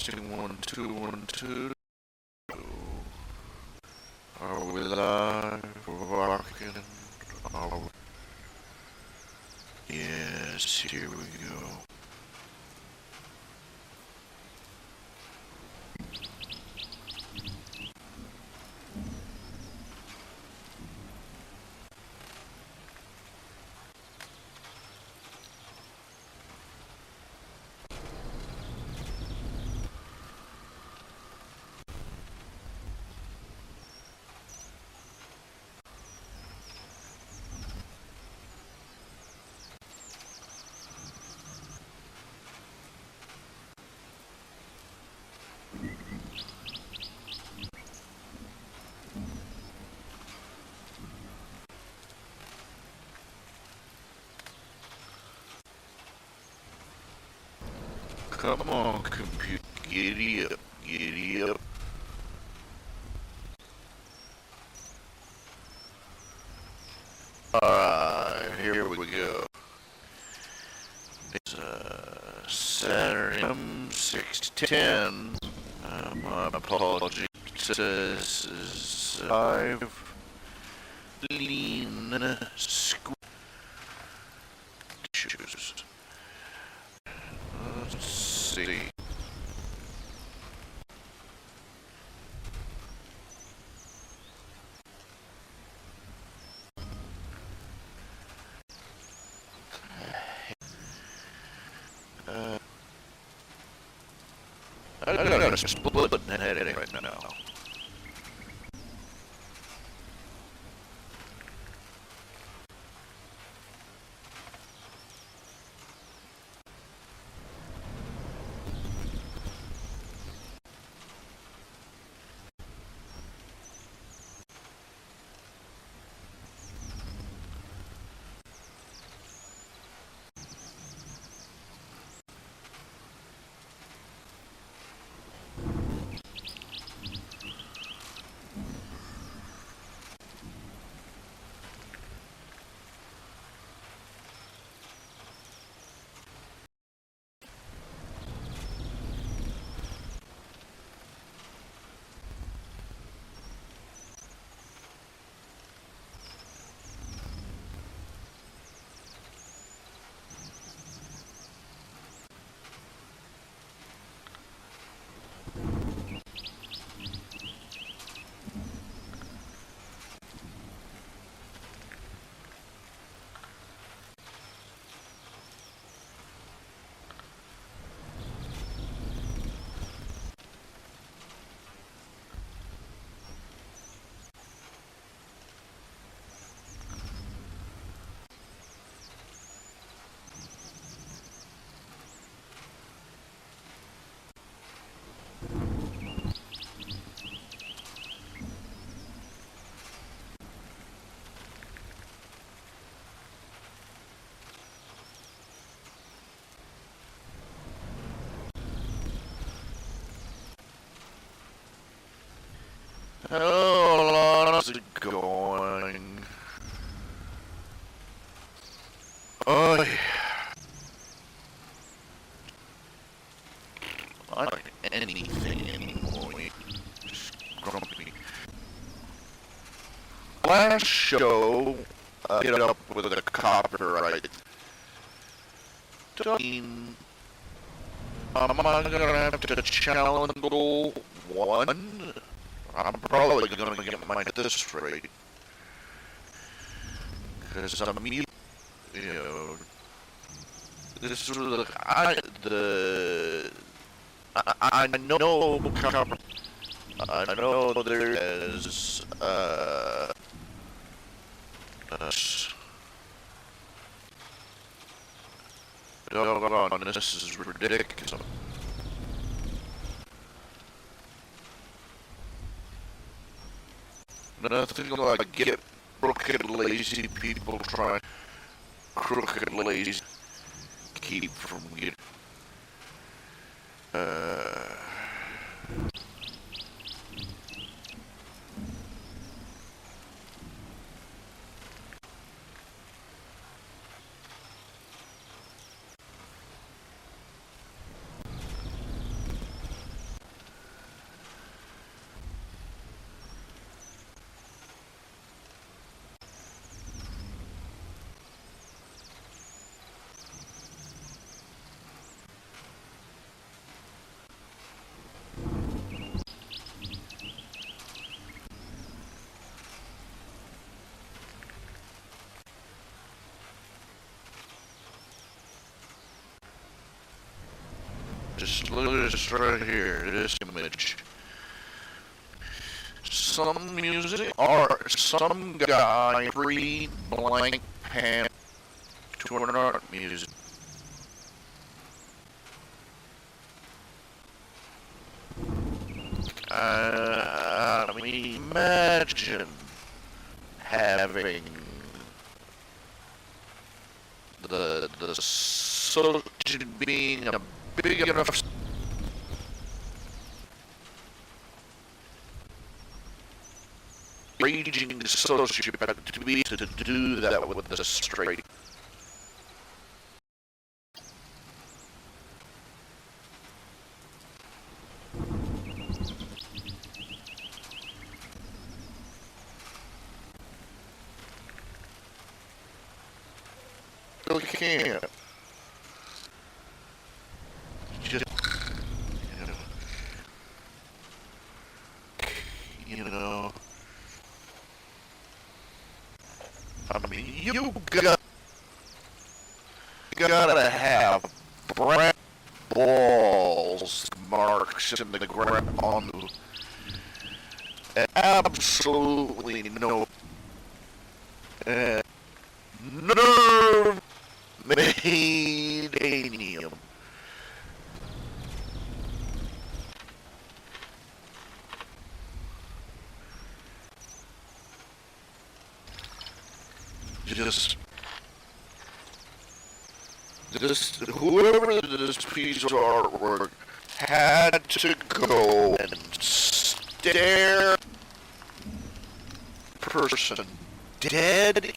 Testing 1 2 1 2. Are we live? We're rocking. Are we? Yes, here we go. Come on, computer, giddy up, giddy up. Alright, here we go. It's Saturday, 6:10. My apologies. This is live. Spleen Squeezins. Let's see. I got a split headache right now. Hello, how's it going? Oh, yeah. I don't like anything anymore. Just grumpy. Last show, hit up with a copyright. I'm gonna have to challenge goal 1. I'm probably gonna get mine at this rate. Because I'm, you know, this is I know, I know there is, doggone, this is ridiculous. Nothing like get crooked lazy people trying crooked lazy keep from getting Just look at this right here, this image. Some music art, some guy read blank pan to an art music. I mean, imagine having the social being a big enough raging sociopath to be able to do that with a straight. You can't. Just, you know, I mean, you gotta have brown balls marks in the ground on absolutely no nerve Medanium. Just whoever this piece of artwork had to go and stare person dead.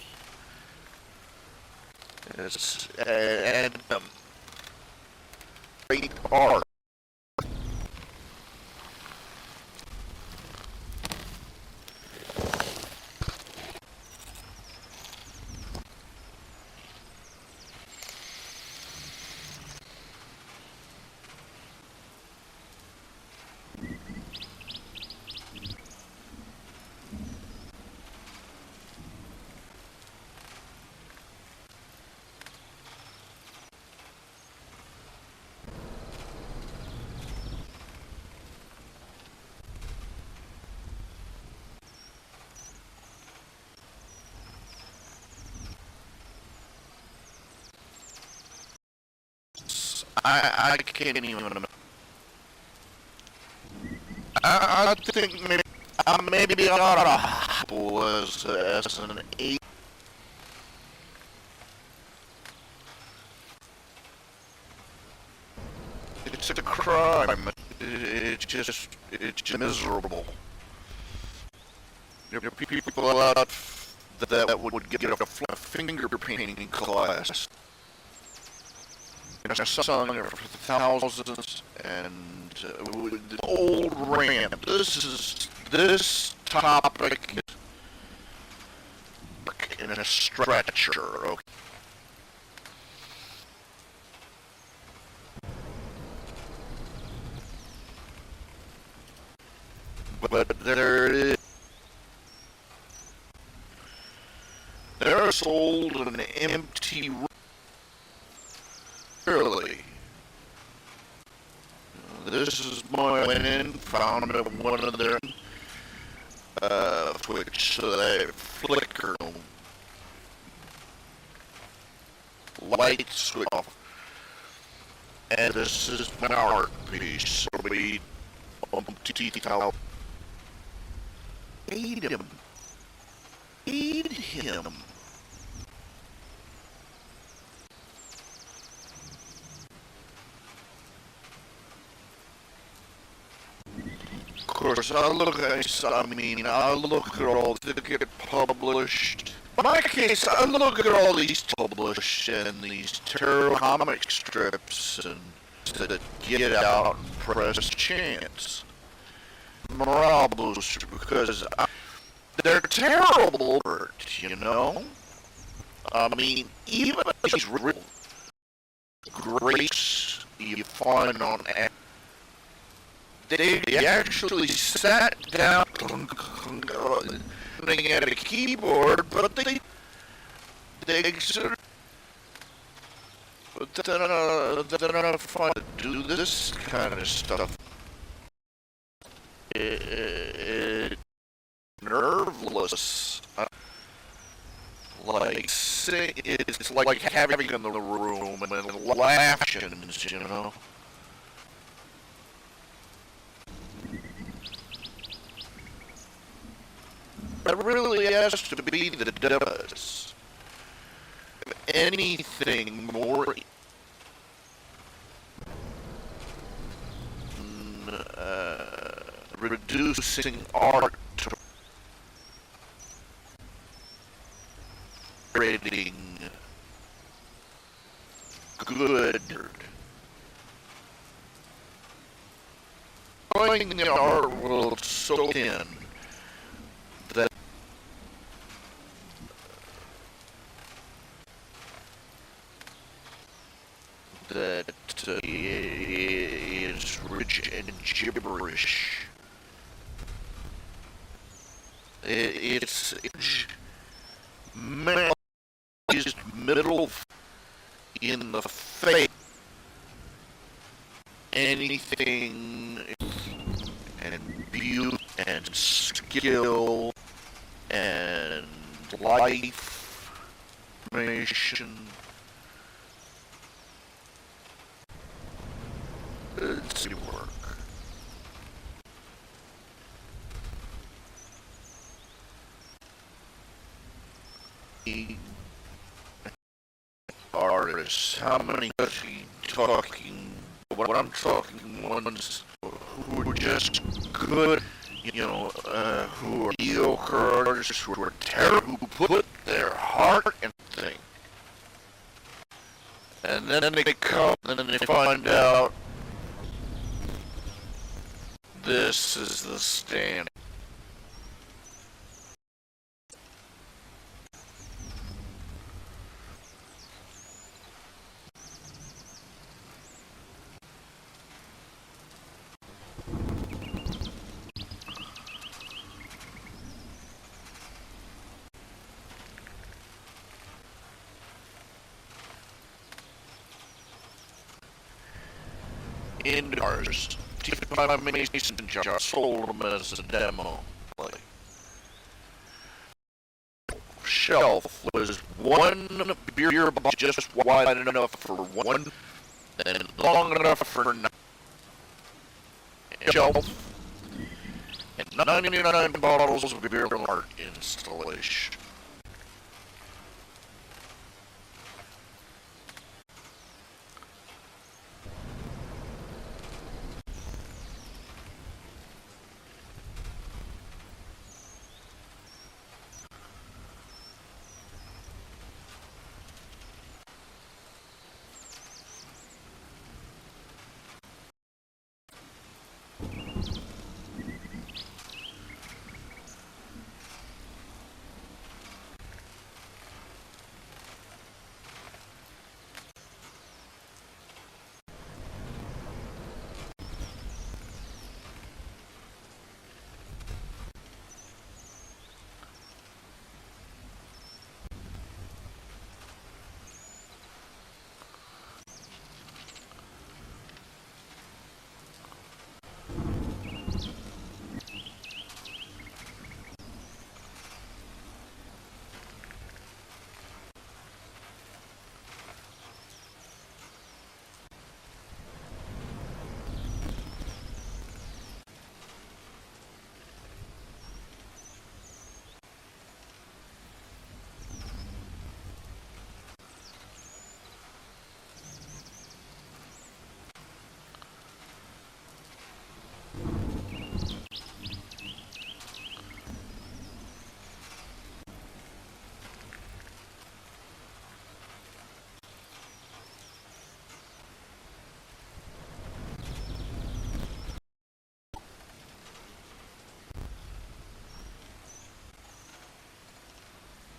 It's and great art. I can't even imagine. I think maybe I ought to was as an 8. It's a crime. It's just miserable. There are people out that would get a finger painting class. A song for thousands and the old rant. This topic is in a stretcher. Okay. But there it is. They're sold an empty room. Really. This is my went in, found one of their which so they flicker light switch off. And this is my art piece. So we teeth out. Eat him. Eat him. Of course, I look at all that get published. In my case, I look at all these published and these terrible comic strips and that get out and press chance. Morale booster because they're terrible, you know? I mean, even these real greats you find on they actually sat down looking at a keyboard, but they But then I find to do this kind of stuff, it nerveless. Like, it's like having in the room and laughings, you know? It really has to be the does. Anything more reducing art to creating good. Going the art world so thin that is rich and gibberish. It's middle in the face. Anything and beauty and skill and life formation. It's work. Artists, how many are he talking? What I'm talking ones who are just good, you know, who are mediocre artists, who are terrible, who put their heart in things. And then they come and then they find out this is the standard. Indoors, T5 Mason Jar sold them as a demo. Shelf was one beer bottle just wide enough for one and long enough for nine. Shelf and 99 bottles of beer art installation.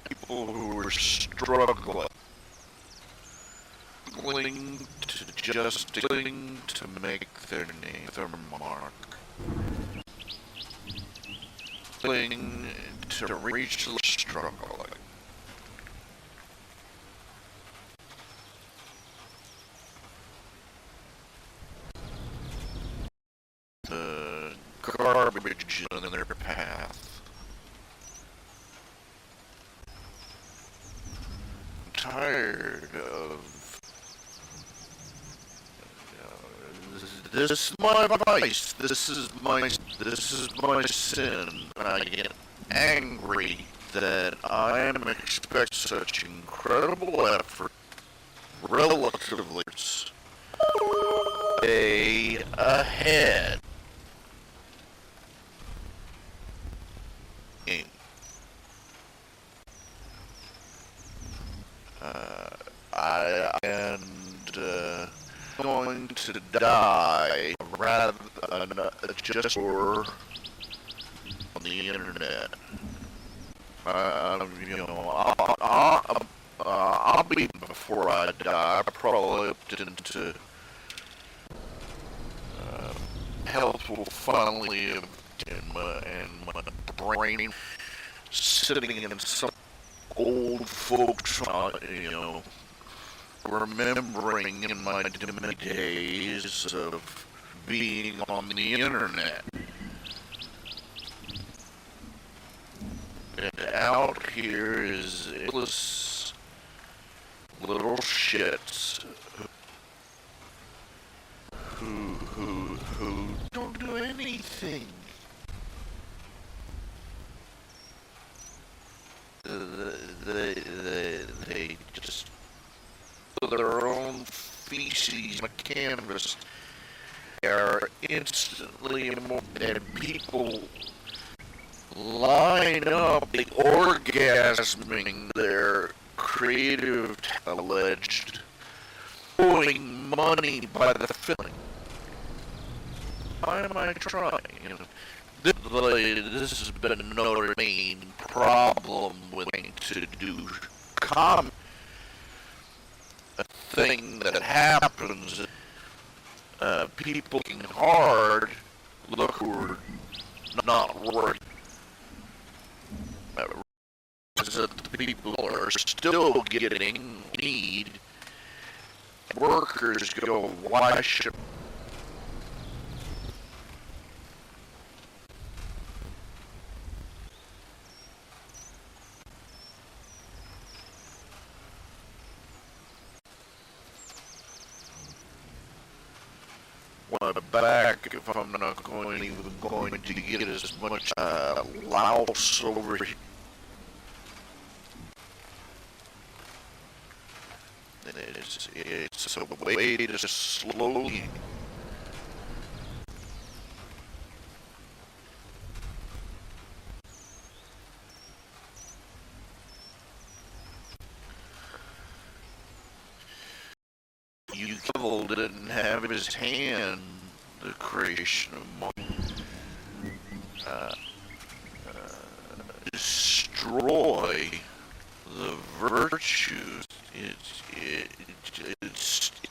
People who were struggling to make their name, their mark, to reach the struggling. garbage in their path. I'm tired of this is my vice. This is my sin. I get angry that I am expect such incredible effort relatively way ahead. Going to die rather than just for on the internet. I'll be before I die. I probably looked into health will finally in my brain sitting in some old folks, remembering in my days of being on the internet. And out here is endless little shits who don't do anything. They just put their own feces on a canvas. They are instantly more than people line up the orgasming their creative alleged owing money by the feeling. Why am I trying? This has been another main problem with to do common a thing that happens. People working hard look who are not working. The people are still getting need. Workers go, why should back if I'm not going to get as much louse over here. It's a way to slowly Devil didn't have in his hand the creation of money. Destroy the virtues.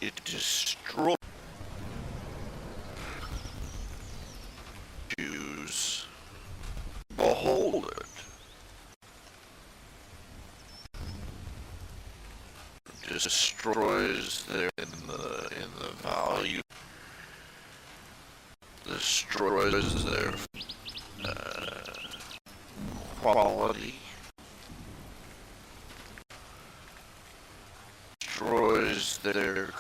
It destroys Jews. Behold it. Destroys their in the value. Destroys their quality. Destroys their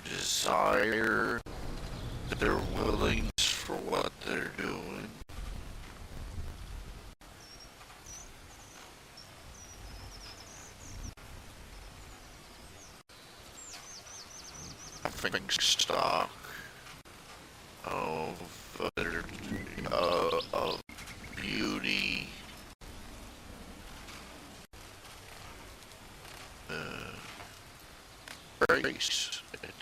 desire, their willingness for what they're doing. I think stock of beauty. Race. It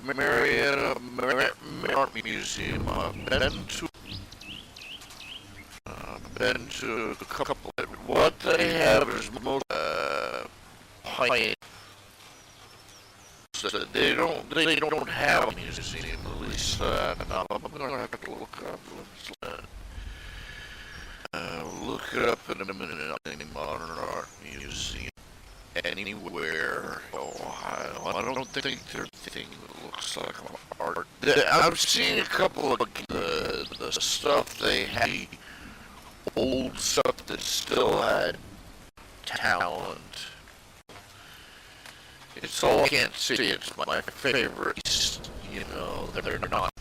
Marietta Art Museum. I've been to a couple. What they have is most high. They they don't have a museum, at least no, I'm gonna have to look up. Look it up in a minute. Any modern art museum anywhere. Ohio. I don't think there's anything that looks like art. I've seen a couple of the stuff they had, old stuff that still had talent. It's all I can't see. It's my favorites. You know, they're not.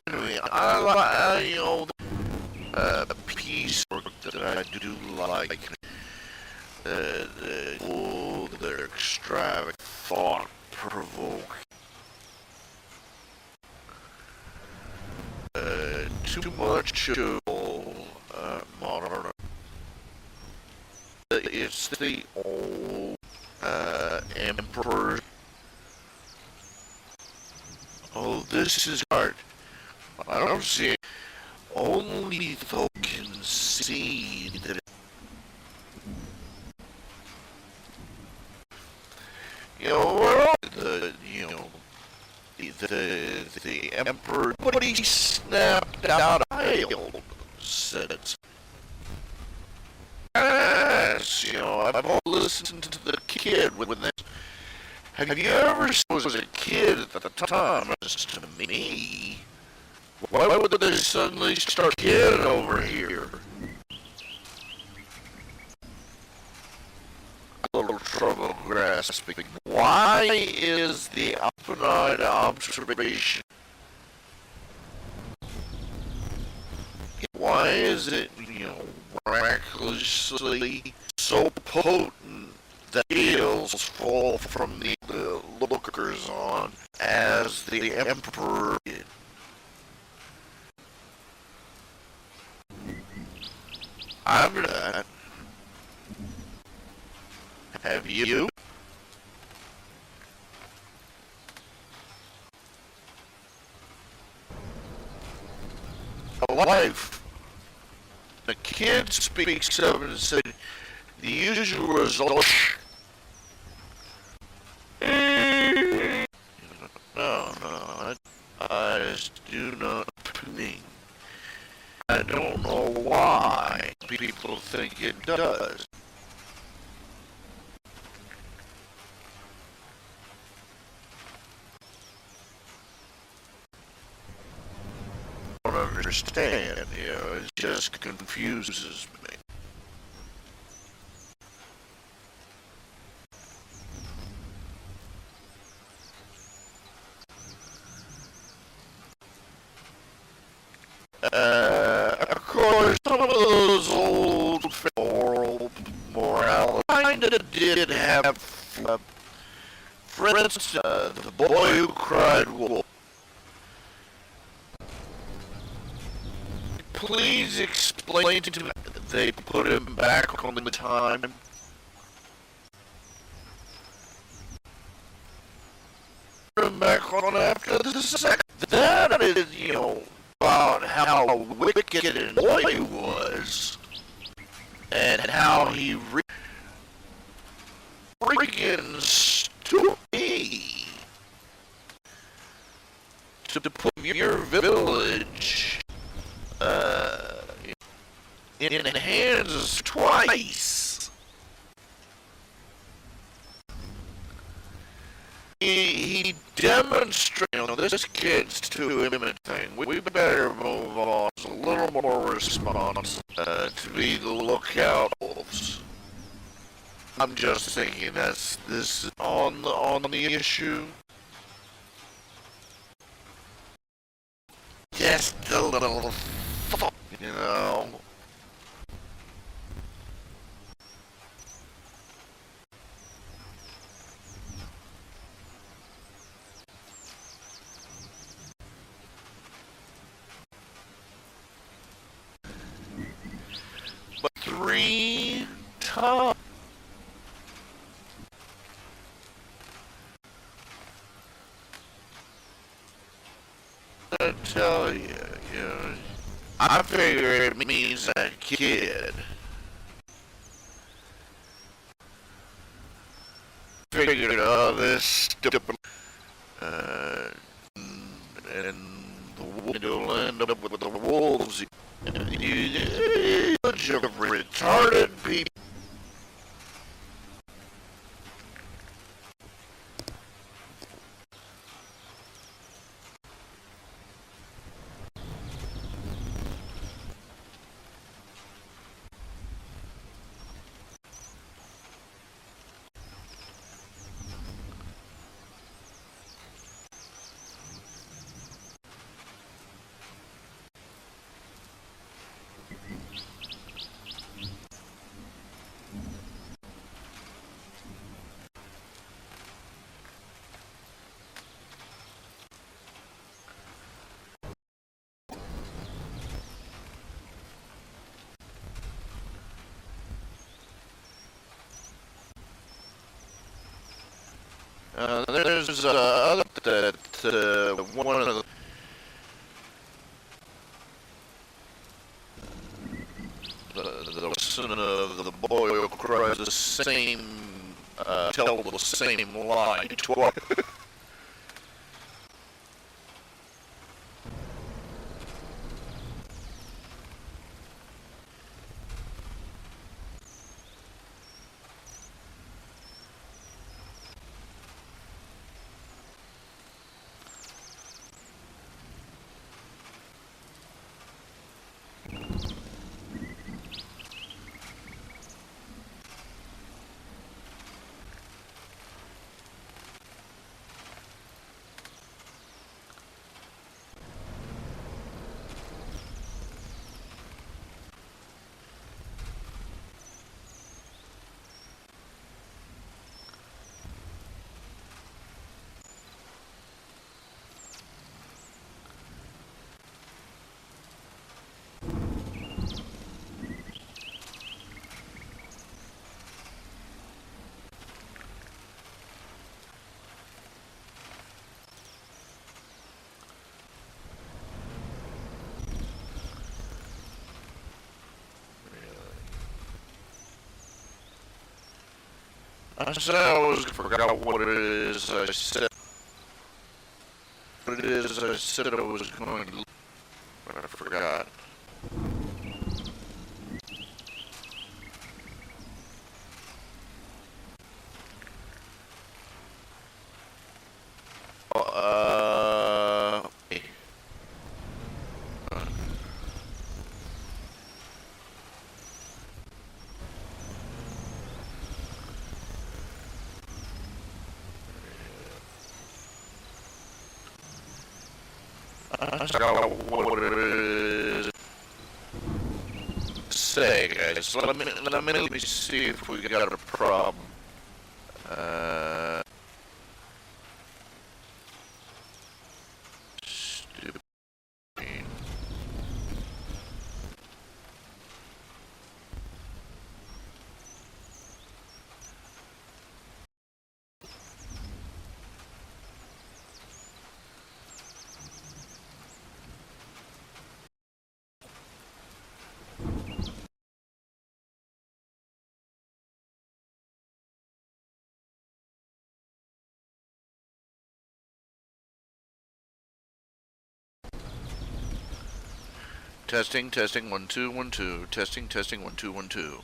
Anyway, you know, piece work that I do like. They're extravagant, thought-provoking. Too much of modern. It's the old emperor. Oh, this is art. I don't see it. Only those can see that. You know, the emperor, but he snapped out a hail, said it's. Yes, you know, I've all listened to the kid when they. Have you ever seen as a kid at the time, as to me? Why would they suddenly start kidding over here? A little trouble grasping. Why is the open-eyed observation? Why is it, you know, miraculously so potent that heels fall from the lookers on as the emperor did? I'm not. Have you? A life. The kid speaks of it and said, the usual result. No, I just do not think. I don't know why people think it does. I don't understand, you know, it just confuses me. Of course, some of those old oral morality kinda did have, for instance, the boy who cried wolf. Please explain to me that they put him back on the time. Put him back on after the second. That is, you know, about how wicked and boy he was, and how he freaking stupid to put your village in hands twice. He demonstrated, you know, this kid's too imitating. We better move on. It's a little more responsible to be the lookout wolves. I'm just thinking that's this on the issue. Just a little, you know. But 3 times. gotta tell you, you know, I figure it means that kid. Figured all this stuff, uh, and you'll end up with the wolves. And you bunch of retarded people. There's other that one of the son of the boy who cries the same, tell the same lie twice. I said I always forgot what it is. I said what it is. I said I was going to, but I forgot. I forgot what it is. Say, guys, let me see if we got a problem. Stupid. Testing, testing, 1 2 1 2. Testing, testing, 1 2 1 2.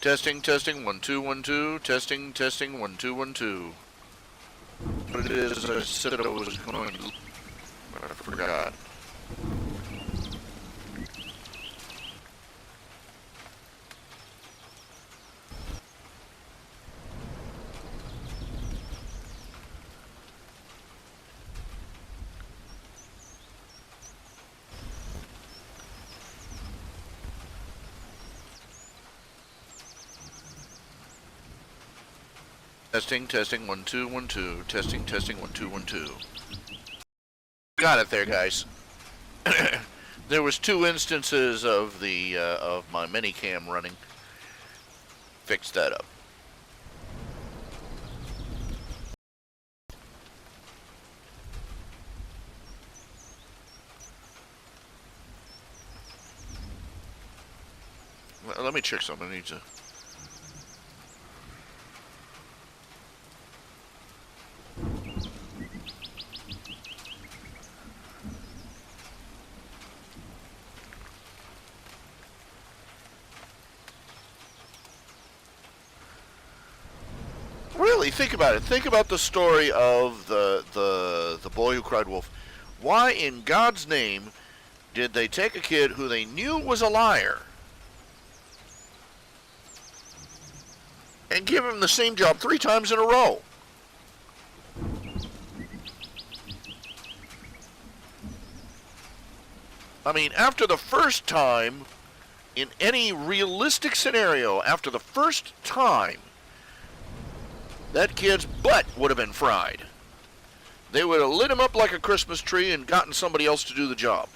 Testing, testing, 1 2 1 2. Testing, testing, 1 2 1 2. What it is, I said I was going to, but I forgot. Testing, testing, 1 2 1 2. Testing, testing, 1 2 1 2. Got it there, guys. There was 2 instances of the of my minicam running. Fixed that up. Let me check something. I need to. Really, think about it. Think about the story of the boy who cried wolf. Why in God's name did they take a kid who they knew was a liar and give him the same job 3 times in a row? I mean, after the first time, in any realistic scenario, after the first time, that kid's butt would have been fried. They would have lit him up like a Christmas tree and gotten somebody else to do the job.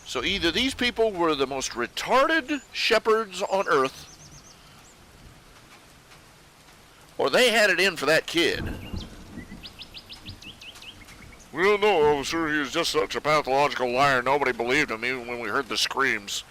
So either these people were the most retarded shepherds on earth, or they had it in for that kid. We don't know, officer. He was just such a pathological liar. Nobody believed him, even when we heard the screams.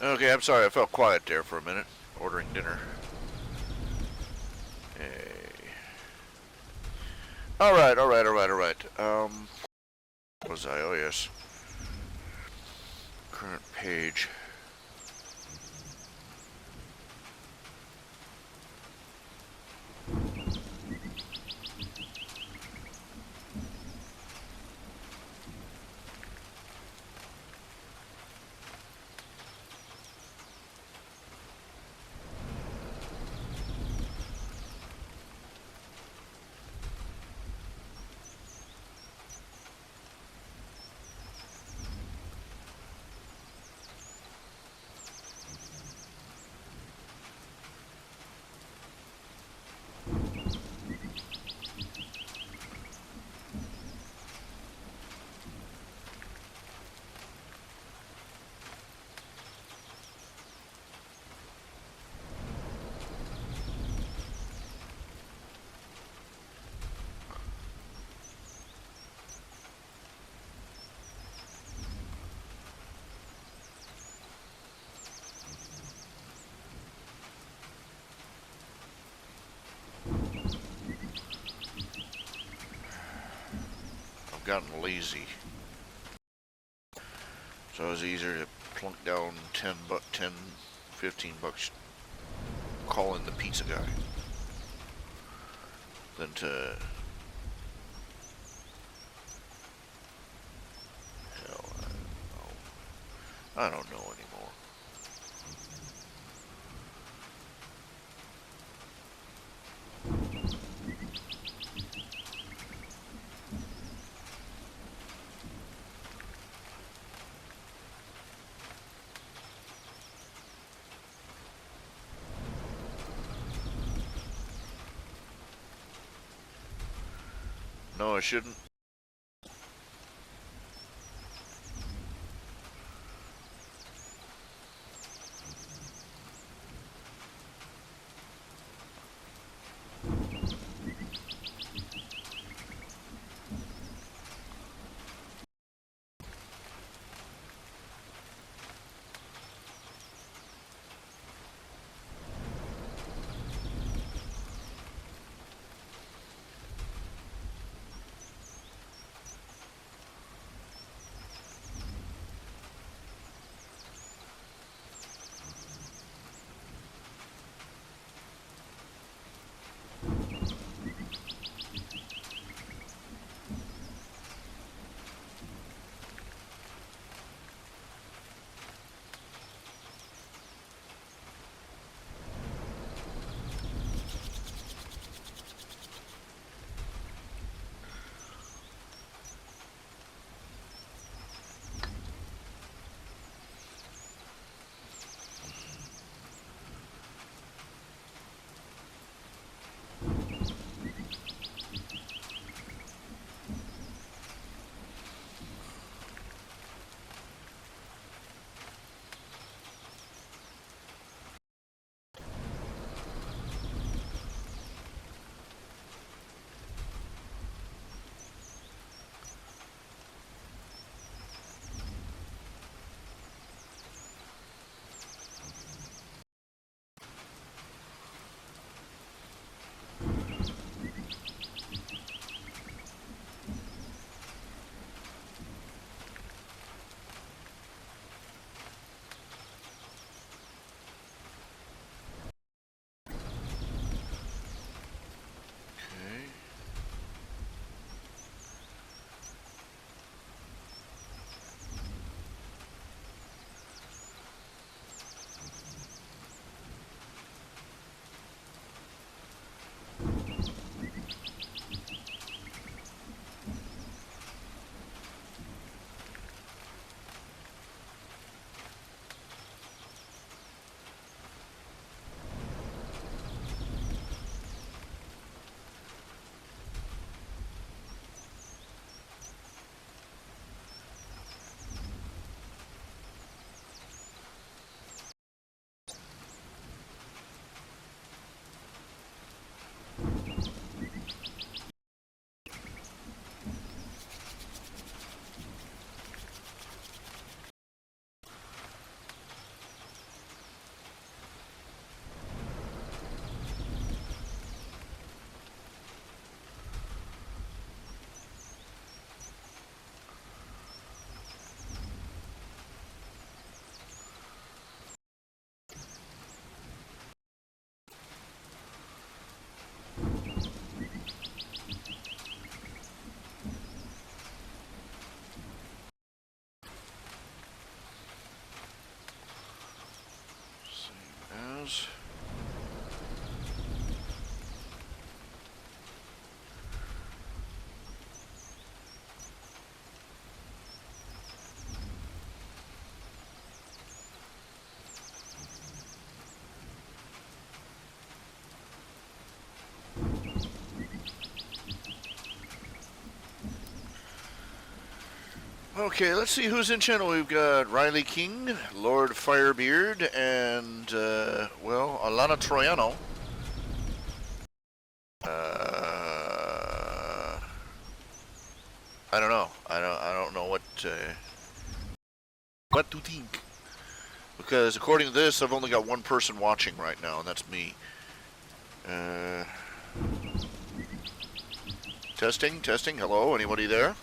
Okay, I'm sorry, I felt quiet there for a minute, ordering dinner. Hey. Alright. What was I? Oh, yes. Current page. I've gotten lazy. So it was easier to plunk down 15 bucks calling the pizza guy than to, hell, I don't know anymore. No, I shouldn't. goes. Okay, let's see who's in channel. We've got Riley King, Lord Firebeard, and, well, Alana Troiano. I don't know. I don't know what to think. Because according to this, I've only got one person watching right now, and that's me. Testing, testing. Hello, anybody there?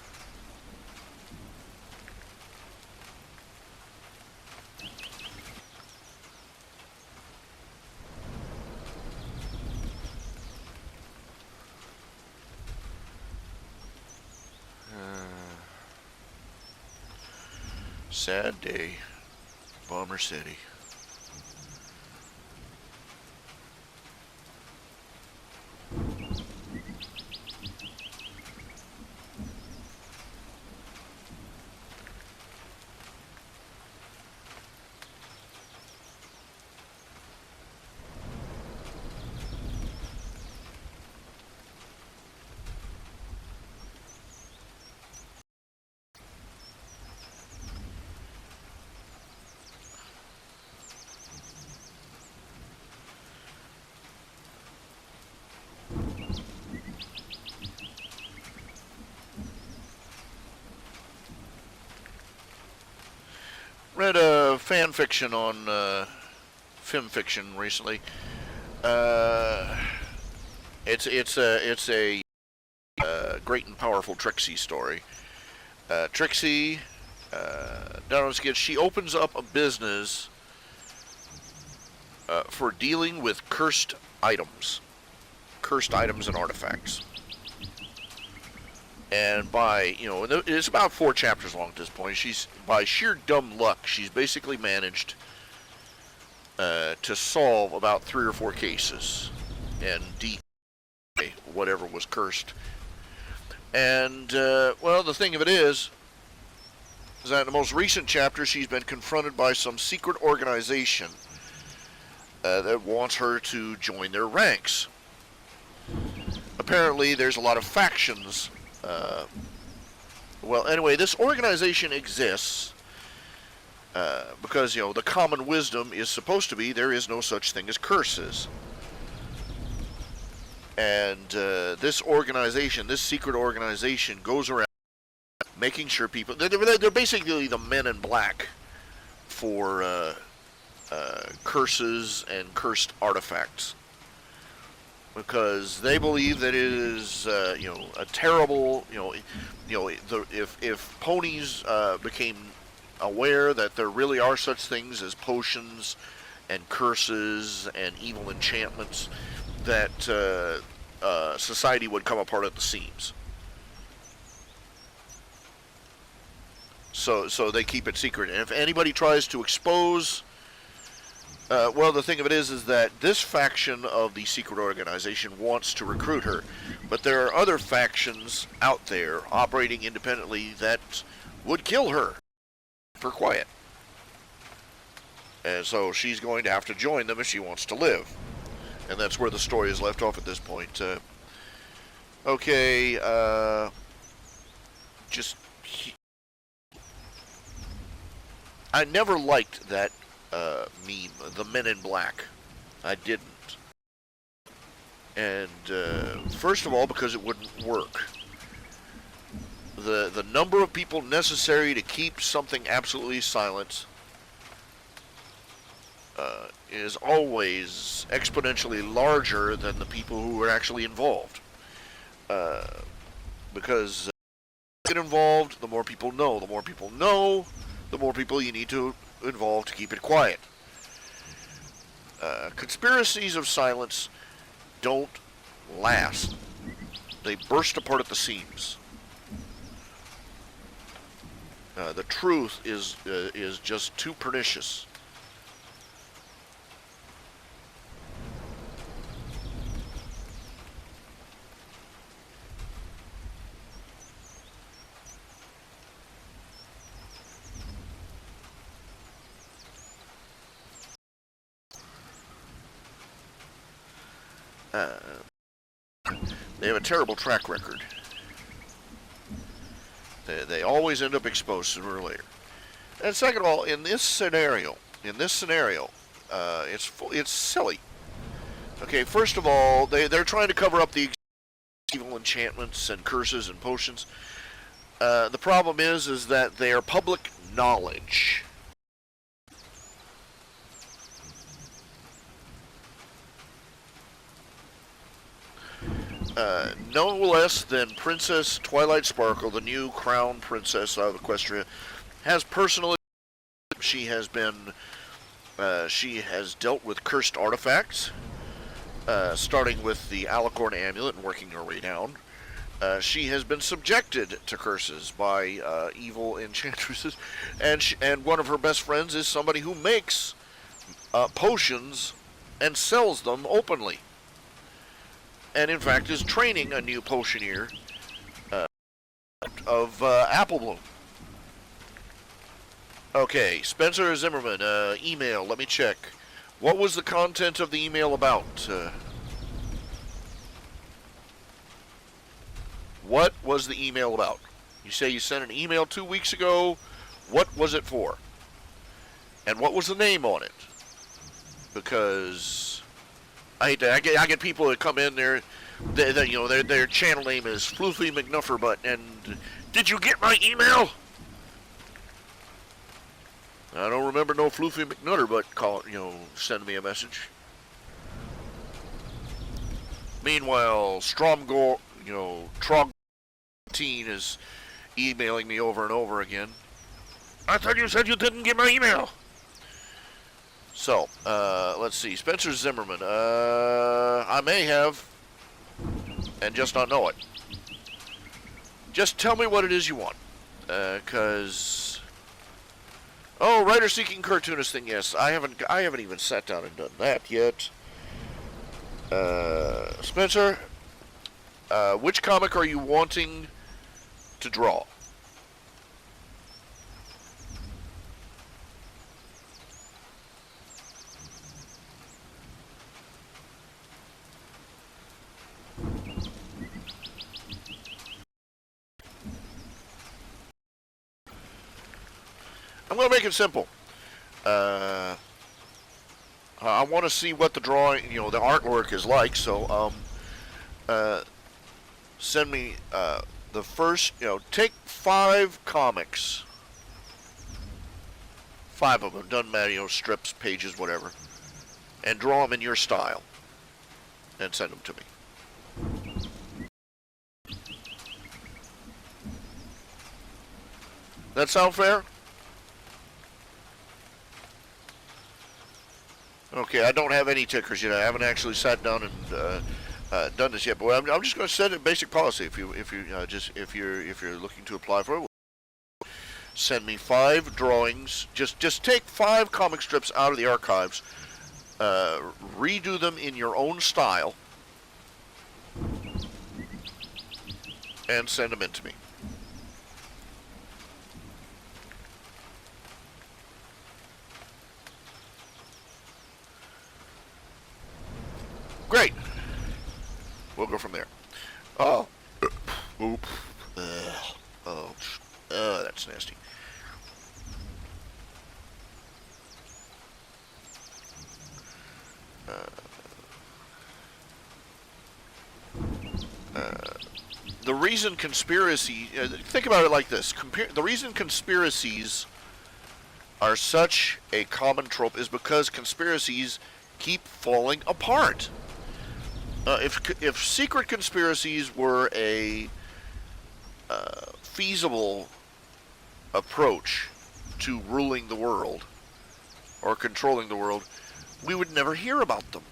Sad day. Bomber City. Read a fan fiction on film fiction recently. It's a great and powerful Trixie story. Trixie, she opens up a business for dealing with cursed items and artifacts. And by, it's about 4 chapters long at this point. By sheer dumb luck, she's basically managed to solve about 3 or 4 cases and whatever was cursed. And, well, the thing of it is that in the most recent chapter, she's been confronted by some secret organization that wants her to join their ranks. Apparently, there's a lot of factions. Well, anyway, this organization exists because, the common wisdom is supposed to be there is no such thing as curses. And this organization, this secret organization, goes around making sure people... They're basically the men in black for curses and cursed artifacts. Because they believe that it is, a terrible, if ponies became aware that there really are such things as potions and curses and evil enchantments, that society would come apart at the seams. So they keep it secret. And if anybody tries to expose... well, the thing of it is that this faction of the secret organization wants to recruit her. But there are other factions out there operating independently that would kill her for quiet. And so she's going to have to join them if she wants to live. And that's where the story is left off at this point. Okay, I never liked that meme, the Men in Black. I didn't. And first of all, because it wouldn't work. The number of people necessary to keep something absolutely silent is always exponentially larger than the people who are actually involved. Because get involved, the more people know. The more people know, the more people you need to involve to keep it quiet. Conspiracies of silence don't last. They burst apart at the seams. The truth is just too pernicious. Uh, they have a terrible track record. They always end up exposed sooner or later. And second of all, in this scenario, it's silly. Okay, first of all, they're trying to cover up the evil enchantments and curses and potions. The problem is that they are public knowledge. No less than Princess Twilight Sparkle, the new crown princess of Equestria, has personal. She has dealt with cursed artifacts, starting with the Alicorn amulet and working her way down. She has been subjected to curses by evil enchantresses, and one of her best friends is somebody who makes potions and sells them openly. And in fact is training a new potioneer of Apple Bloom. Okay, Spencer Zimmerman, email, let me check. What was the content of the email about? What was the email about? You say you sent an email 2 weeks ago. What was it for? And what was the name on it? Because I get people that come in there, their channel name is Floofy McNufferbutt, and did you get my email? I don't remember no Floofy McNutterbutt sending me a message. Meanwhile, Stromgor, Trog is emailing me over and over again. I thought you said you didn't get my email. So, let's see. Spencer Zimmerman. I may have, and just not know it. Just tell me what it is you want. Cause, writer seeking cartoonist thing. Yes, I haven't even sat down and done that yet. Spencer, which comic are you wanting to draw? I'm going to make it simple. I want to see what the drawing, the artwork is like. So, send me the first. Take 5 comics, 5 of them. Doesn't matter, strips, pages, whatever, and draw them in your style, and send them to me. That sound fair? Okay, I don't have any tickers yet. I haven't actually sat down and done this yet. But I'm just going to set a basic policy. If you're looking to apply for it, send me 5 drawings. Just take 5 comic strips out of the archives, redo them in your own style, and send them in to me. Great. We'll go from there. Oh. Oop. Oh, that's nasty. The reason conspiracy... think about it like this. The reason conspiracies are such a common trope is because conspiracies keep falling apart. If secret conspiracies were a feasible approach to ruling the world or controlling the world, we would never hear about them.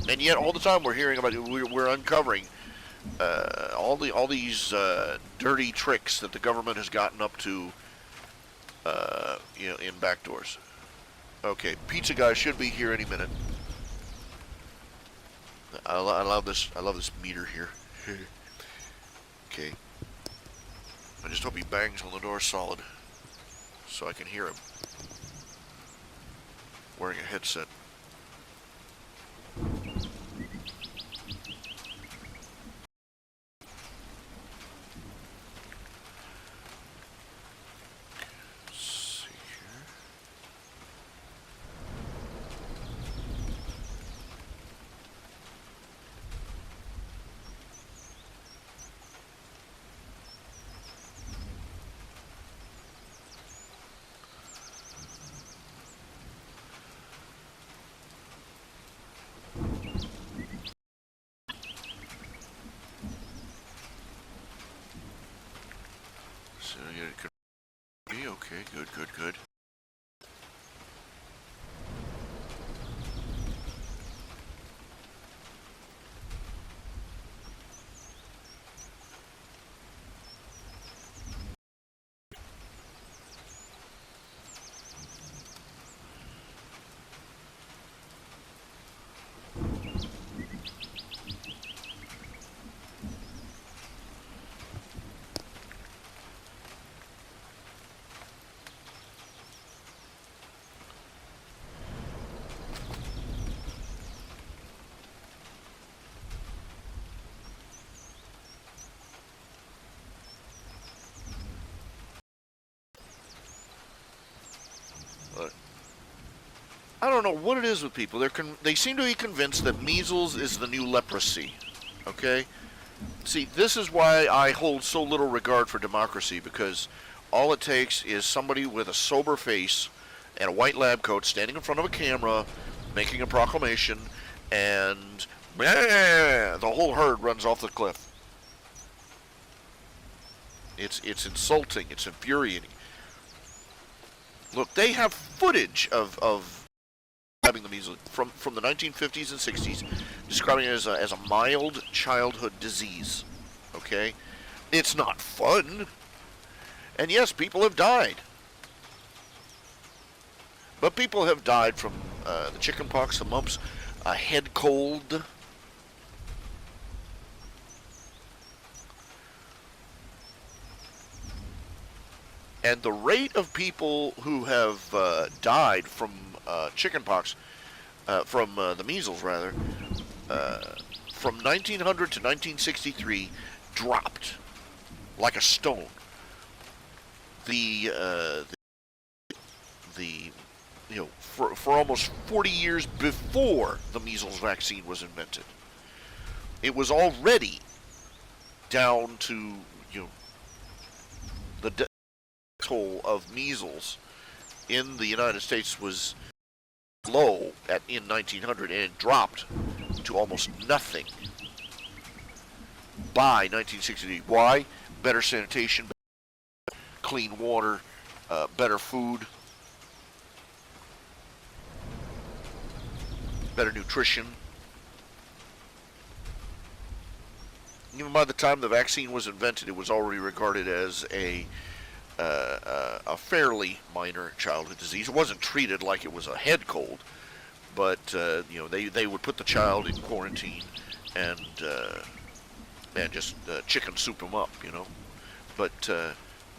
And yet, all the time we're hearing about it. We're uncovering all these dirty tricks that the government has gotten up to, in back doors. Okay, pizza guy should be here any minute. I love this. I love this meter here. Okay. I just hope he bangs on the door solid, so I can hear him. Wearing a headset. Okay, good, good, good. I don't know what it is with people. They seem to be convinced that measles is the new leprosy. Okay? See, this is why I hold so little regard for democracy, because all it takes is somebody with a sober face and a white lab coat standing in front of a camera making a proclamation, and the whole herd runs off the cliff. It's insulting. It's infuriating. Look, they have footage of having the measles from the 1950s and 60s, describing it as a mild childhood disease. Okay? It's not fun. And yes, people have died. But people have died from the chicken pox, the mumps, a head cold. And the rate of people who have died from chickenpox, from the measles rather, from 1900 to 1963 dropped like a stone. The for almost 40 years before the measles vaccine was invented, it was already down to the death toll of measles in the United States was low in 1900, and it dropped to almost nothing by 1960. Why? Better sanitation, clean water, better food, better nutrition. Even by the time the vaccine was invented, it was already regarded as a fairly minor childhood disease. It wasn't treated like it was a head cold, but they would put the child in quarantine and just chicken soup him up, But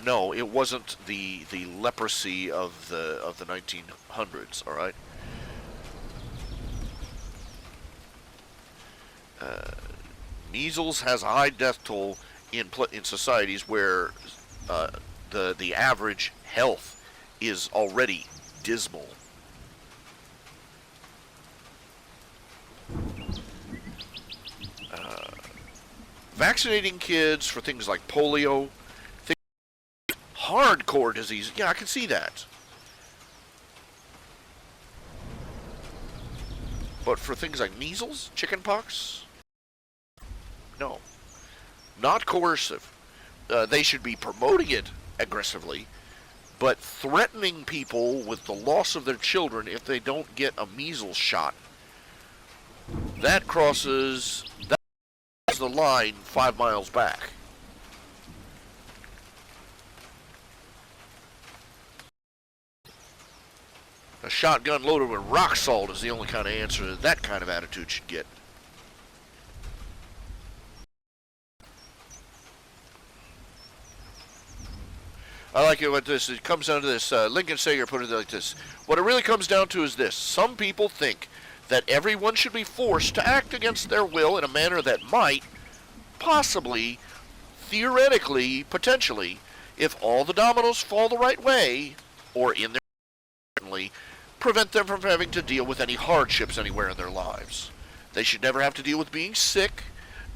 no, it wasn't the leprosy of the 1900s. All right. Measles has a high death toll in societies where the average health is already dismal. Vaccinating kids for things like polio, hardcore disease, yeah, I can see that. But for things like measles, chickenpox, no. Not coercive. They should be promoting it aggressively, but threatening people with the loss of their children if they don't get a measles shot, that crosses the line 5 miles back. A shotgun loaded with rock salt is the only kind of answer that kind of attitude should get. I like it with this. It comes down to this. Lincoln Sager put it like this. What it really comes down to is this. Some people think that everyone should be forced to act against their will in a manner that might, possibly, theoretically, potentially, if all the dominoes fall the right way, or in their prevent them from having to deal with any hardships anywhere in their lives. They should never have to deal with being sick,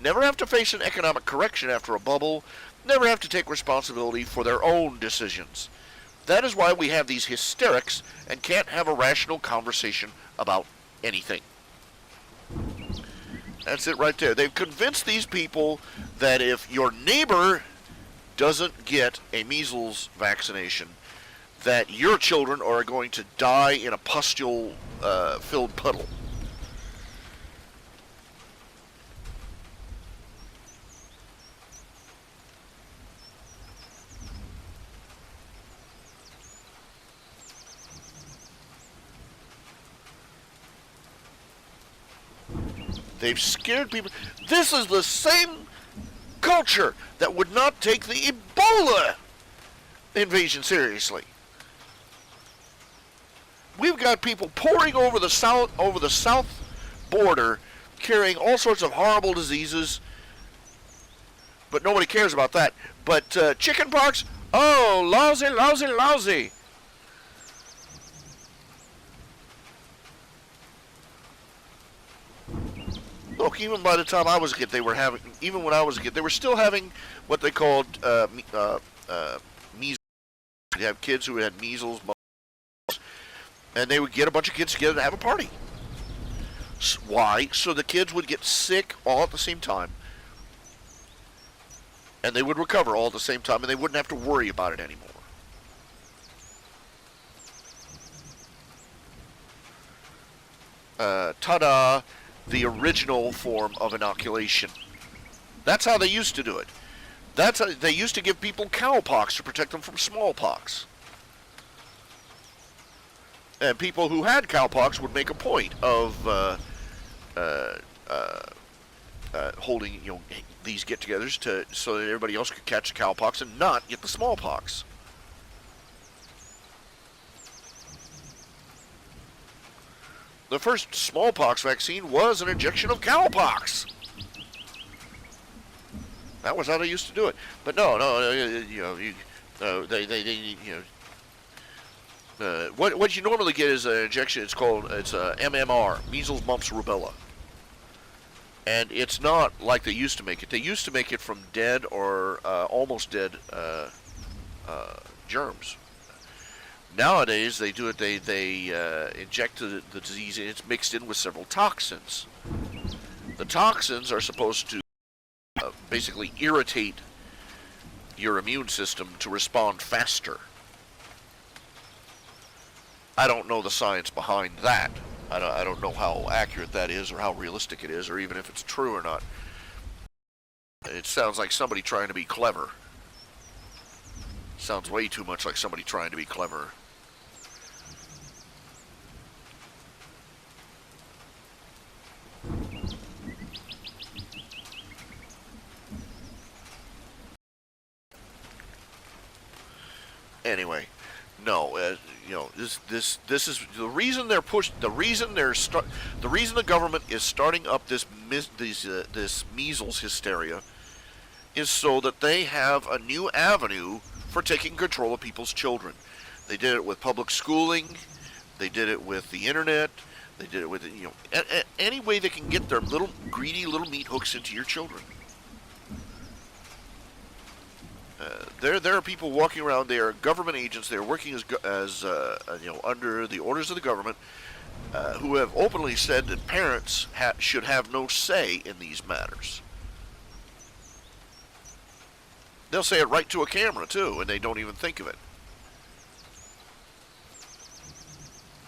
never have to face an economic correction after a bubble, never have to take responsibility for their own decisions. That is why we have these hysterics and can't have a rational conversation about anything. That's it right there. They've convinced these people that if your neighbor doesn't get a measles vaccination, that your children are going to die in a pustule-filled puddle. They've scared people. This is the same culture that would not take the Ebola invasion seriously. We've got people pouring over the south border, carrying all sorts of horrible diseases, but nobody cares about that. But chicken pox, oh, lousy, lousy, lousy. Look, even by the time I was a kid, they were having. Even when I was a kid, they were still having what they called measles. You'd have kids who had measles, and they would get a bunch of kids together to have a party. Why? So the kids would get sick all at the same time, and they would recover all at the same time, and they wouldn't have to worry about it anymore. Ta-da! The original form of inoculation. That's how they used to do it. That's how they used to give people cowpox to protect them from smallpox. And people who had cowpox would make a point of holding, these get-togethers so that everybody else could catch the cowpox and not get the smallpox. The first smallpox vaccine was an injection of cowpox. That was how they used to do it. But no, what you normally get is an injection. It's MMR, measles, mumps, rubella, and it's not like they used to make it. They used to make it from dead or almost dead germs. Nowadays, they do it. They inject the disease, and it's mixed in with several toxins. The toxins are supposed to basically irritate your immune system to respond faster. I don't know the science behind that. I don't know how accurate that is, or how realistic it is, or even if it's true or not. It sounds like somebody trying to be clever. Sounds way too much like somebody trying to be clever. Anyway, no, this is the reason they're pushed. The reason the government is starting up this measles hysteria is so that they have a new avenue for taking control of people's children. They did it with public schooling. They did it with the internet. They did it with any way they can get their little greedy little meat hooks into your children. There are people walking around. They are government agents. They are working as under the orders of the government, who have openly said that parents should have no say in these matters. They'll say it right to a camera too, and they don't even think of it.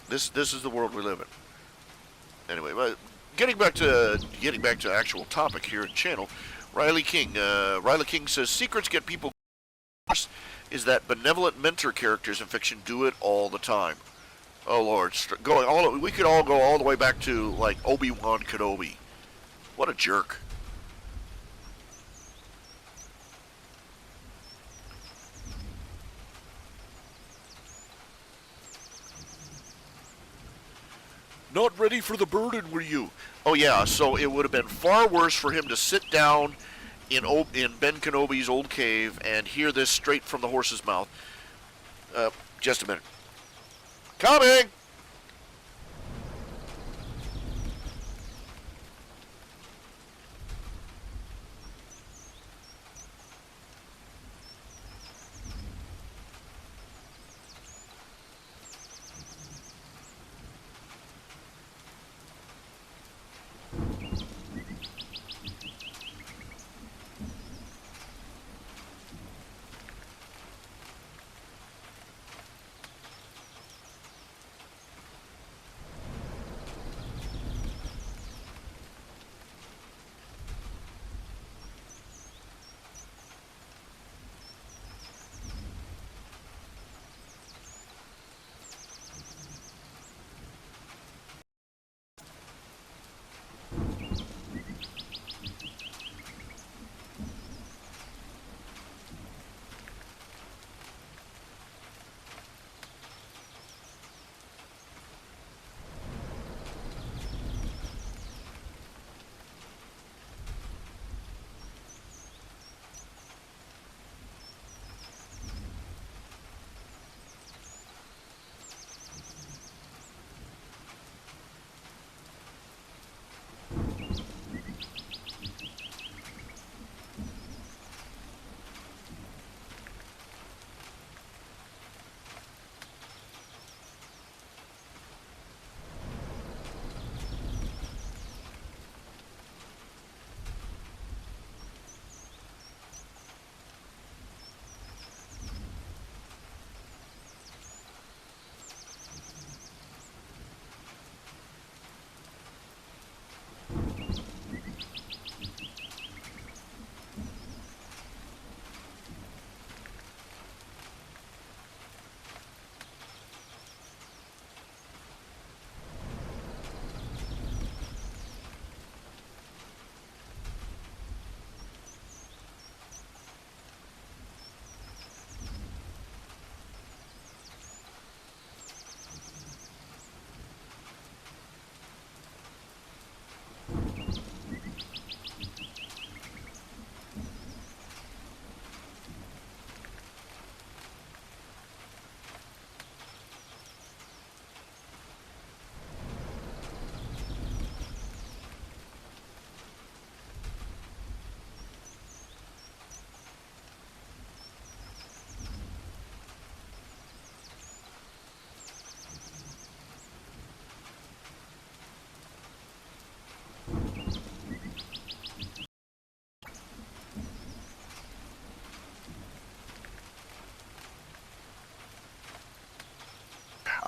This is the world we live in. Anyway, but getting back to actual topic here in channel, Riley King says secrets get people. Is that benevolent mentor characters in fiction do it all the time? Oh Lord, we could all go all the way back to like Obi-Wan Kenobi. What a jerk! Not ready for the burden, were you? Oh yeah, so it would have been far worse for him to sit down in Ben Kenobi's old cave and hear this straight from the horse's mouth. Just a minute. Coming!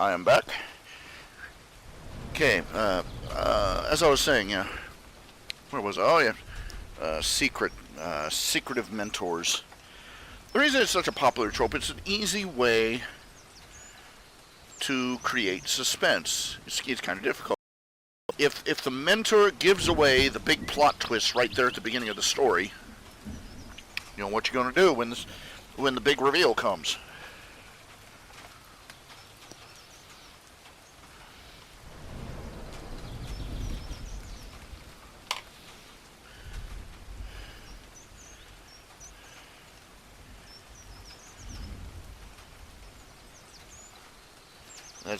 I am back. Okay, as I was saying, yeah. Where was I? Oh, yeah. Secretive mentors. The reason it's such a popular trope, it's an easy way to create suspense. It's kind of difficult. If the mentor gives away the big plot twist right there at the beginning of the story, you know what you're going to do when the big reveal comes.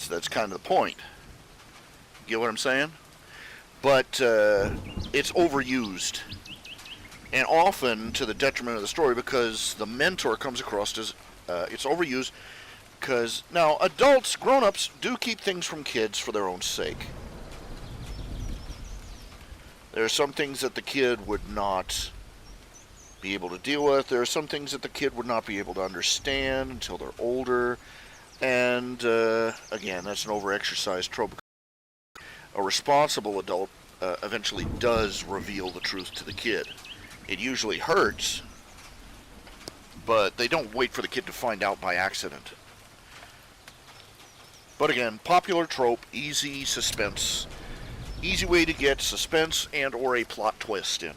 That's kind of the point. Get what I'm saying? But it's overused, and often to the detriment of the story, because the mentor comes across as it's overused. Because now adults, grown-ups, do keep things from kids for their own sake. There are some things that the kid would not be able to deal with. There are some things that the kid would not be able to understand until they're older. And, again, that's an overexercised trope. A responsible adult eventually does reveal the truth to the kid. It usually hurts, but they don't wait for the kid to find out by accident. But again, popular trope, easy suspense. Easy way to get suspense and or a plot twist in.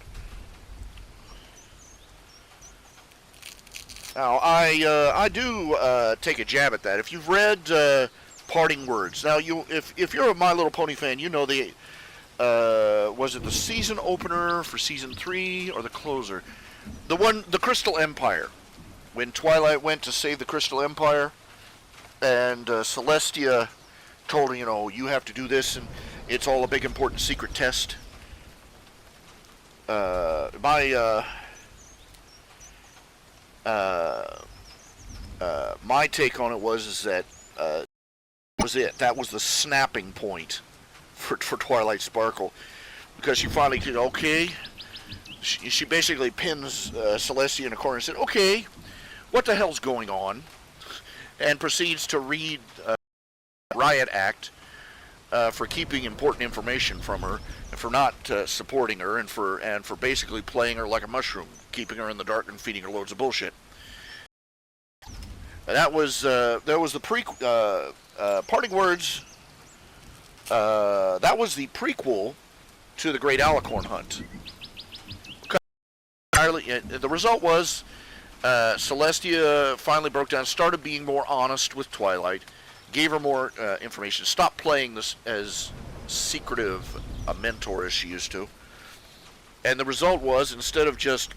Now, I do take a jab at that. If you've read Parting Words, now if you're a My Little Pony fan, you know the was it the season opener for season 3 or the closer? The Crystal Empire, when Twilight went to save the Crystal Empire, and Celestia told her, you have to do this, and it's all a big important secret test. My take on it was that was it. That was the snapping point for Twilight Sparkle, because she finally did okay. She basically pins Celestia in a corner and said, "Okay, what the hell's going on?" and proceeds to read Riot Act for keeping important information from her, and for not supporting her, and for basically playing her like a mushroom, keeping her in the dark and feeding her loads of bullshit. That was the Parting Words. That was the prequel to the Great Alicorn Hunt. The result was Celestia finally broke down, started being more honest with Twilight, gave her more information, stopped playing this as secretive a mentor as she used to. And the result was, instead of just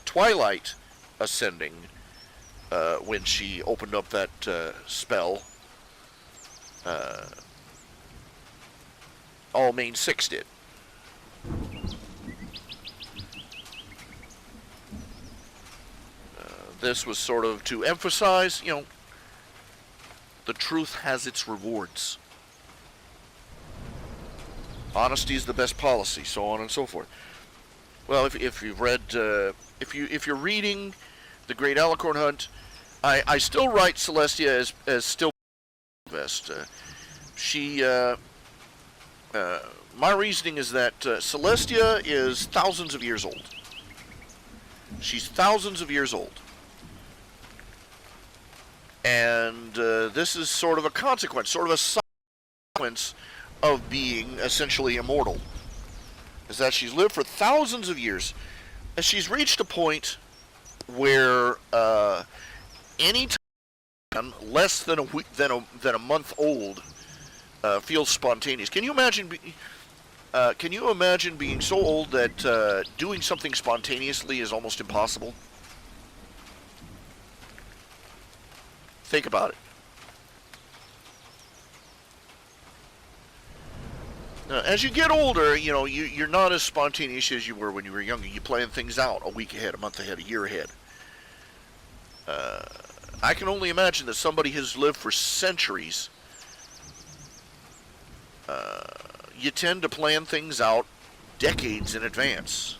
Twilight ascending when she opened up that spell, all Main 6 did. This was sort of to emphasize, the truth has its rewards. Honesty is the best policy, so on and so forth. Well, if you've read, if you're reading The Great Alicorn Hunt, I still write Celestia as still best. My reasoning is that Celestia is thousands of years old. She's thousands of years old. And this is sort of a consequence, sort of a consequence of being essentially immortal. Is that she's lived for thousands of years, and she's reached a point where any time less than a month old feels spontaneous. Can you imagine being so old that doing something spontaneously is almost impossible? Think about it. Now, as you get older, you're not as spontaneous as you were when you were younger. You plan things out a week ahead, a month ahead, a year ahead. I can only imagine that somebody has lived for centuries. You tend to plan things out decades in advance.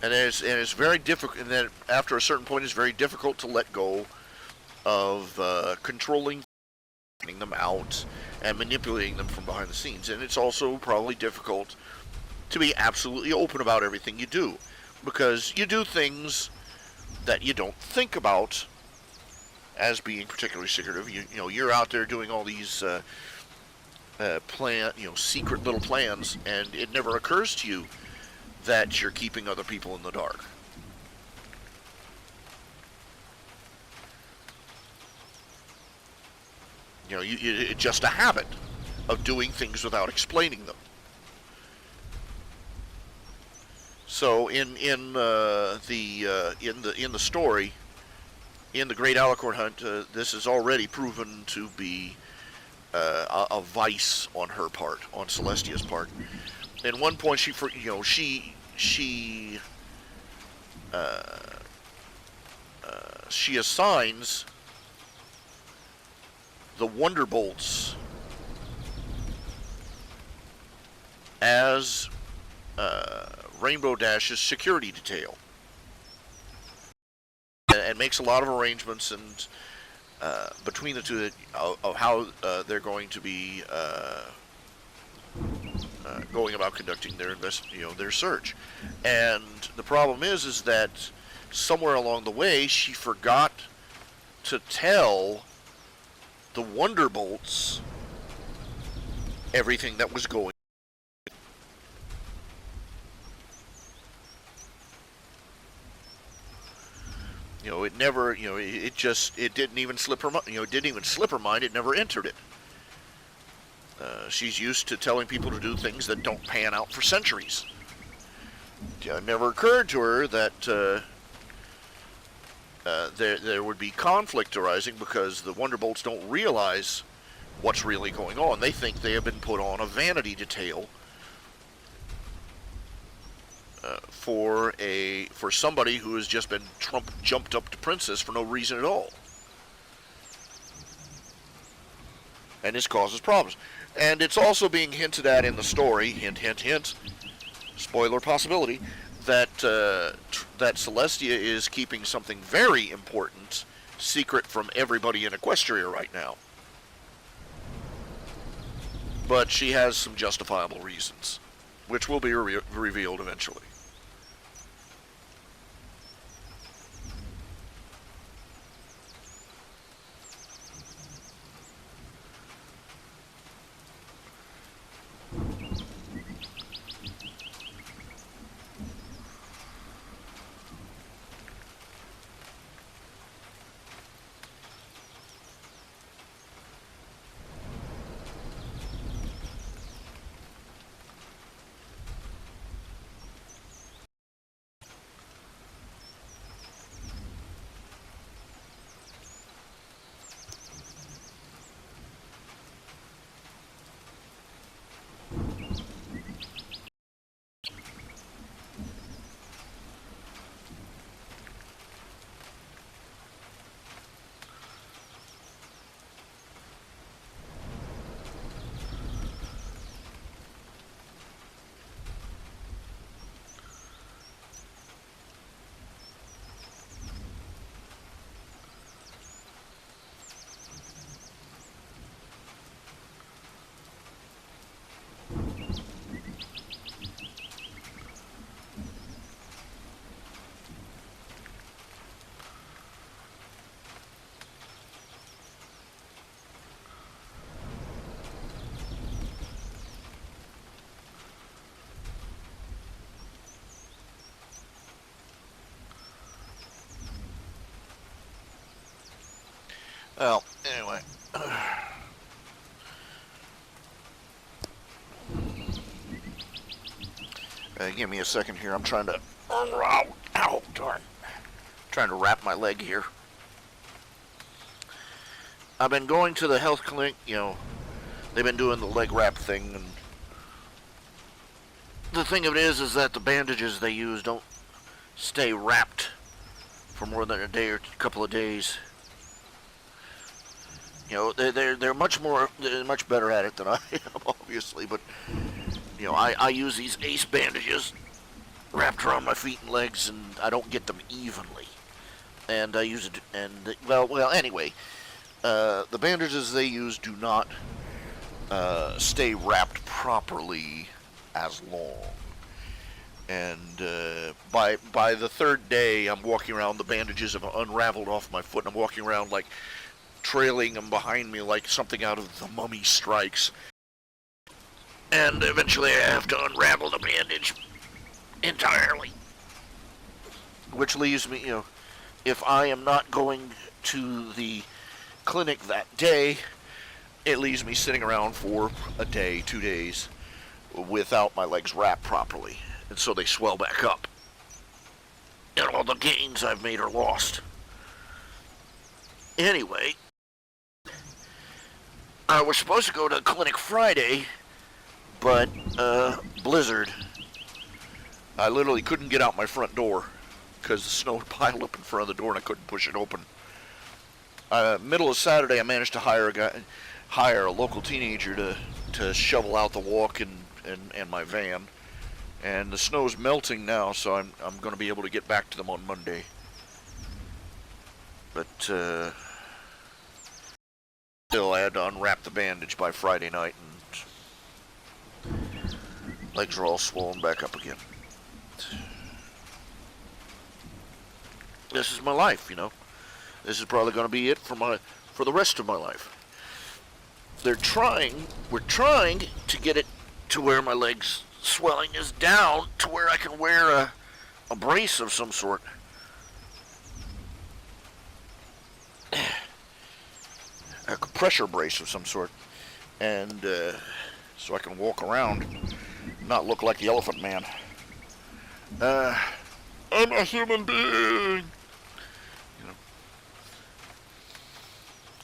And it's very difficult, and then after a certain point, it's very difficult to let go of controlling them out and manipulating them from behind the scenes. And it's also probably difficult to be absolutely open about everything you do, because you do things that you don't think about as being particularly secretive. You're out there doing all these secret little plans, and it never occurs to you that you're keeping other people in the dark. It's just a habit of doing things without explaining them. So in the story, in the Great Alicorn Hunt, this is already proven to be a vice on her part, on Celestia's part. At one point, she assigns the Wonderbolts as Rainbow Dash's security detail, and makes a lot of arrangements and between the two of how they're going to be going about conducting their search. And the problem is that somewhere along the way she forgot to tell the Wonderbolts everything that was going. It never, it didn't even slip her mind. It didn't even slip her mind. It never entered it. She's used to telling people to do things that don't pan out for centuries. It never occurred to her that there would be conflict arising, because the Wonderbolts don't realize what's really going on. They think they have been put on a vanity detail for somebody who has just been jumped up to princess for no reason at all. And this causes problems. And it's also being hinted at in the story, hint, hint, hint, spoiler possibility, that Celestia is keeping something very important secret from everybody in Equestria right now. But she has some justifiable reasons, which will be revealed eventually. Well, anyway. Give me a second here. I'm trying to... Ow, darn. Trying to wrap my leg here. I've been going to the health clinic, they've been doing the leg wrap thing, and the thing of it is that the bandages they use don't stay wrapped for more than a day or a couple of days. They're much better at it than I am, obviously, but I use these ace bandages wrapped around my feet and legs, and I don't get them evenly. and I use it. And well, anyway, the bandages they use do not stay wrapped properly as long. And by the third day, I'm walking around. The bandages have unraveled off my foot, and I'm walking around like trailing them behind me like something out of The Mummy Strikes. And eventually, I have to unravel the bandage entirely, which leaves me, if I am not going to the clinic that day, it leaves me sitting around for a day, 2 days, without my legs wrapped properly. And so they swell back up. And all the gains I've made are lost. Anyway, I was supposed to go to the clinic Friday, but, blizzard. I literally couldn't get out my front door because the snow had piled up in front of the door and I couldn't push it open. Middle of Saturday, I managed to hire a local teenager to shovel out the walk and my van. And the snow's melting now, so I'm going to be able to get back to them on Monday. But still, I had to unwrap the bandage by Friday night, and legs are all swollen back up again. This is my life, This is probably going to be it for the rest of my life. We're trying to get it to where my legs swelling is down to where I can wear a brace of some sort. A pressure brace of some sort. And so I can walk around, not look like the Elephant Man. I'm a human being.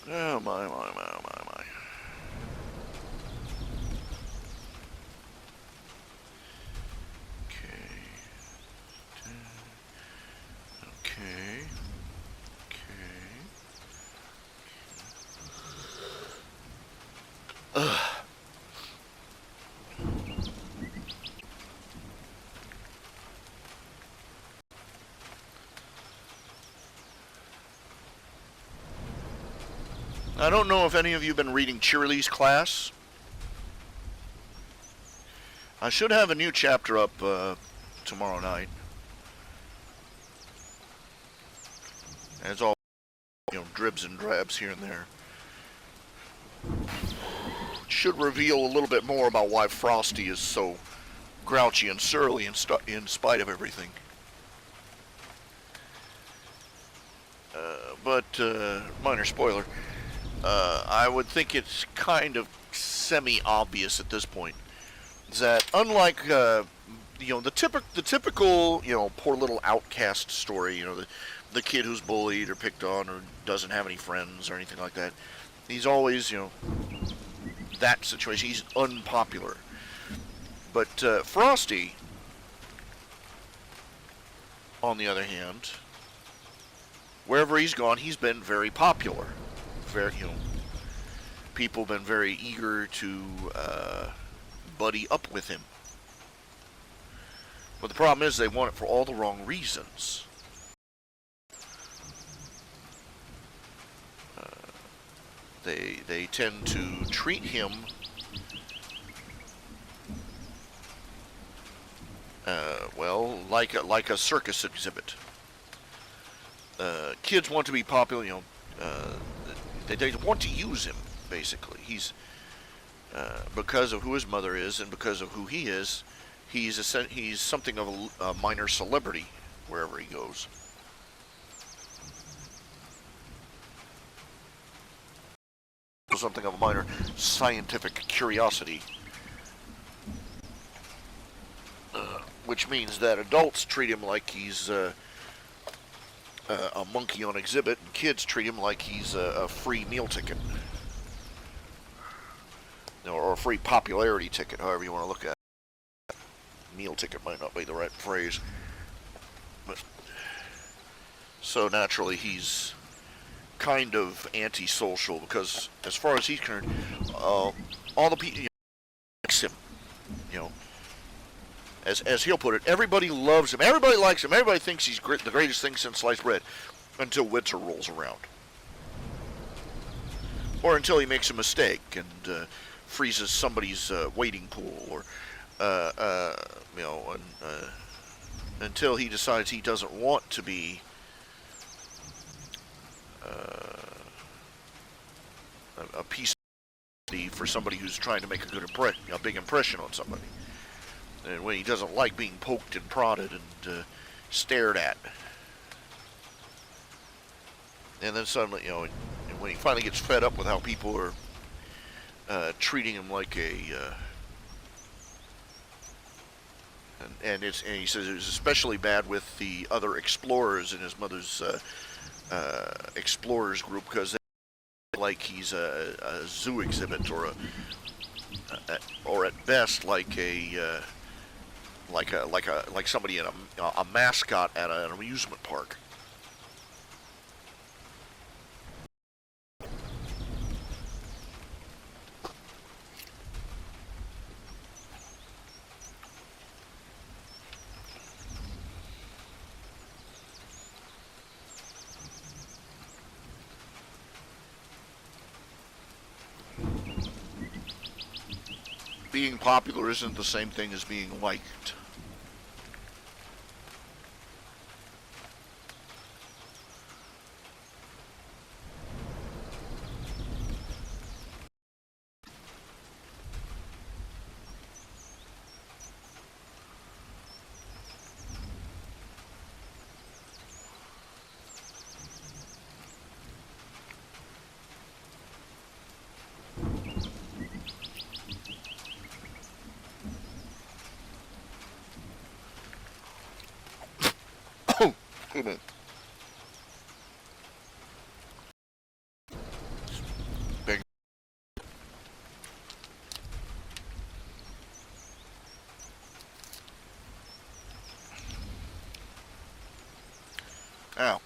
Oh my. Okay. I don't know if any of you have been reading Cheerilee's Class. I should have a new chapter up tomorrow night. And it's all, dribs and drabs here and there. Should reveal a little bit more about why Frosty is so grouchy and surly in spite of everything. But minor spoiler. I would think it's kind of semi-obvious at this point that unlike the typical poor little outcast story, the kid who's bullied or picked on or doesn't have any friends or anything like that, he's always that situation. He's unpopular. But Frosty, on the other hand, wherever he's gone, he's been very popular. People have been very eager to buddy up with him. But the problem is they want it for all the wrong reasons. They tend to treat him like a circus exhibit. Kids want to be popular, they want to use him, basically. He's, because of who his mother is and because of who he is, he's something of a minor celebrity wherever he goes. Something of a minor scientific curiosity. Which means that adults treat him like he's a monkey on exhibit, and kids treat him like he's a free meal ticket. Or a free popularity ticket, however you want to look at it. Meal ticket might not be the right phrase. But, so naturally he's kind of antisocial because, as far as he's concerned, all the people likes him. As he'll put it, everybody loves him. Everybody likes him. Everybody thinks he's the greatest thing since sliced bread. until winter rolls around. Or until he makes a mistake and freezes somebody's wading pool, or you know, until he decides he doesn't want to be a piece of for somebody who's trying to make a big impression on somebody, and when he doesn't like being poked and prodded and stared at, and then suddenly, you know, and when he finally gets fed up with how people are treating him like a and he says it was especially bad with the other explorers in his mother's explorers group, because they like he's a zoo exhibit, or at best like somebody in a mascot at an amusement park. Being popular isn't the same thing as being liked. Excuse me. Big. Ow.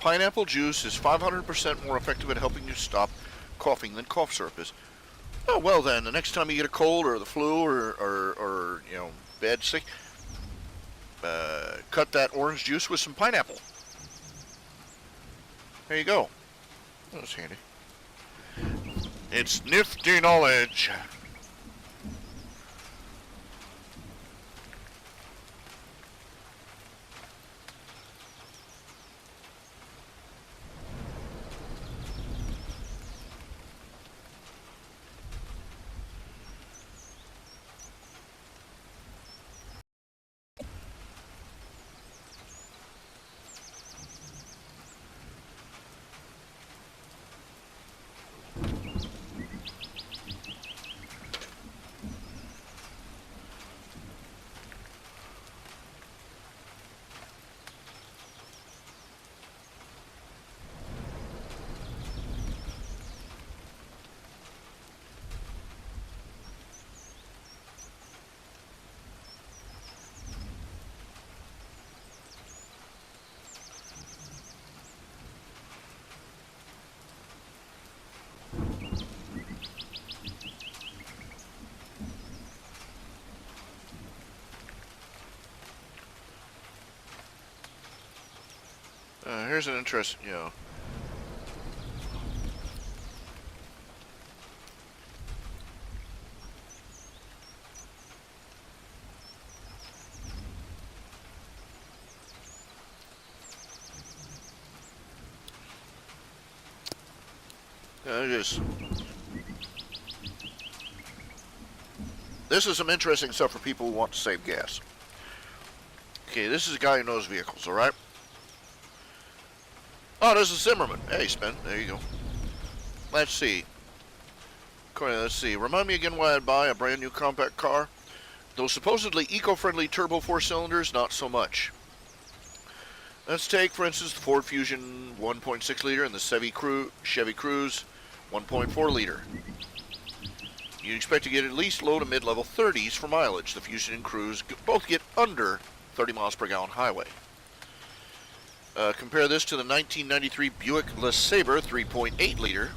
Pineapple juice is 500% more effective at helping you stop coughing than cough syrup is. Oh, well then, the next time you get a cold or the flu or you know, bad sick, cut that orange juice with some pineapple. There you go. That's handy. It's nifty knowledge. Here's an interesting, you know. This is some interesting stuff for people who want to save gas. Okay, this is a guy who knows vehicles, alright? Oh, this is Zimmerman. Hey, Spin. There you go. Let's see. Let's see. Remind me again why I'd buy a brand new compact car. Those supposedly eco-friendly turbo 4-cylinders, not so much. Let's take, for instance, the Ford Fusion 1.6 liter and the Chevy Cruze 1.4 liter. You'd expect to get at least low to mid-level 30s for mileage. The Fusion and Cruze both get under 30 miles per gallon highway. Compare this to the 1993 Buick LeSabre 3.8 liter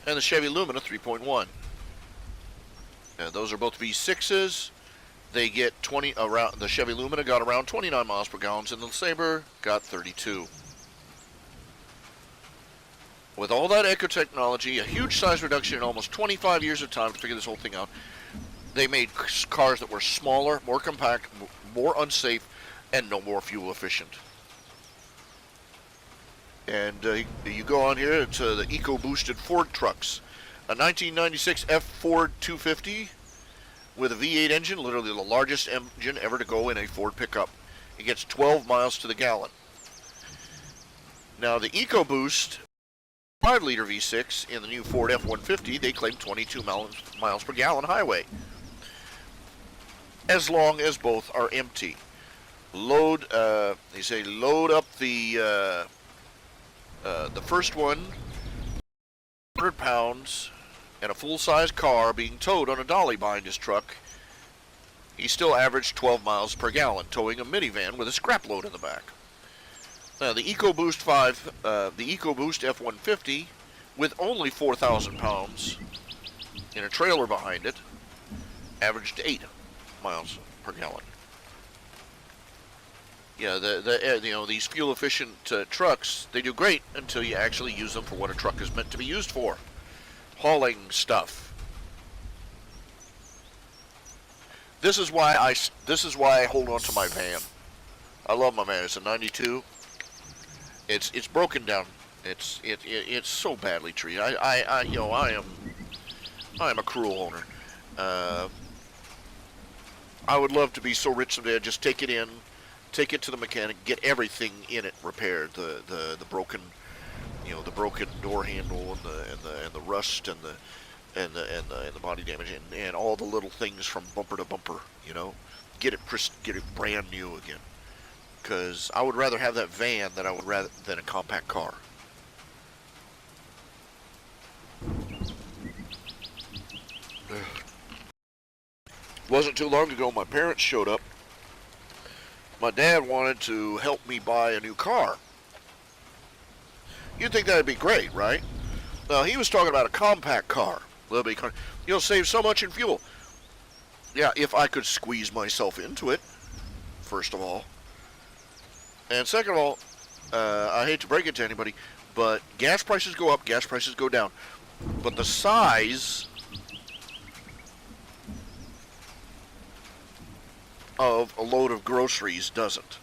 and the Chevy Lumina 3.1. Those are both V6s. They get the Chevy Lumina got around 29 miles per gallon, and the LeSabre got 32. With all that eco technology, a huge size reduction in almost 25 years of time to figure this whole thing out, they made cars that were smaller, more compact, more unsafe, and no more fuel efficient. And you go on here to the eco-boosted Ford trucks. A 1996 F Ford 250 with a V8 engine, literally the largest engine ever to go in a Ford pickup. It gets 12 miles to the gallon. Now the EcoBoost 5-liter V6 in the new Ford F-150, they claim 22 miles per gallon highway, as long as both are empty. They say load up the first one, 100 pounds, and a full-size car being towed on a dolly behind his truck. He still averaged 12 miles per gallon, towing a minivan with a scrap load in the back. Now the EcoBoost F-150, with only 4,000 pounds in a trailer behind it, averaged 8 miles per gallon. Yeah, these fuel-efficient trucks, they do great until you actually use them for what a truck is meant to be used for. Hauling stuff. This is why I hold on to my van. I love my van. It's a 92. It's broken down. It's so badly treated. I am a cruel owner. I would love to be so rich someday I'd just take it in, take it to the mechanic, get everything in it repaired. The broken, the broken door handle and the rust and the body damage and all the little things from bumper to bumper. Get it brand new again. Because I would rather have that van than a compact car. Wasn't too long ago my parents showed up. My dad wanted to help me buy a new car. You'd think that'd be great, right? Now he was talking about a compact car, little bitty car. You'll save so much in fuel. Yeah, if I could squeeze myself into it, first of all. And second of all, I hate to break it to anybody, but gas prices go up, gas prices go down. But the size of a load of groceries doesn't.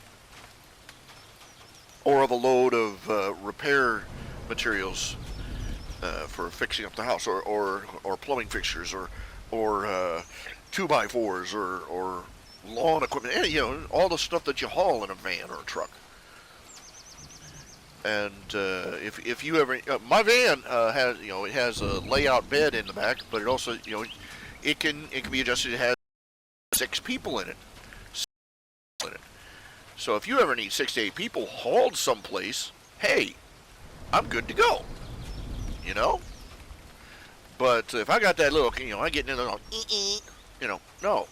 Or of a load of repair materials for fixing up the house, or plumbing fixtures, or 2x4s, or lawn equipment, all the stuff that you haul in a van or a truck. And if you ever, my van has, it has a layout bed in the back, but it also, it can be adjusted. It has 6 people in it. So if you ever need 6 to 8 people hauled someplace, hey, I'm good to go. But if I got that little, I get in there, no.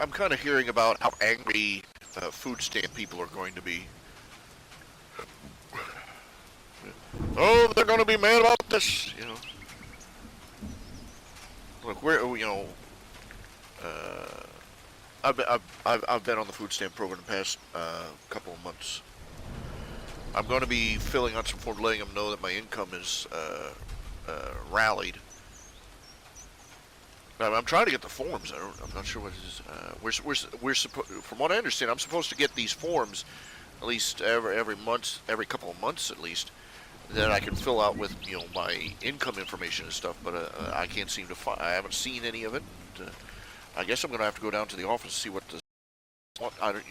I'm kind of hearing about how angry food stamp people are going to be. Oh, they're going to be mad about this, Look, I've been on the food stamp program the past couple of months. I'm going to be filling out some forms, letting them know that my income is rallied. I'm trying to get the forms. I'm not sure what it is. From what I understand, I'm supposed to get these forms at least every month, every couple of months at least, that I can fill out with my income information and stuff. But I can't seem to find. I haven't seen any of it. And, I guess I'm going to have to go down to the office to see what the I don't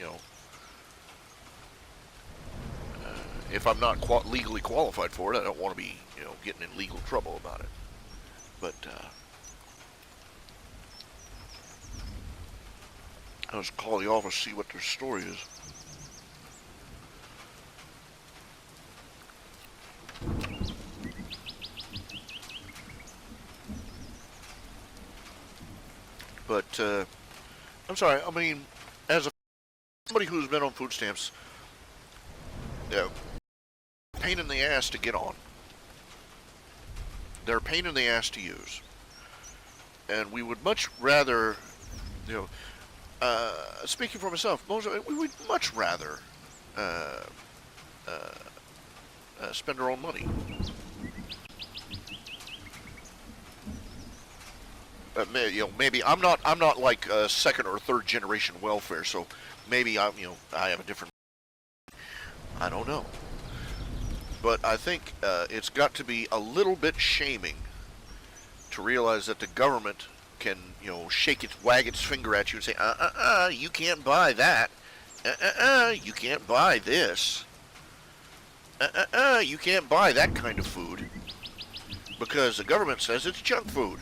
if I'm not legally qualified for it. I don't want to be getting in legal trouble about it. But I'll just call the office, see what their story is. But I'm sorry. I mean, as somebody who's been on food stamps, pain in the ass to get on. They're a pain in the ass to use, and we would much rather, speaking for myself, we would much rather spend our own money. Maybe I'm not like second or third generation welfare, so maybe I have a different. I don't know, but I think it's got to be a little bit shaming to realize that the government can wag its finger at you and say you can't buy that, you can't buy this, you can't buy that kind of food because the government says it's junk food.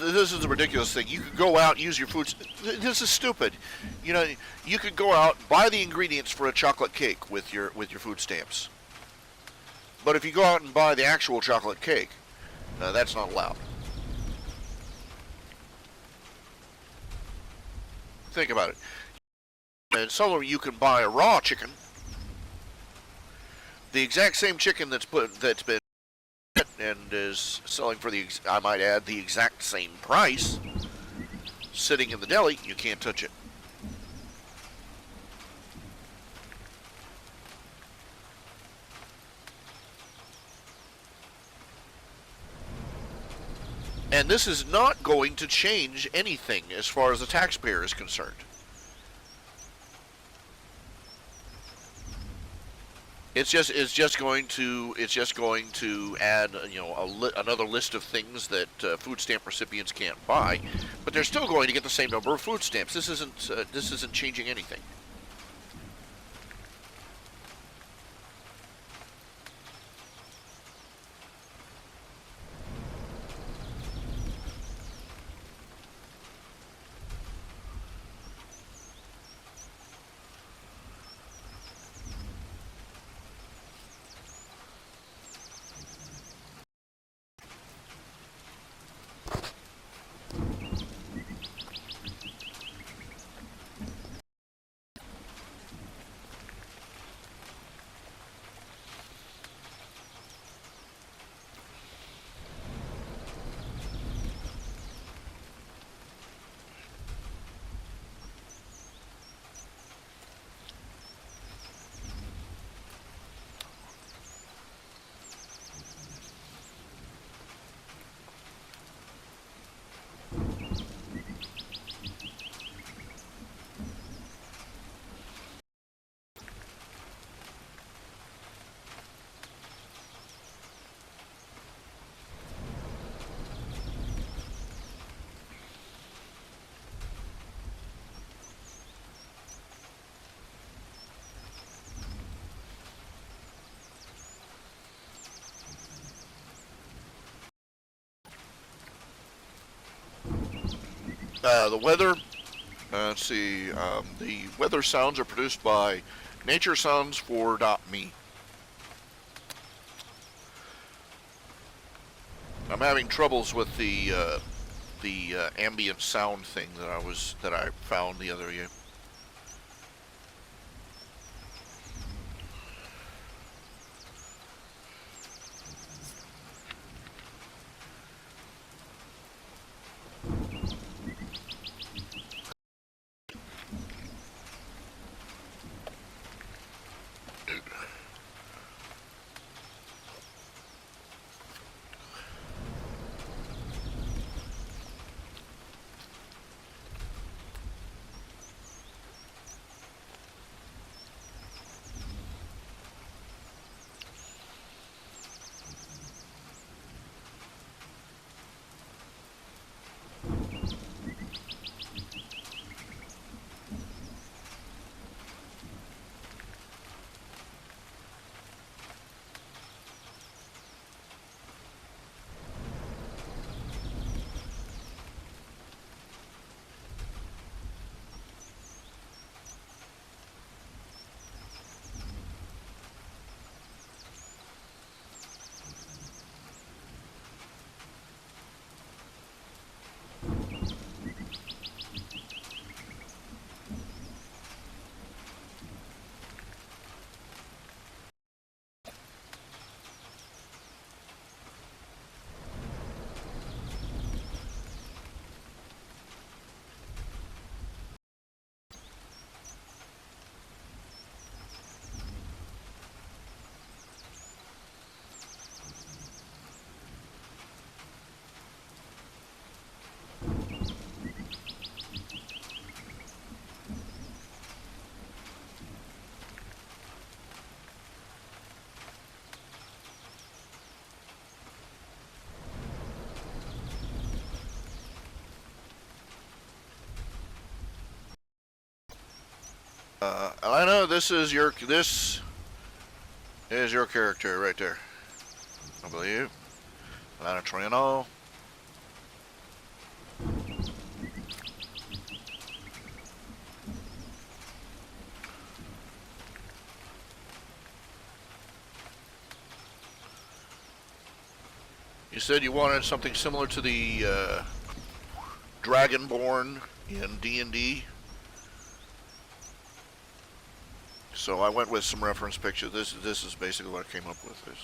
This is a ridiculous thing. You could go out, use your food. This is stupid. You could go out, buy the ingredients for a chocolate cake with your food stamps. But if you go out and buy the actual chocolate cake, that's not allowed. Think about it. And some you can buy a raw chicken, the exact same chicken that's been and is selling for I might add, the exact same price, sitting in the deli. You can't touch it. And this is not going to change anything as far as the taxpayer is concerned. It's just going to add another list of things that food stamp recipients can't buy, but they're still going to get the same number of food stamps. This isn't changing anything. The weather. Let's see. The weather sounds are produced by naturesounds4.me. I'm having troubles with the ambient sound thing that I found the other year. I know this is your character right there. I believe. Lana Torino. You said you wanted something similar to the Dragonborn in D&D. So I went with some reference pictures. This is basically what I came up with. This.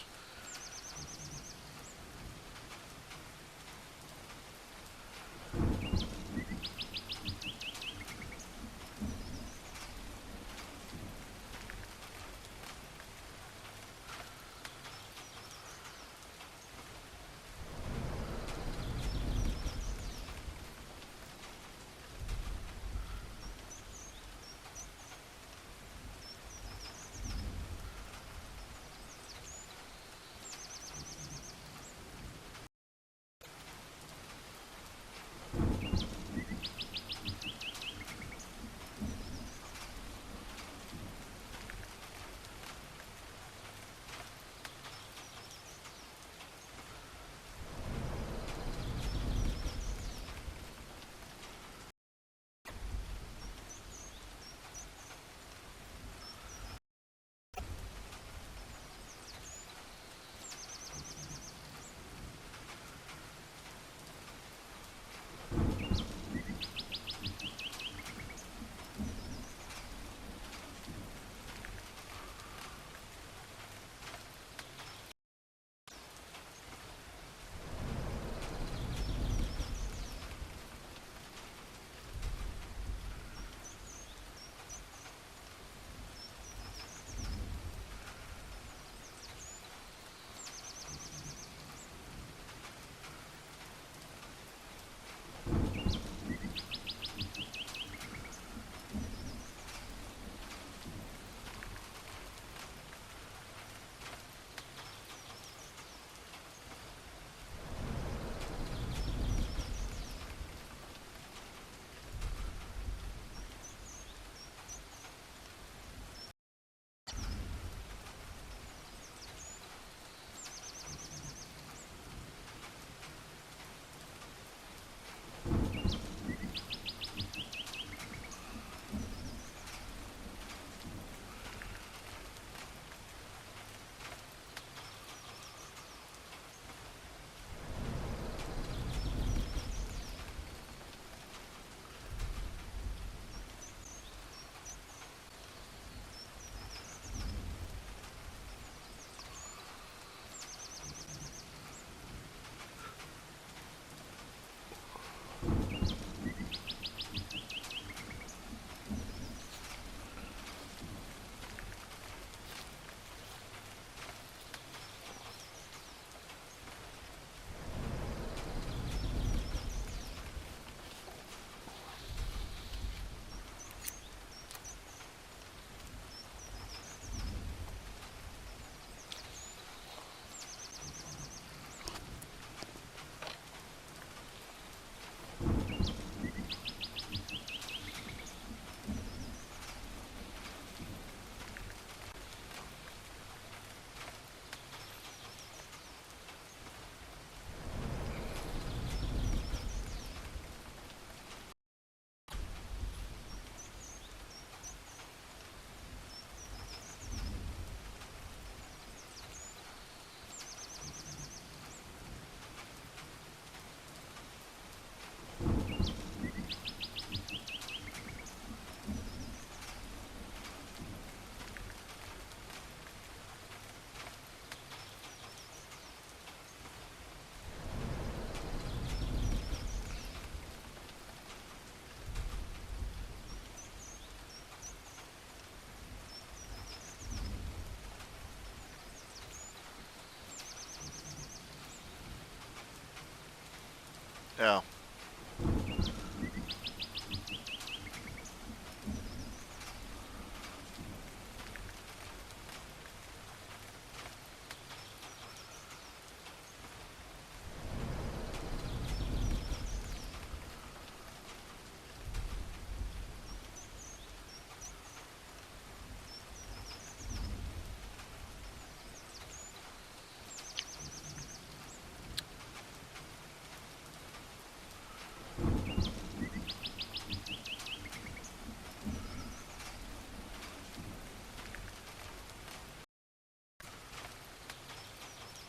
Yeah.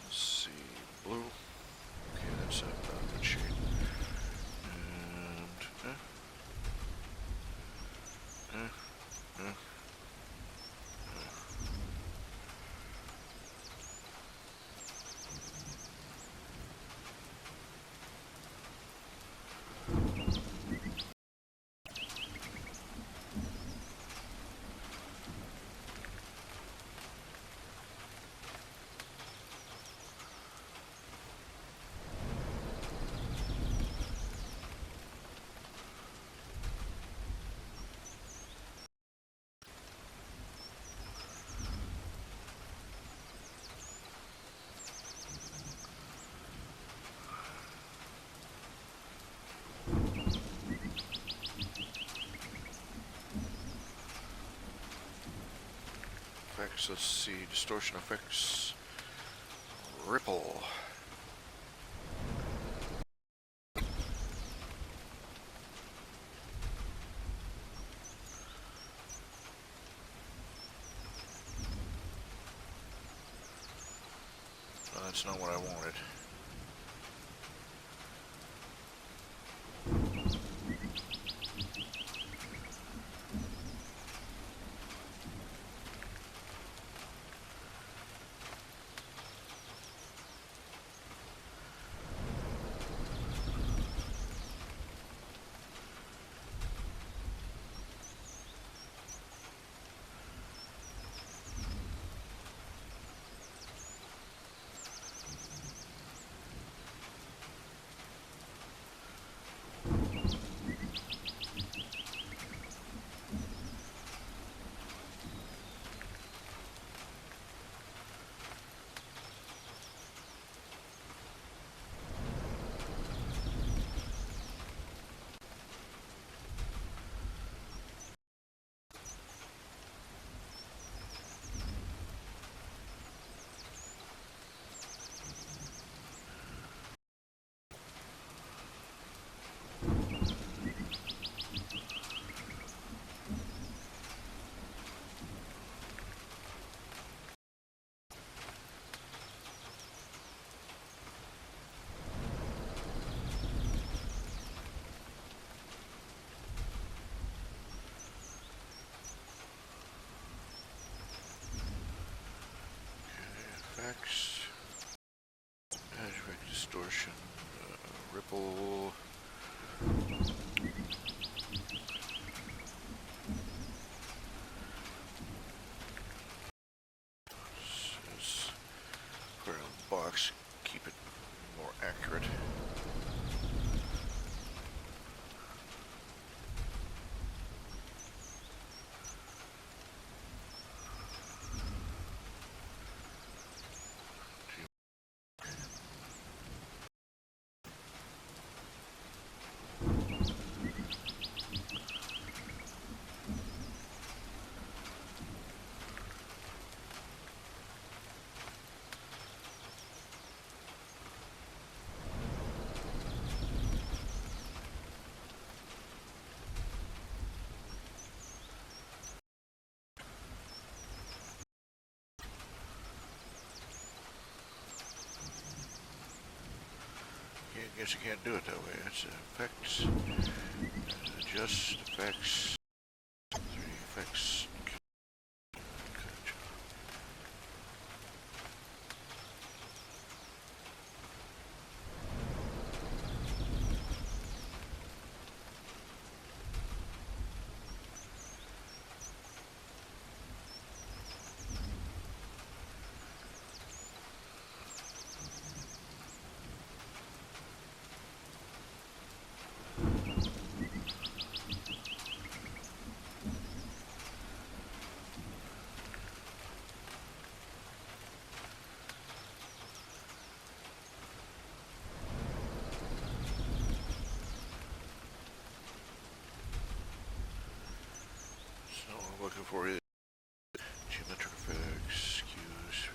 Let's see. Blue. Okay, that's a good shade. And uh, effects. Let's see. Distortion effects. Ripple. That's not what I wanted. Effects. Edge distortion. Ripple. Says put it in a box. Keep it more accurate. I guess you can't do it that way. That's effects. Adjust effects. 3D effects. looking for is geometric effects, skews,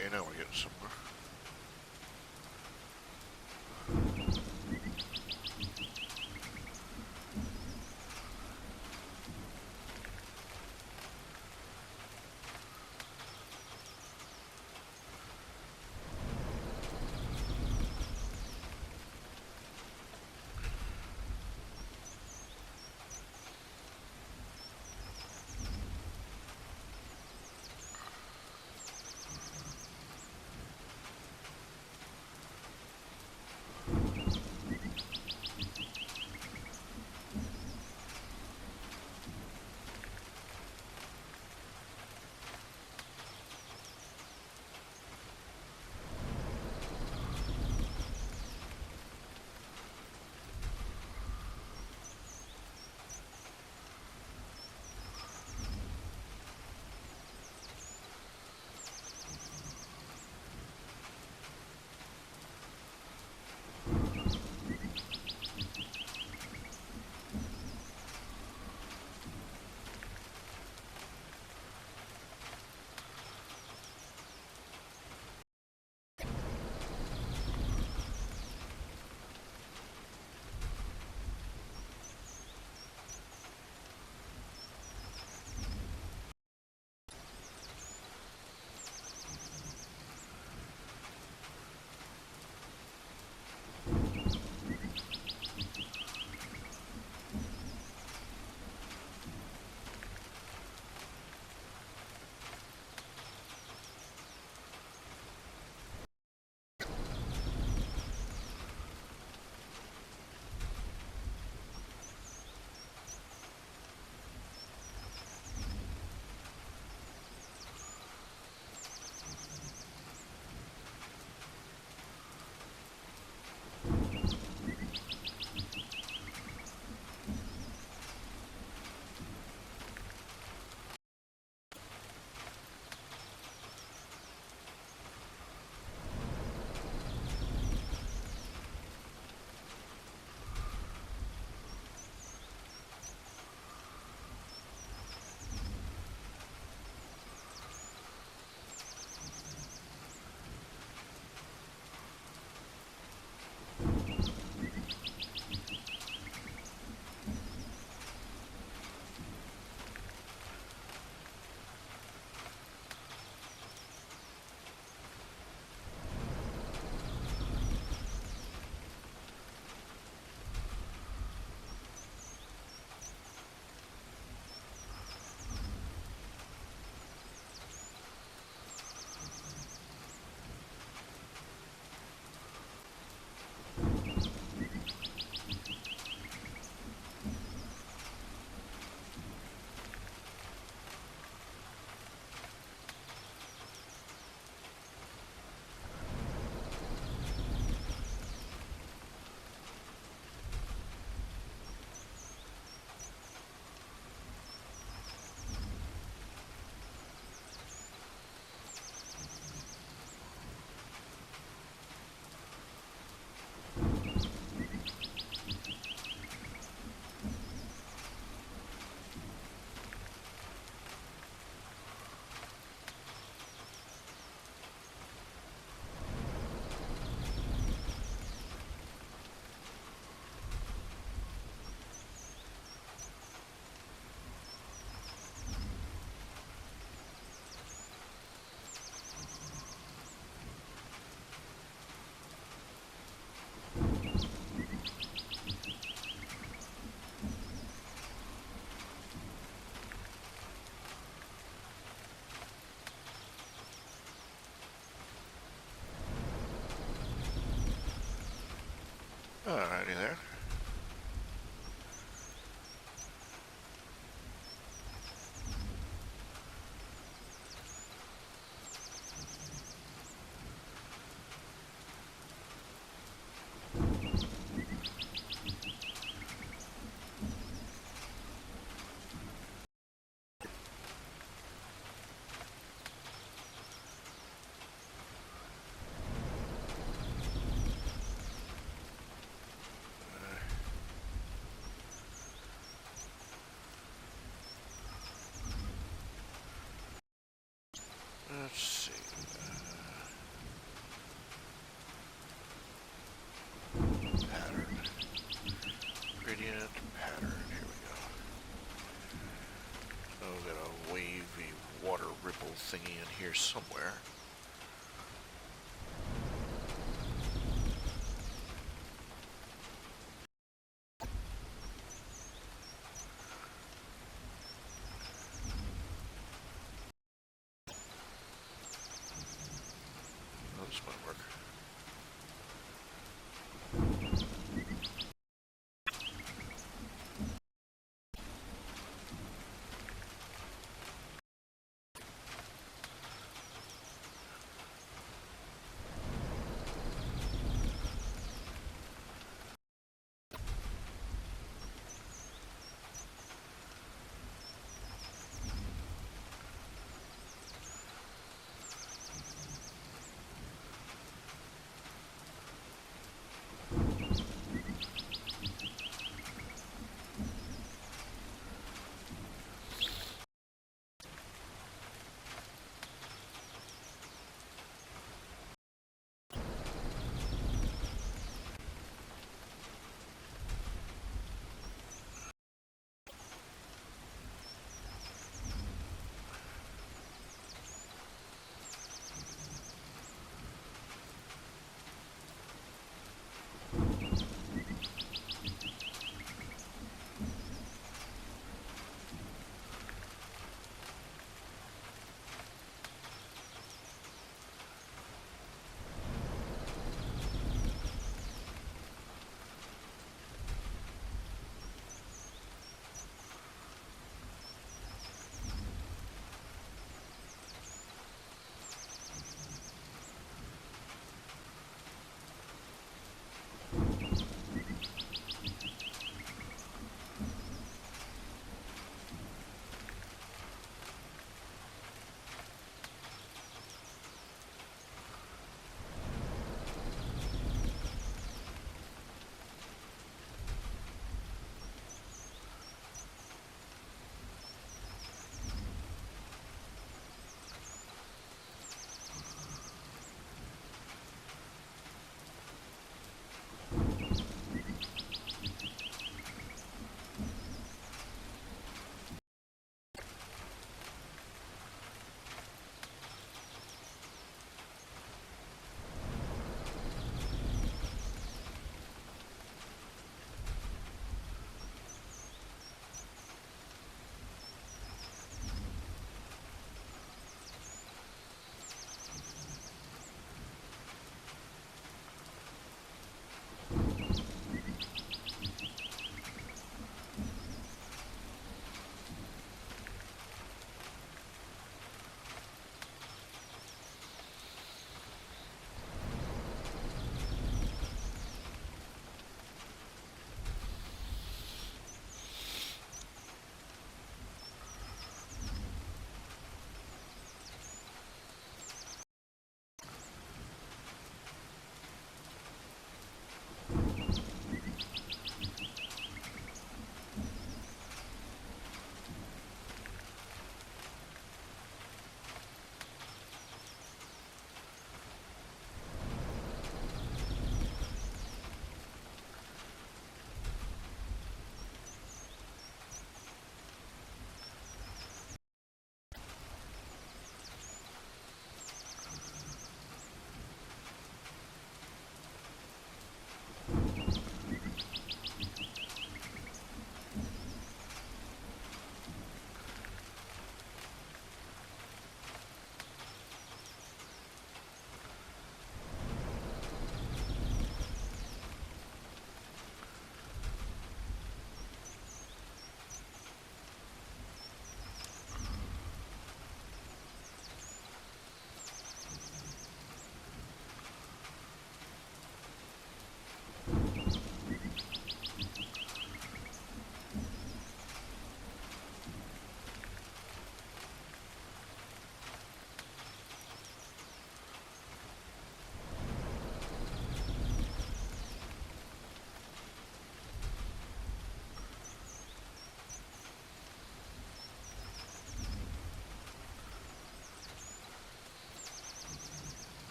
okay, now we're getting somewhere. Alrighty there. Let's see. Pattern. Gradient pattern. Here we go. Oh, we got a wavy water ripple thingy in here somewhere. Oh, this might work.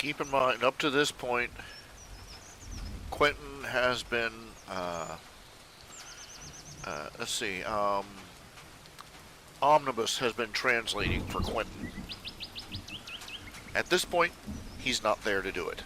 keep in mind, up to this point, Quentin has been, let's see, Omnibus has been translating for Quentin. At this point, he's not there to do it.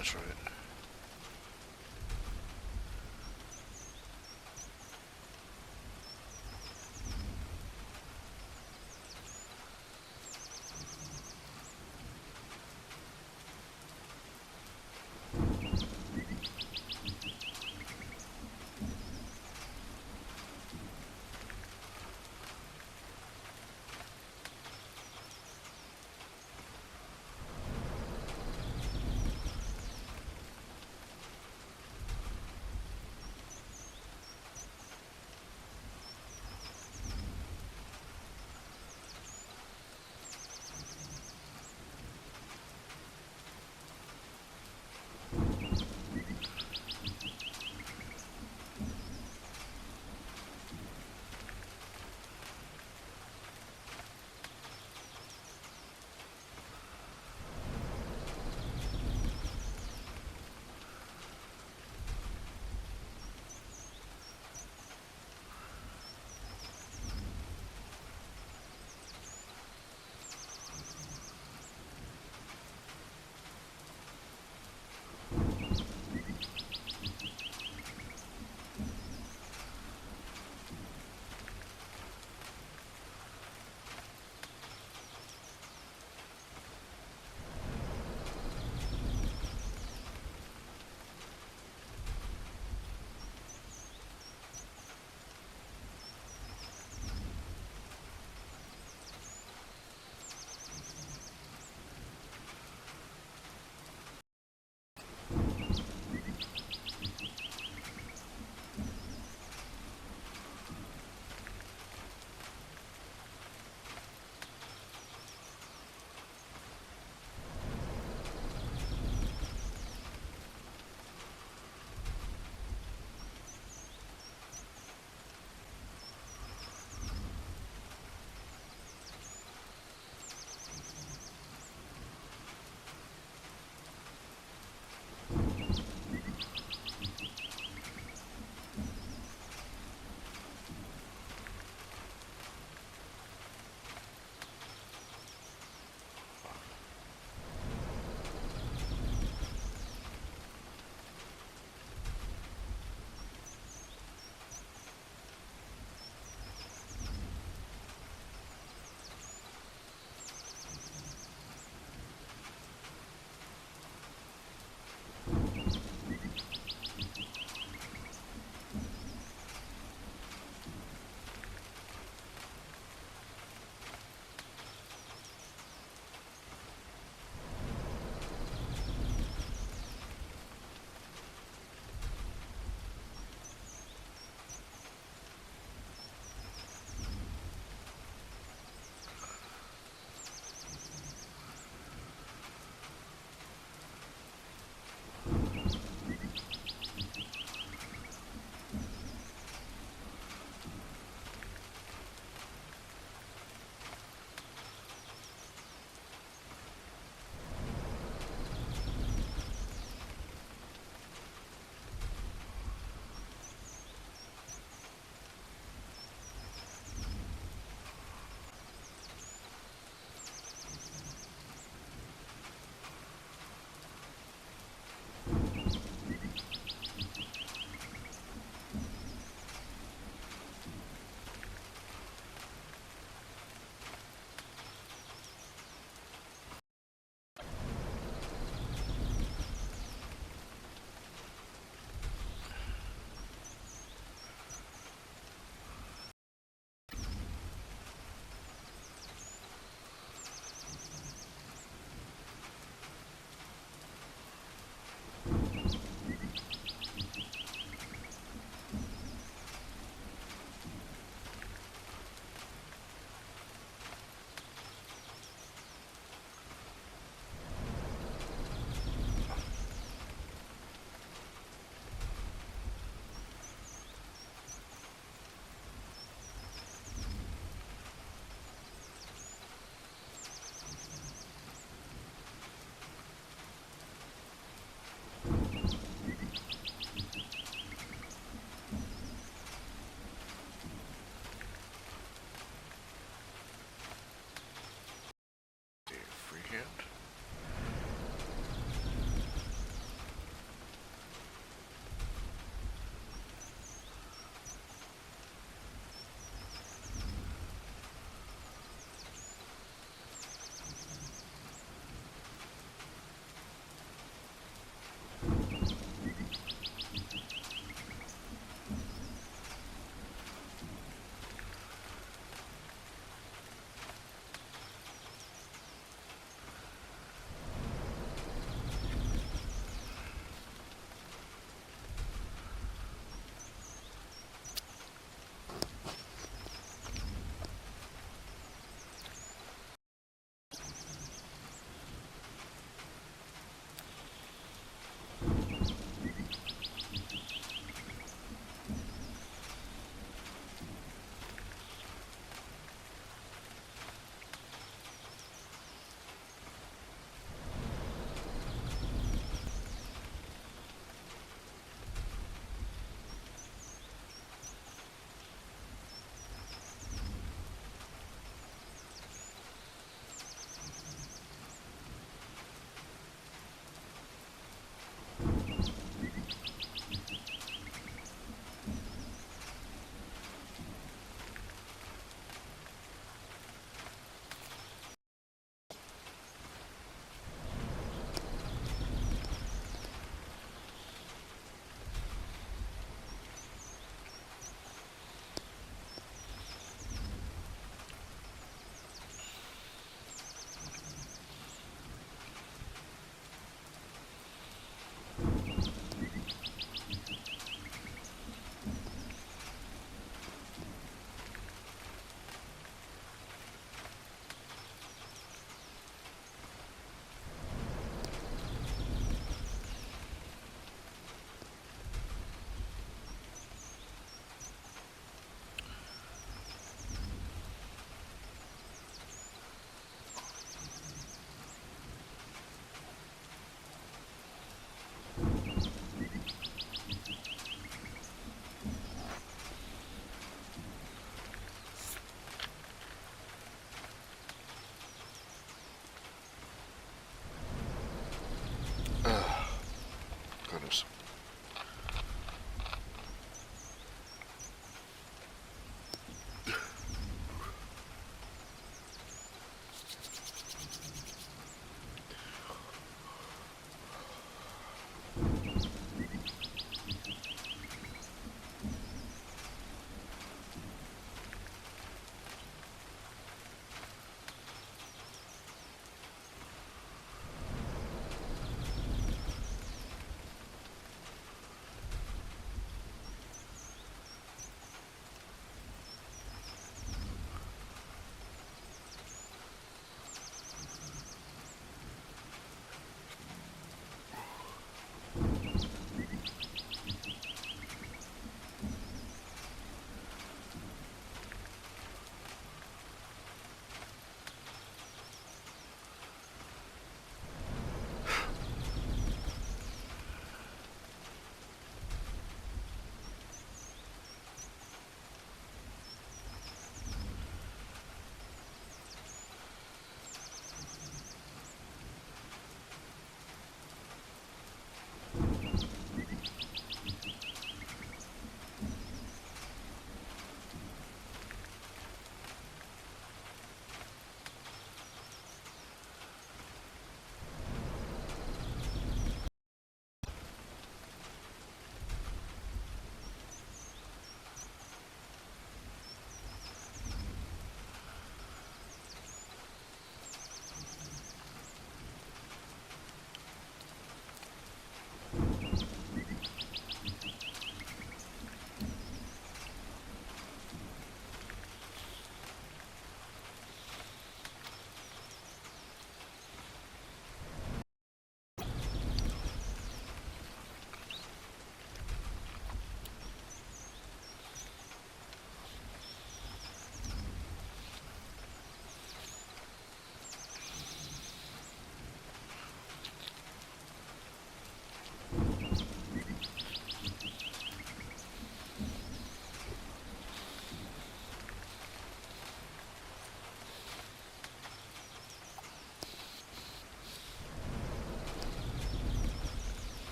That's right.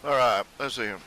Alright, let's see here.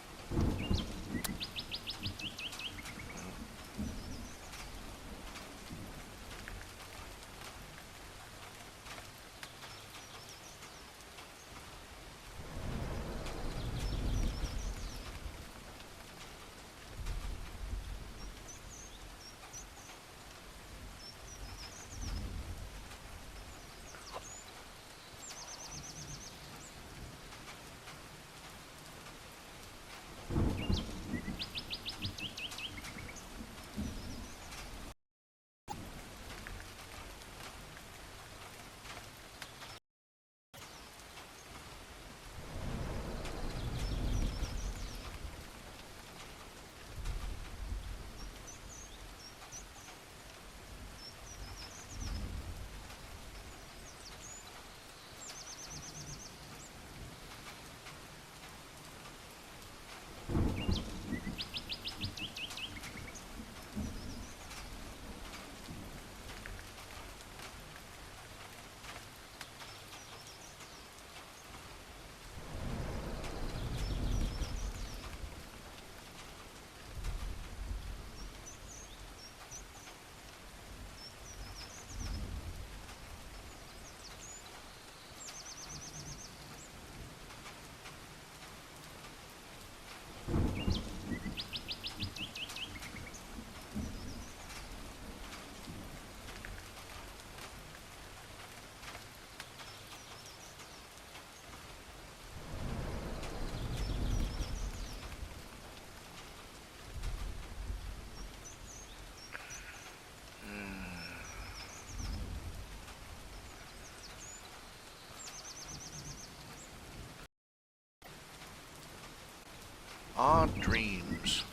Odd dreams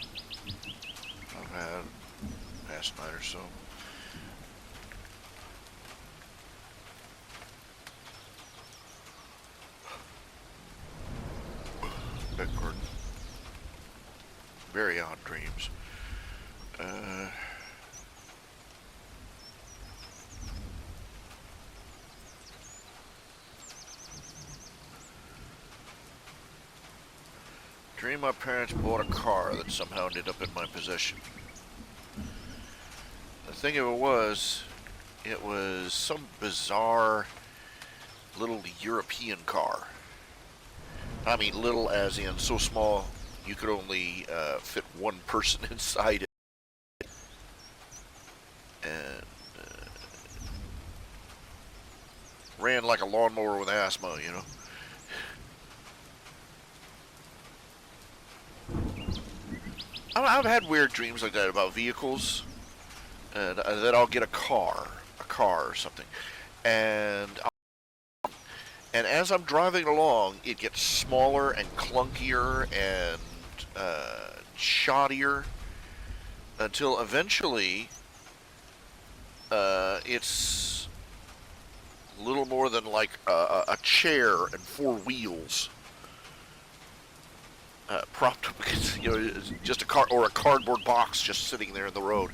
I've had past night or so. Beg pardon. Very odd dreams. Dream my parents bought a car that somehow ended up in my possession. The thing of it was some bizarre little European car. I mean, little as in so small you could only fit one person inside it. And ran like a lawnmower with asthma, you know. I've had weird dreams like that about vehicles, and that I'll get a car or something, and as I'm driving along, it gets smaller and clunkier and shoddier until eventually it's little more than like a chair and four wheels. Propped up against, just a car or a cardboard box just sitting there in the road.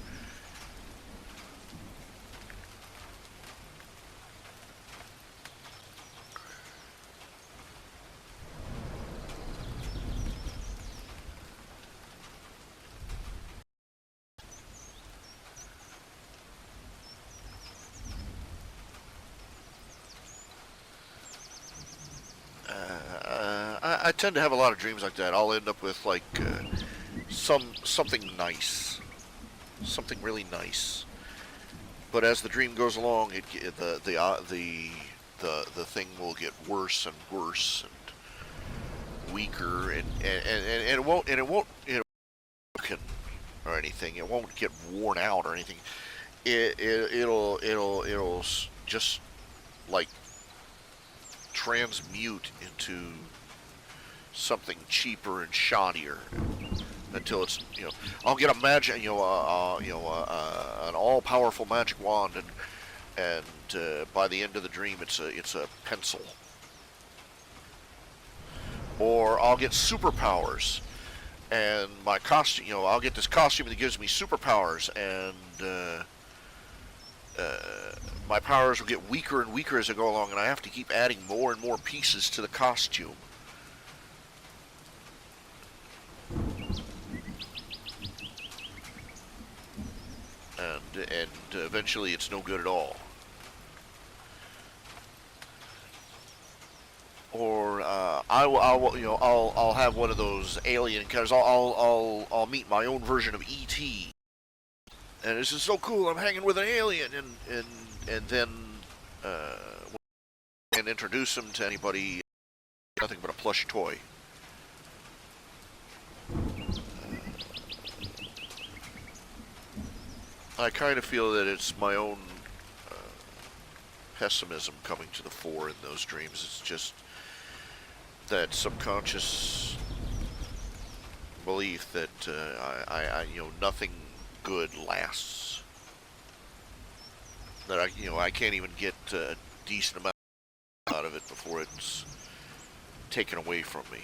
I tend to have a lot of dreams like that. I'll end up with like something nice, something really nice. But as the dream goes along, the thing will get worse and worse and weaker, and it won't broken or anything. It won't get worn out or anything. It'll just like transmute into something cheaper and shoddier until it's, I'll get a magic, an all-powerful magic wand, and by the end of the dream it's a pencil. Or I'll get superpowers, and my costume, I'll get this costume that gives me superpowers, and my powers will get weaker and weaker as I go along, and I have to keep adding more and more pieces to the costume. eventually it's no good at all. Or I'll have one of those alien encounters. I'll meet my own version of E.T. and this is so cool. I'm hanging with an alien, and then uh, and introduce him to anybody. Nothing but a plush toy. I kind of feel that it's my own uh, pessimism coming to the fore in those dreams. It's just that subconscious belief that nothing good lasts. That I can't even get a decent amount out of it before it's taken away from me.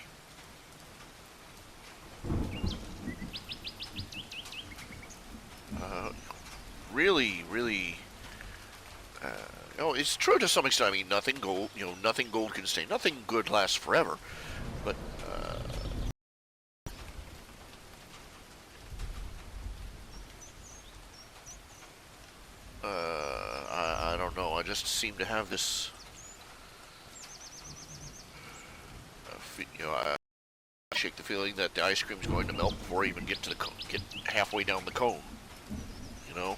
Really, it's true to some extent. I mean, nothing gold can stay. Nothing good lasts forever. But I don't know. I just seem to have this, I shake the feeling that the ice cream's going to melt before I even get to get halfway down the cone. You know.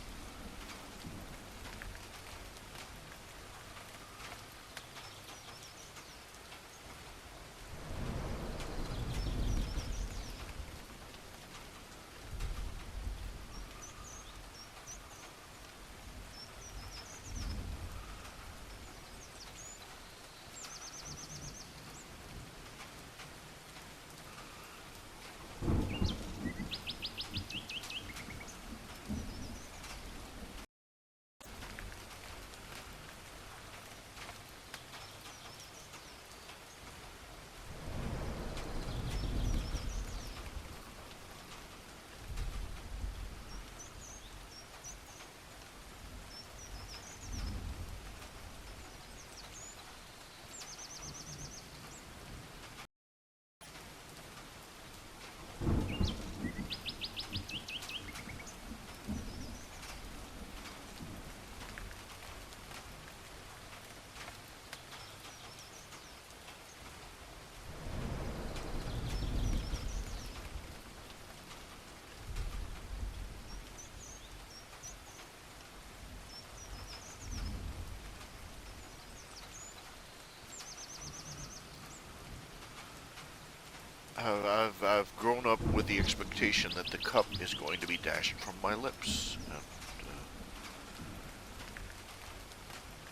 I've grown up with the expectation that the cup is going to be dashed from my lips,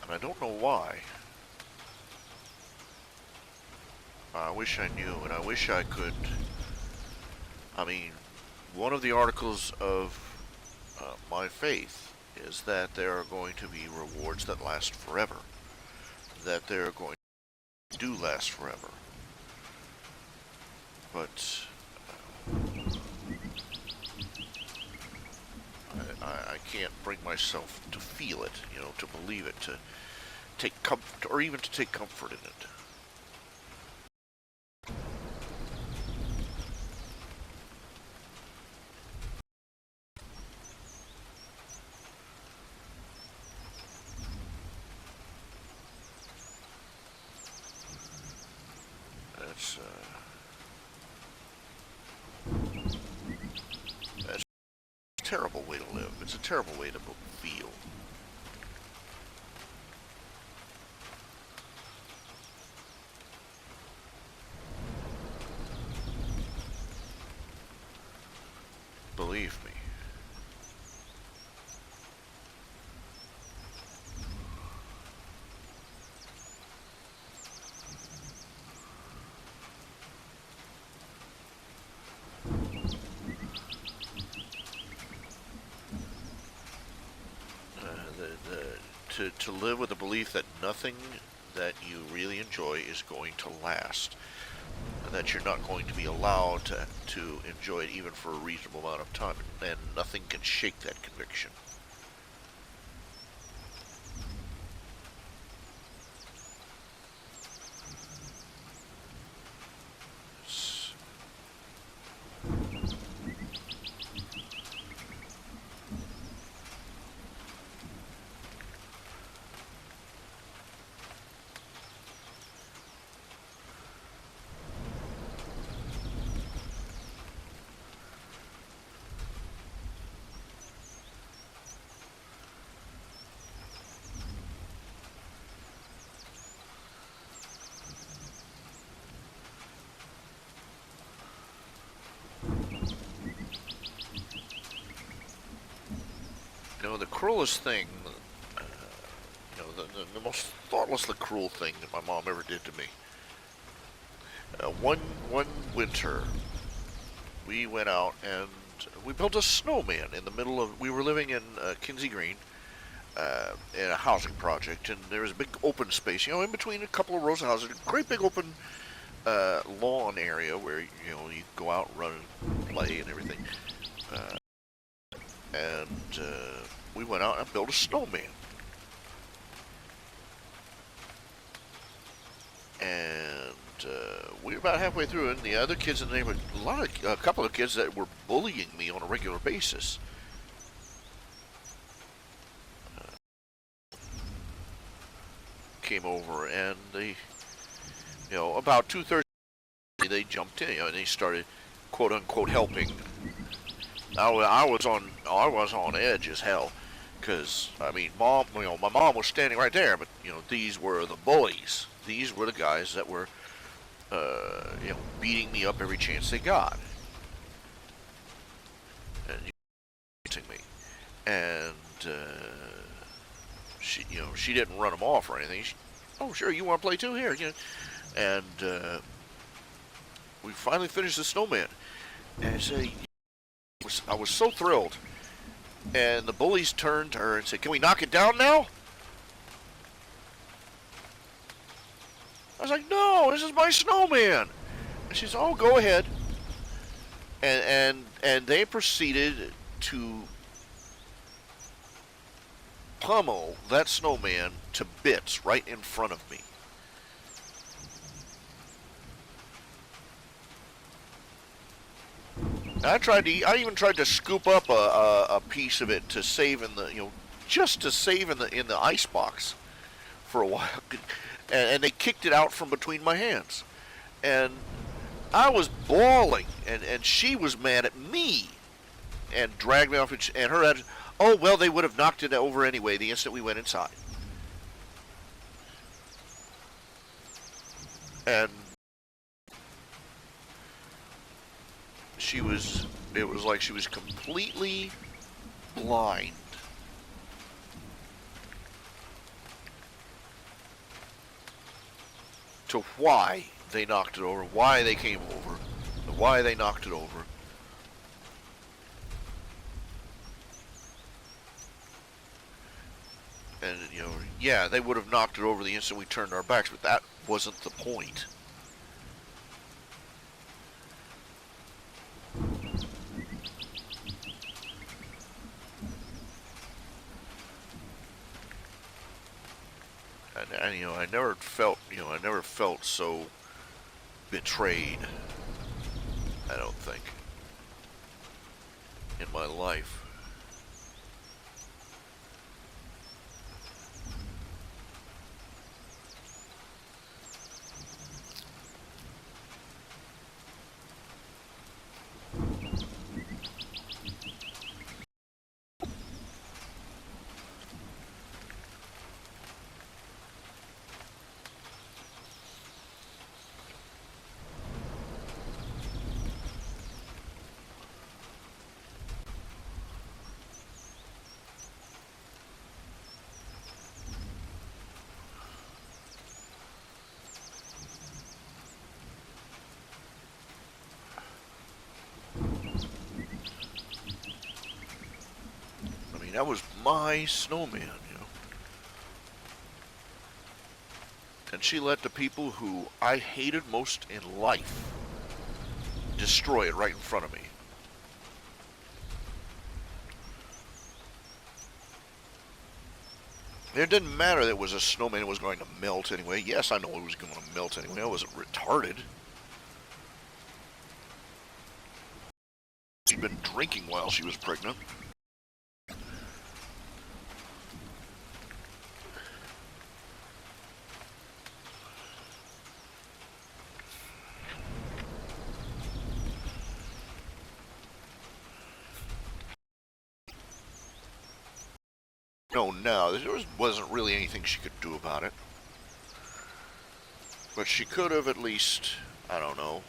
and I don't know why. I wish I knew, and I wish I could. I mean, one of the articles of my faith is that there are going to be rewards that last forever, that they're going to do last forever. But I can't bring myself to feel it, to believe it, to take comfort, or even to take comfort in it. That's that's a terrible way to live. It's a terrible way to feel. Believe me. To live with the belief that nothing that you really enjoy is going to last, and that you're not going to be allowed to enjoy it even for a reasonable amount of time, and nothing can shake that conviction. the cruelest thing, the most thoughtlessly cruel thing that my mom ever did to me. One winter, we went out and we built a snowman in the middle of. We were living in Kinsey Green, in a housing project, and there was a big open space, in between a couple of rows of houses, a great big open lawn area where you go out and run and play and everything. And we went out and built a snowman. And we were about halfway through it, and the other kids in the neighborhood, a couple of kids that were bullying me on a regular basis, came over, and they, about 2:30, they jumped in, and they started, quote unquote, helping. I was on edge as hell, because mom, my mom was standing right there, but these were the bullies. These were the guys that were, beating me up every chance they got, and hitting me, and she didn't run them off or anything. Oh, sure, you want to play too? Here, and we finally finished the snowman, and I was so thrilled, and the bullies turned to her and said, "Can we knock it down now?" I was like, "No, this is my snowman." And she said, "Oh, go ahead." And they proceeded to pummel that snowman to bits right in front of me. I even tried to scoop up a piece of it to save in the, just to save in the ice box for a while. And they kicked it out from between my hands. And I was bawling, and she was mad at me and dragged me off, and her attitude, "Oh, well, they would have knocked it over anyway the instant we went inside." And it was like she was completely blind to why they knocked it over, why they came over, why they knocked it over. And, yeah, they would have knocked it over the instant we turned our backs, but that wasn't the point. And I never felt so betrayed, I don't think, in my life. That was my snowman, And she let the people who I hated most in life destroy it right in front of me. It didn't matter that it was a snowman that was going to melt anyway. Yes, I know it was going to melt anyway. I wasn't retarded. She'd been drinking while she was pregnant. No, there wasn't really anything she could do about it. But she could have at least, I don't know,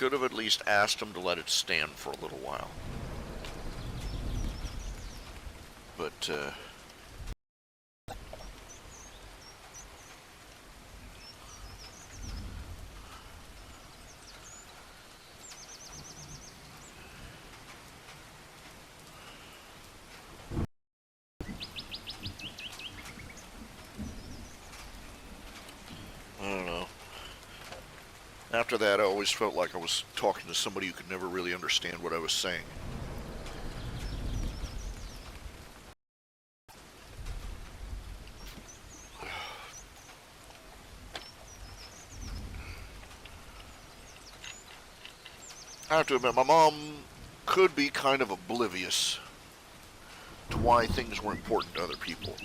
could have at least asked him to let it stand for a little while. But, I don't know. After that, I always felt like I was talking to somebody who could never really understand what I was saying. I have to admit, my mom could be kind of oblivious to why things were important to other people.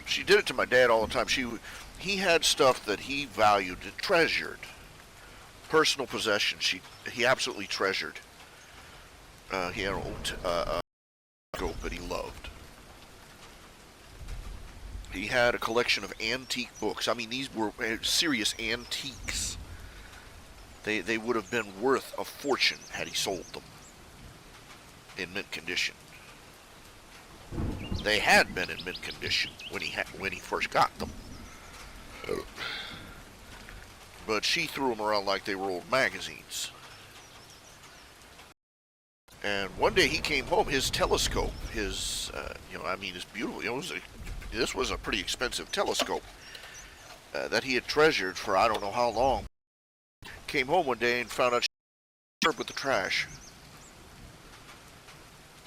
She did it to my dad all the time. He had stuff that he valued and treasured. Personal possessions he absolutely treasured. He had an old scope that he loved. He had a collection of antique books. I mean, these were serious antiques. They would have been worth a fortune had he sold them in mint condition. They had been in mint condition when he first got them. But she threw them around like they were old magazines. And one day he came home, his telescope, it's beautiful. This was a pretty expensive telescope that he had treasured for I don't know how long. Came home one day and found out she was with the trash.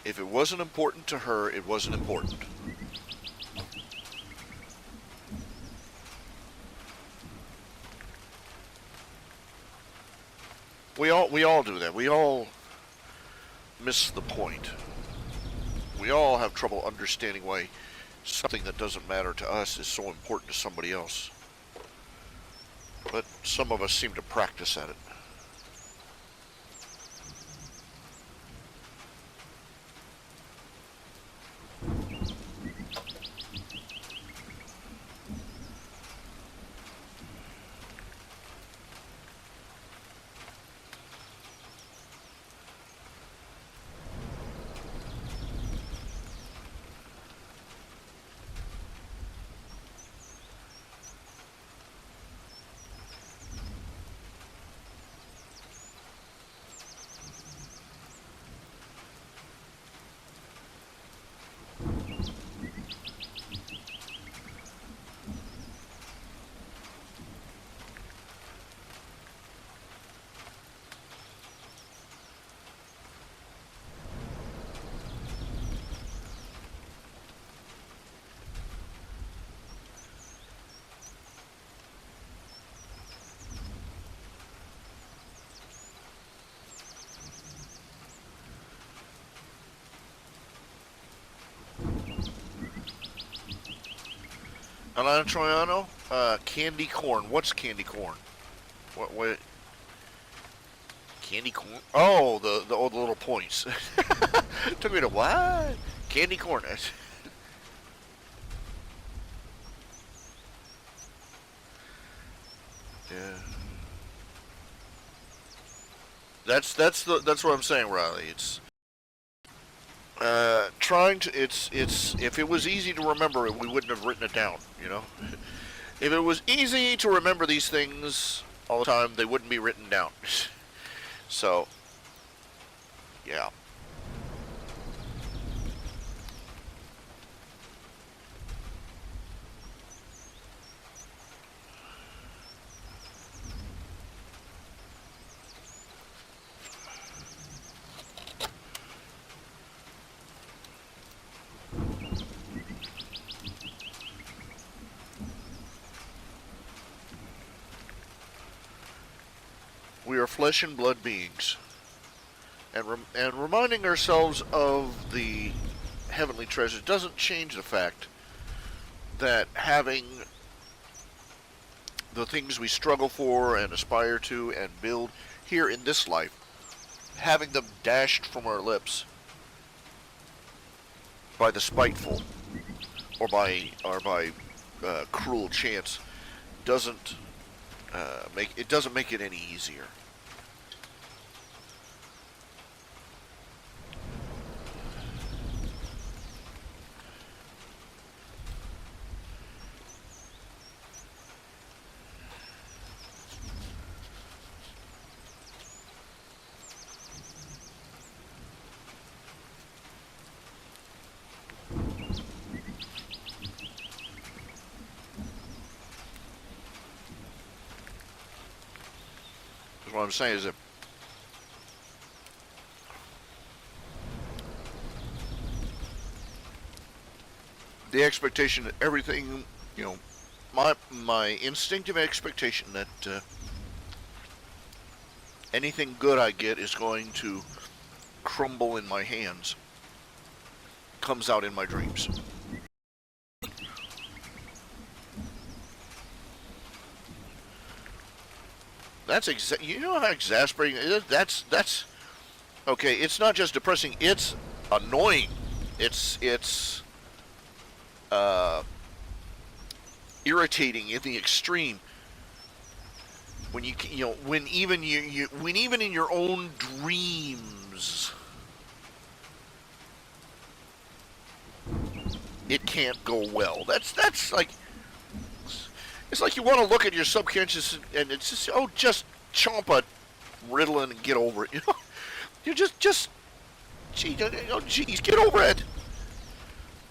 If it wasn't important to her, it wasn't important. We all do that. We all miss the point. We all have trouble understanding why something that doesn't matter to us is so important to somebody else. But some of us seem to practice at it. Alana Troiano, candy corn. What's candy corn? What? Candy corn? Oh, the little points. Took me to what? Candy corn. Yeah. That's what I'm saying, Riley. It's if it was easy to remember, we wouldn't have written it down, you know? If it was easy to remember these things all the time, they wouldn't be written down. So, yeah. We are flesh and blood beings. And reminding ourselves of the heavenly treasures doesn't change the fact that having the things we struggle for and aspire to and build here in this life, having them dashed from our lips by the spiteful or by cruel chance doesn't make it any easier. what I'm saying is that the expectation that everything, you know, my instinctive expectation that anything good I get is going to crumble in my hands comes out in my dreams. That's you know how exasperating it is? That's okay. It's not just depressing. It's annoying. It's uh, irritating in the extreme. When you know when even when even in your own dreams it can't go well. That's like it's like you want to look at your subconscious and it's just just chomp a Ritalin and get over it. You know, you gee, geez, get over it.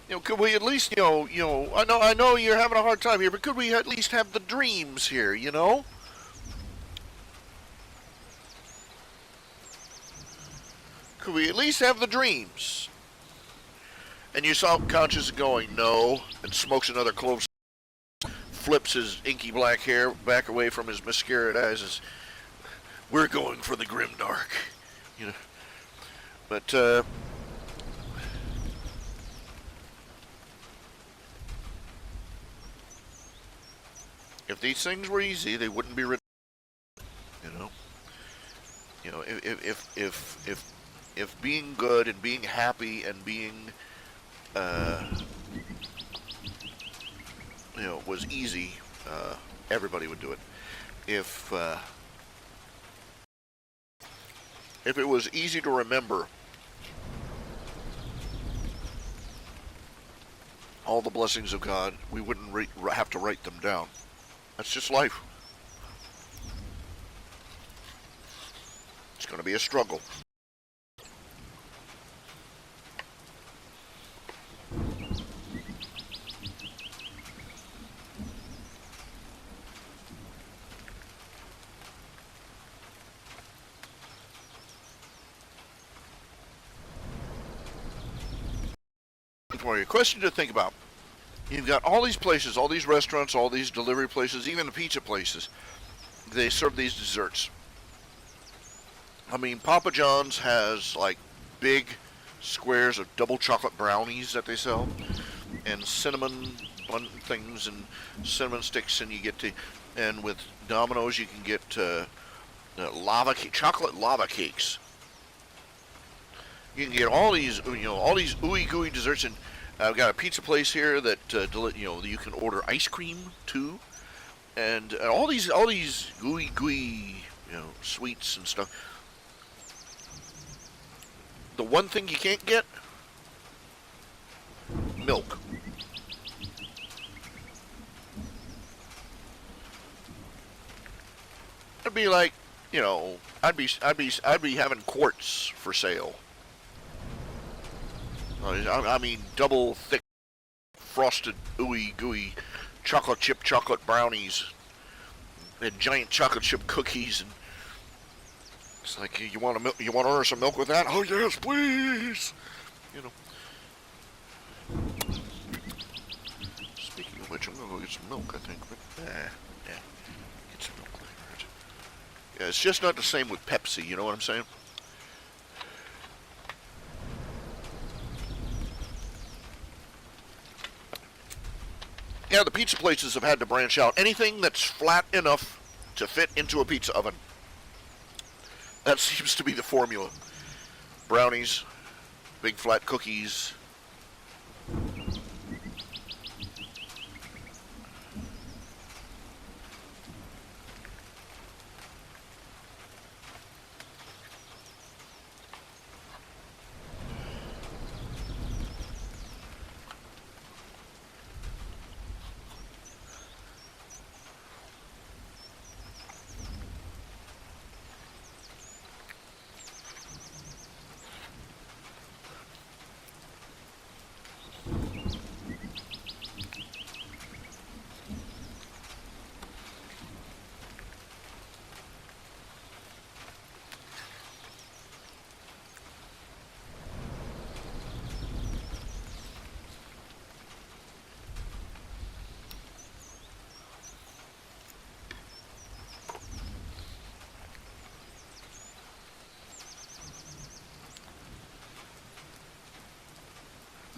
You know, could we at least I know you're having a hard time here, but could we at least have the dreams here? You know. Could we at least have the dreams? And your subconscious is going, no, and smokes another clove, flips his inky black hair back away from his mascaraed eyes as, we're going for the grim dark. You know. But, if these things were easy, they wouldn't be written. You know. You know, if being good and being happy and being was easy, everybody would do it. If it was easy to remember all the blessings of God, we wouldn't have to write them down. That's just life. It's going to be a struggle. For you, question to think about. You've got all these places, all these restaurants, all these delivery places, even the pizza places. They serve these desserts. I mean, Papa John's has like big squares of double chocolate brownies that they sell, and cinnamon bun things and cinnamon sticks, and you get to, and with Domino's you can get chocolate lava cakes. You can get all these, all these ooey gooey desserts, and I've got a pizza place here that you can order ice cream too, and all these gooey gooey sweets and stuff. The one thing you can't get, milk. It'd be like, I'd be having quarts for sale. I mean, double thick, frosted, ooey gooey, chocolate brownies, and giant chocolate chip cookies, and it's like, you want to order some milk with that? Oh yes, please. Speaking of which, I'm gonna go get some milk. I think, but get some milk later. Yeah, it's just not the same with Pepsi. You know what I'm saying? Yeah, the pizza places have had to branch out. Anything that's flat enough to fit into a pizza oven. That seems to be the formula. Brownies, big flat cookies.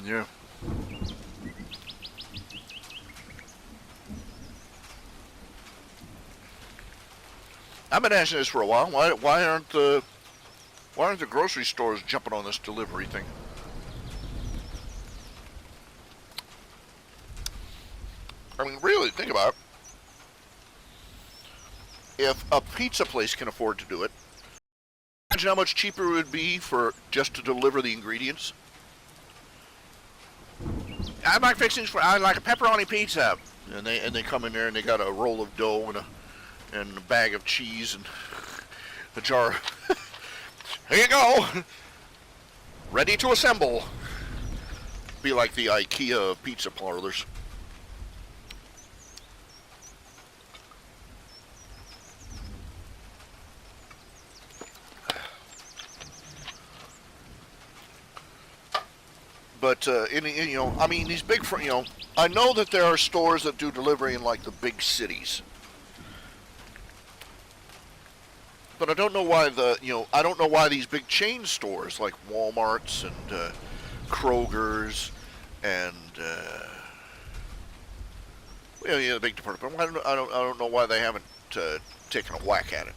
Yeah. I've been asking this for a while. Why aren't the grocery stores jumping on this delivery thing? I mean, really, think about it. If a pizza place can afford to do it, imagine how much cheaper it would be for just to deliver the ingredients. I like a pepperoni pizza, and they come in there and they got a roll of dough and a bag of cheese and a jar. Here you go, ready to assemble. Be like the IKEA pizza parlors. But I mean, these big, I know that there are stores that do delivery in like the big cities, but I don't know why I don't know why these big chain stores like Walmart's and Kroger's and the big department. I don't know why they haven't taken a whack at it.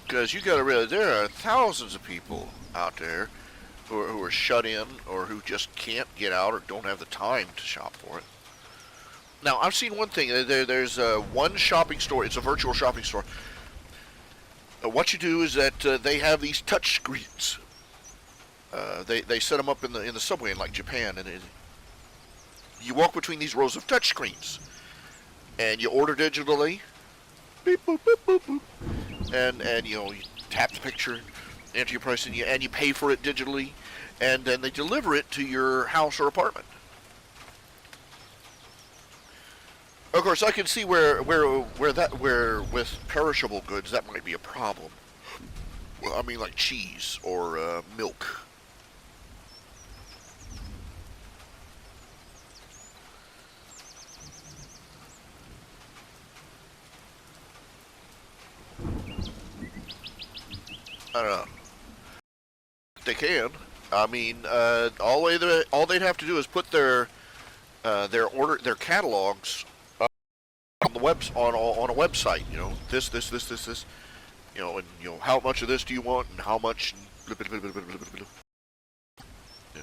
Because you got to realize there are thousands of people out there who are shut in or who just can't get out or don't have the time to shop for it. Now, I've seen one thing. There's one shopping store. It's a virtual shopping store. What you do is that they have these touch screens. They set them up in the subway in like Japan, and you walk between these rows of touch screens, and you order digitally. Beep boop boop boop boop. And you tap the picture, enter your price, and you pay for it digitally, and then they deliver it to your house or apartment. Of course, I can see where with perishable goods that might be a problem. Well, I mean like cheese or milk. I don't know. They can. I mean, all they'd have to do is put their catalogs on the on a website. This. And how much of this do you want, and how much. Blah, blah, blah, blah, blah, blah. Yeah.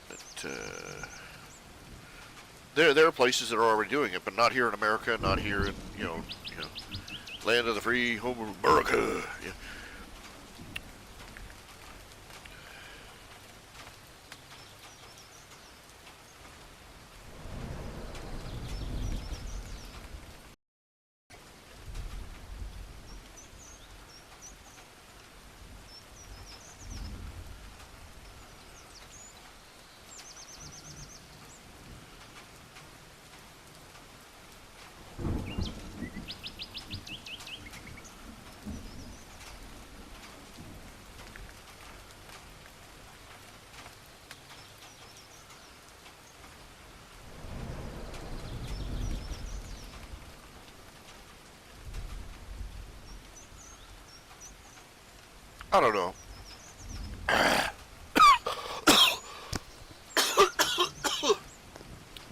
But there are places that are already doing it, but not here in America, not here in land of the free, home of America. Yeah. I don't know.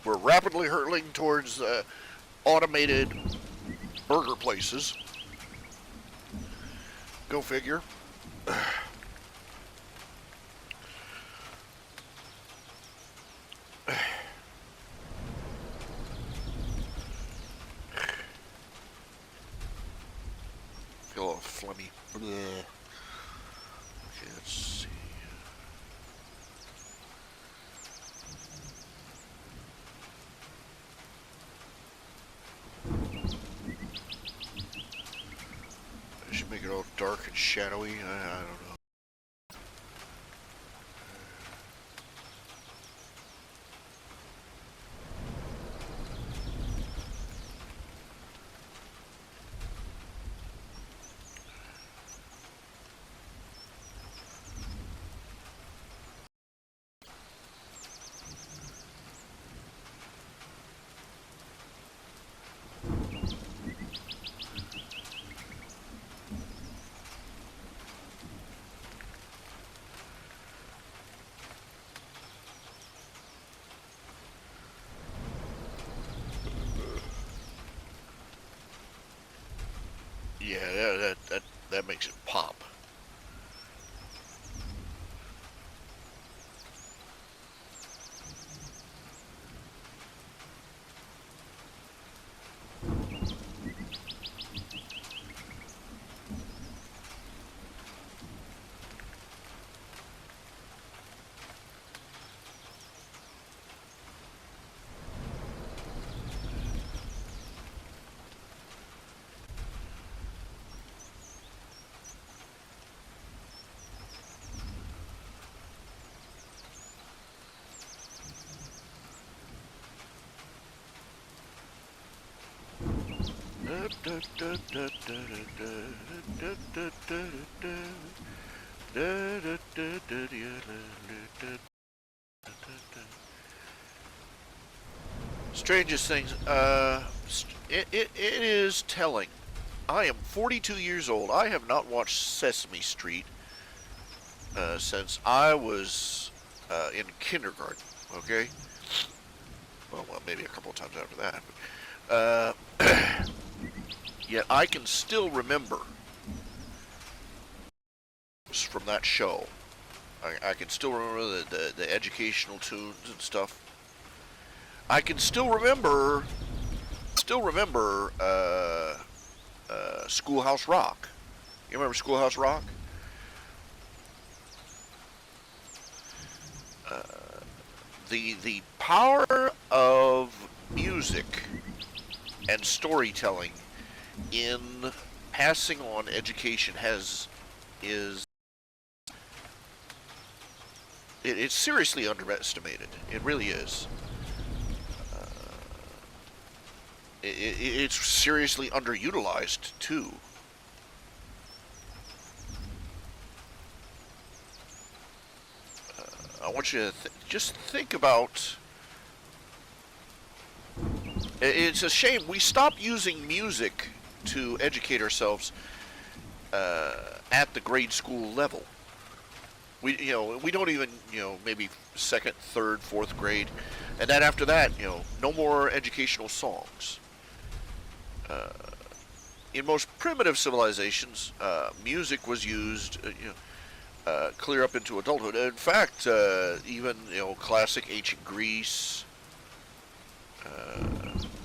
We're rapidly hurtling towards automated burger places. Go figure. Feel a little phlegmy. Bleh. Okay, let's see. I should make it all dark and shadowy. I don't know. Yeah, that makes it pop. Strangest things. It is telling. I am 42 years old. I have not watched Sesame Street since I was in kindergarten. Okay. Well, maybe a couple of times after that. Yet I can still remember from that show. I can still remember the educational tunes and stuff. I can still remember Schoolhouse Rock. You remember Schoolhouse Rock? Uh, the power of music and storytelling in passing on education it's seriously underestimated. It really is. It's seriously underutilized too. I want you to just think about. It's a shame we stopped using music to educate ourselves at the grade school level. We don't even, maybe second, third, fourth grade, and then after that, no more educational songs. In most primitive civilizations, music was used, clear up into adulthood. In fact, even classic ancient Greece,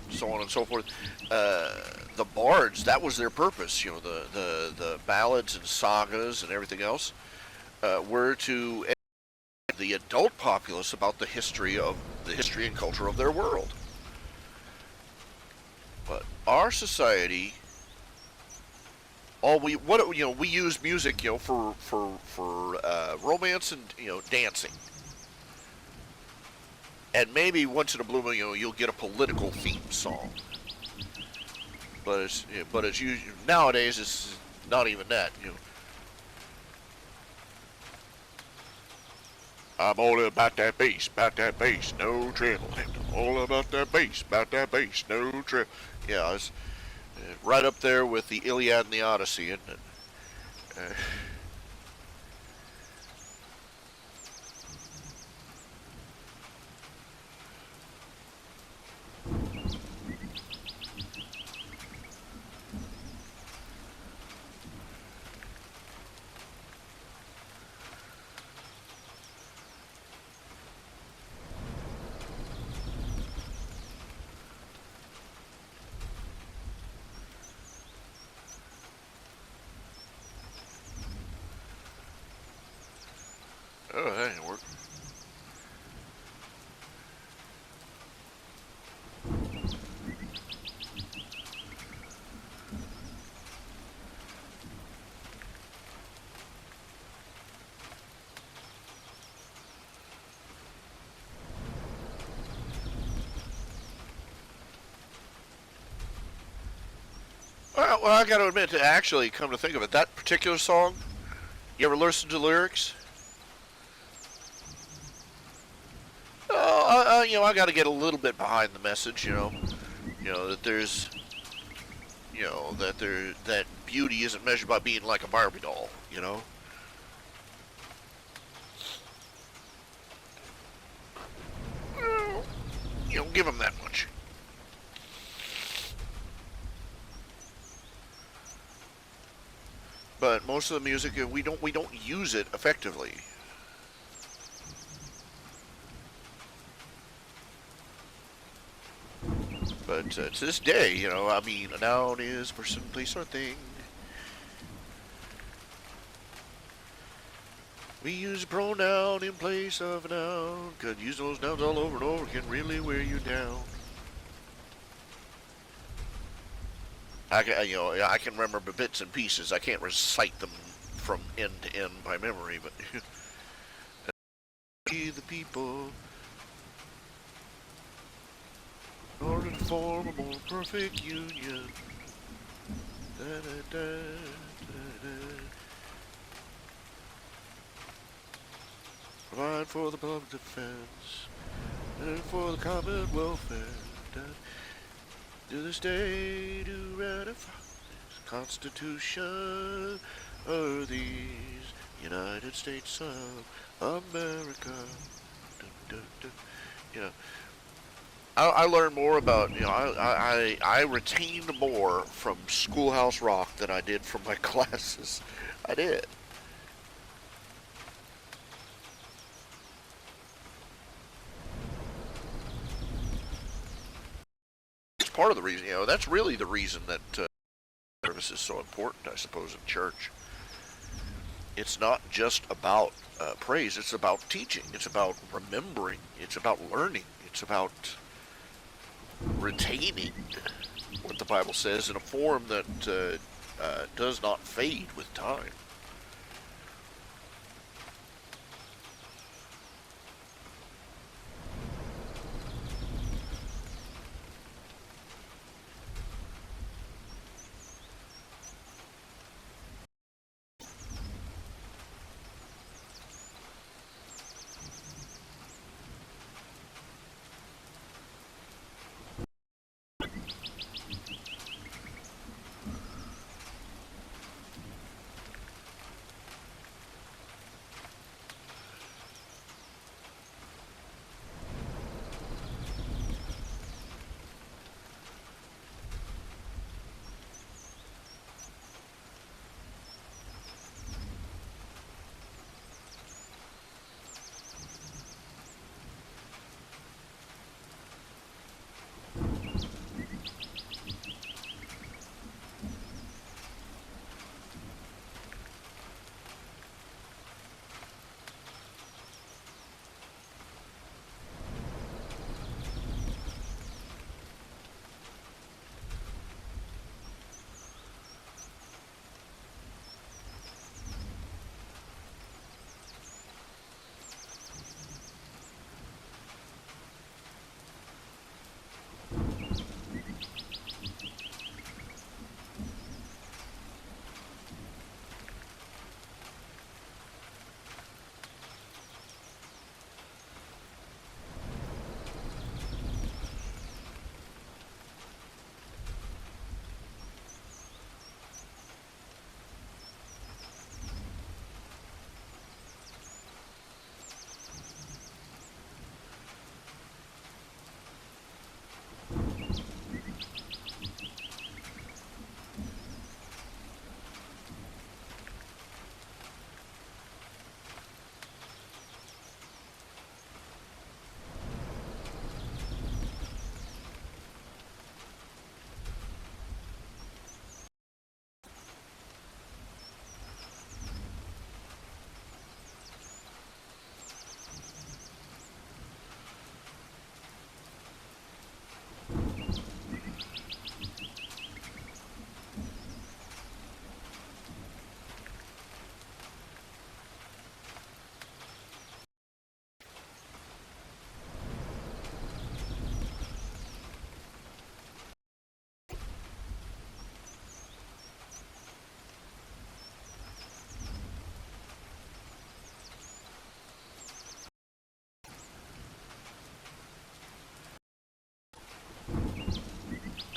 so on and so forth. The bards, that was their purpose. The ballads and sagas and everything else were to educate the adult populace about the history and culture of their world. But our society, we use music, for romance and dancing, and maybe once in a blue moon, you'll get a political theme song. But it's usually nowadays it's not even that. I'm all about that bass, no treble. All about that bass, no treble. Yeah, it's right up there with the Iliad and the Odyssey, isn't it? Oh, that didn't work. Well, I got to admit, to actually come to think of it, that particular song, you ever listen to the lyrics? Oh, I got to get a little bit behind the message, that there's, that beauty isn't measured by being like a Barbie doll. You don't give them that much. but most of the music we don't use it effectively. But to this day, I mean, a noun is person, place, or thing. We use a pronoun in place of a noun, 'cause using those nouns all over and over can really wear you down. I can remember bits and pieces. I can't recite them from end to end by memory, but we the people, in order to form a more perfect union. Da, da, da, da, da. Provide for the public defense and for the common welfare. To this day, to ratify the Constitution of these United States of America. Dun, dun, dun. You know, I learned more about, I retained more from Schoolhouse Rock than I did from my classes. I did. It's part of the reason, that's really the reason that service is so important, I suppose, in church. It's not just about praise, it's about teaching, it's about remembering, it's about learning, it's about retaining what the Bible says in a form that does not fade with time.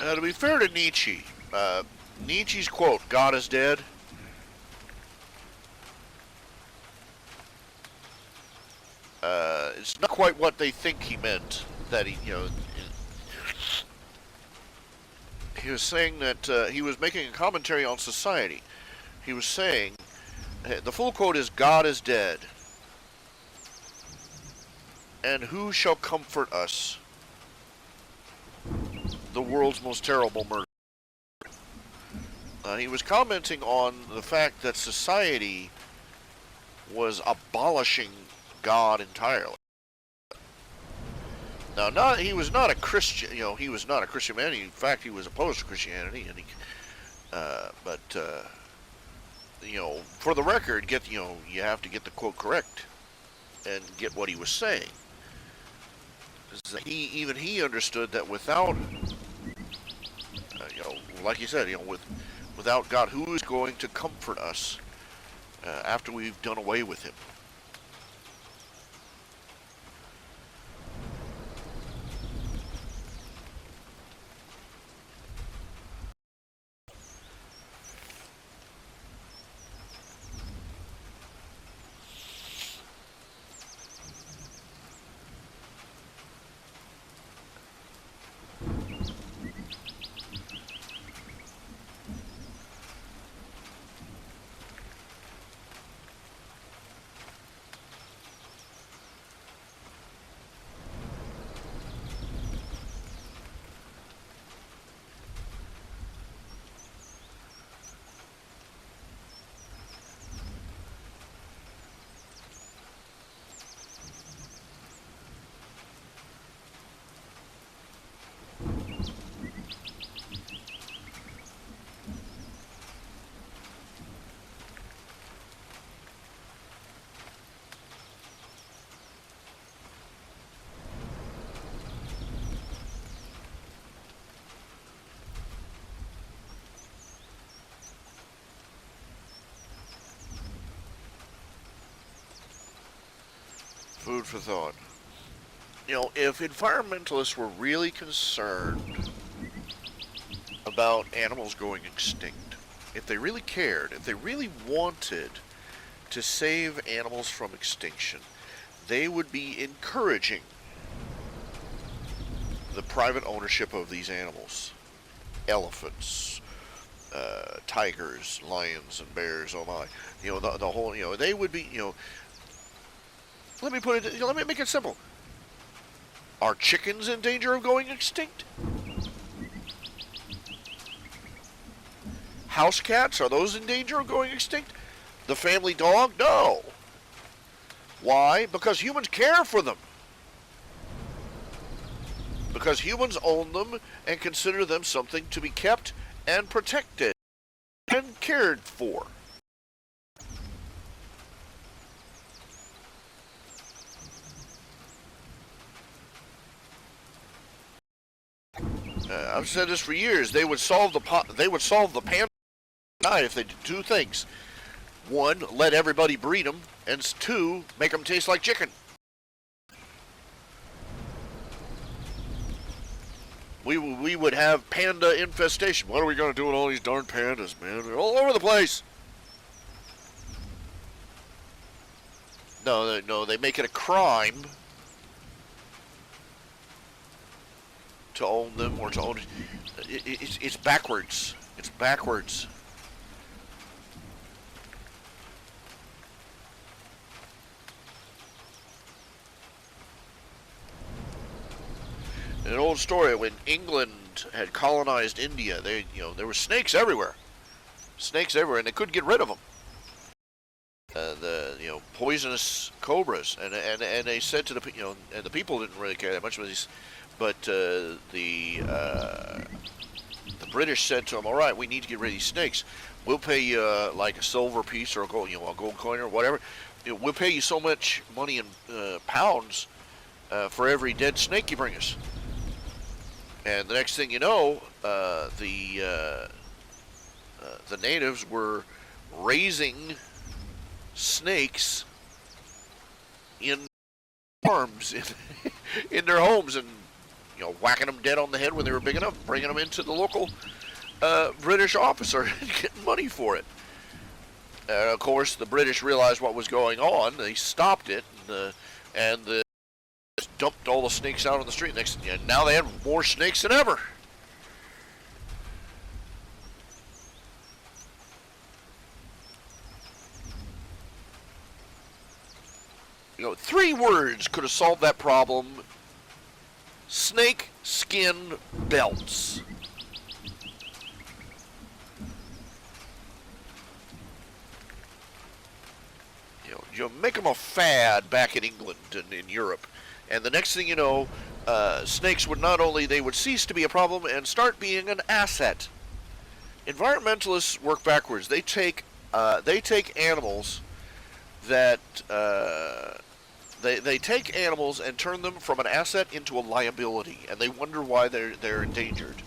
To be fair to Nietzsche, Nietzsche's quote, "God is dead," it's not quite what they think he meant. That he was saying that he was making a commentary on society, he was saying, the full quote is, "God is dead, and who shall comfort us? The world's most terrible murder." He was commenting on the fact that society was abolishing God entirely. Now, he was not a Christian. He was not a Christian man. In fact, he was opposed to Christianity, and for the record, you have to get the quote correct and get what he was saying. Even he understood that without, like he said, without God, who is going to comfort us after we've done away with him? Food for thought. If environmentalists were really concerned about animals going extinct, if they really cared, if they really wanted to save animals from extinction, they would be encouraging the private ownership of these animals. Elephants, tigers, lions, and bears, oh my. The whole, they would be, let me make it simple. Are chickens in danger of going extinct? House cats, are those in danger of going extinct? The family dog? No. Why? Because humans care for them. Because humans own them and consider them something to be kept and protected and cared for. I've said this for years. They would solve the panda if they did two things: one, let everybody breed them, and two, make them taste like chicken. We would have panda infestation. What are we going to do with all these darn pandas, man? They're all over the place. No, they make it a crime to own them or to own it. It's backwards. It's backwards. An old story, when England had colonized India, there were snakes everywhere. Snakes everywhere, and they couldn't get rid of them. The poisonous cobras, and they said to the and the people didn't really care that much, but the British said to them, "All right, we need to get rid of these snakes. We'll pay you like a silver piece or a gold coin or whatever. We'll pay you so much money in pounds for every dead snake you bring us." And the next thing you know, the natives were raising snakes in farms in their homes, and whacking them dead on the head when they were big enough, bringing them into the local British officer and getting money for it. Of course, the British realized what was going on. They stopped it, and the dumped all the snakes out on the street. Now they had more snakes than ever. 3 words could have solved that problem. Snake skin belts. Make them a fad back in England and in Europe. And the next thing you know, snakes would not only, they would cease to be a problem and start being an asset. Environmentalists work backwards. They take animals that, they take animals and turn them from an asset into a liability, and they wonder why they're endangered.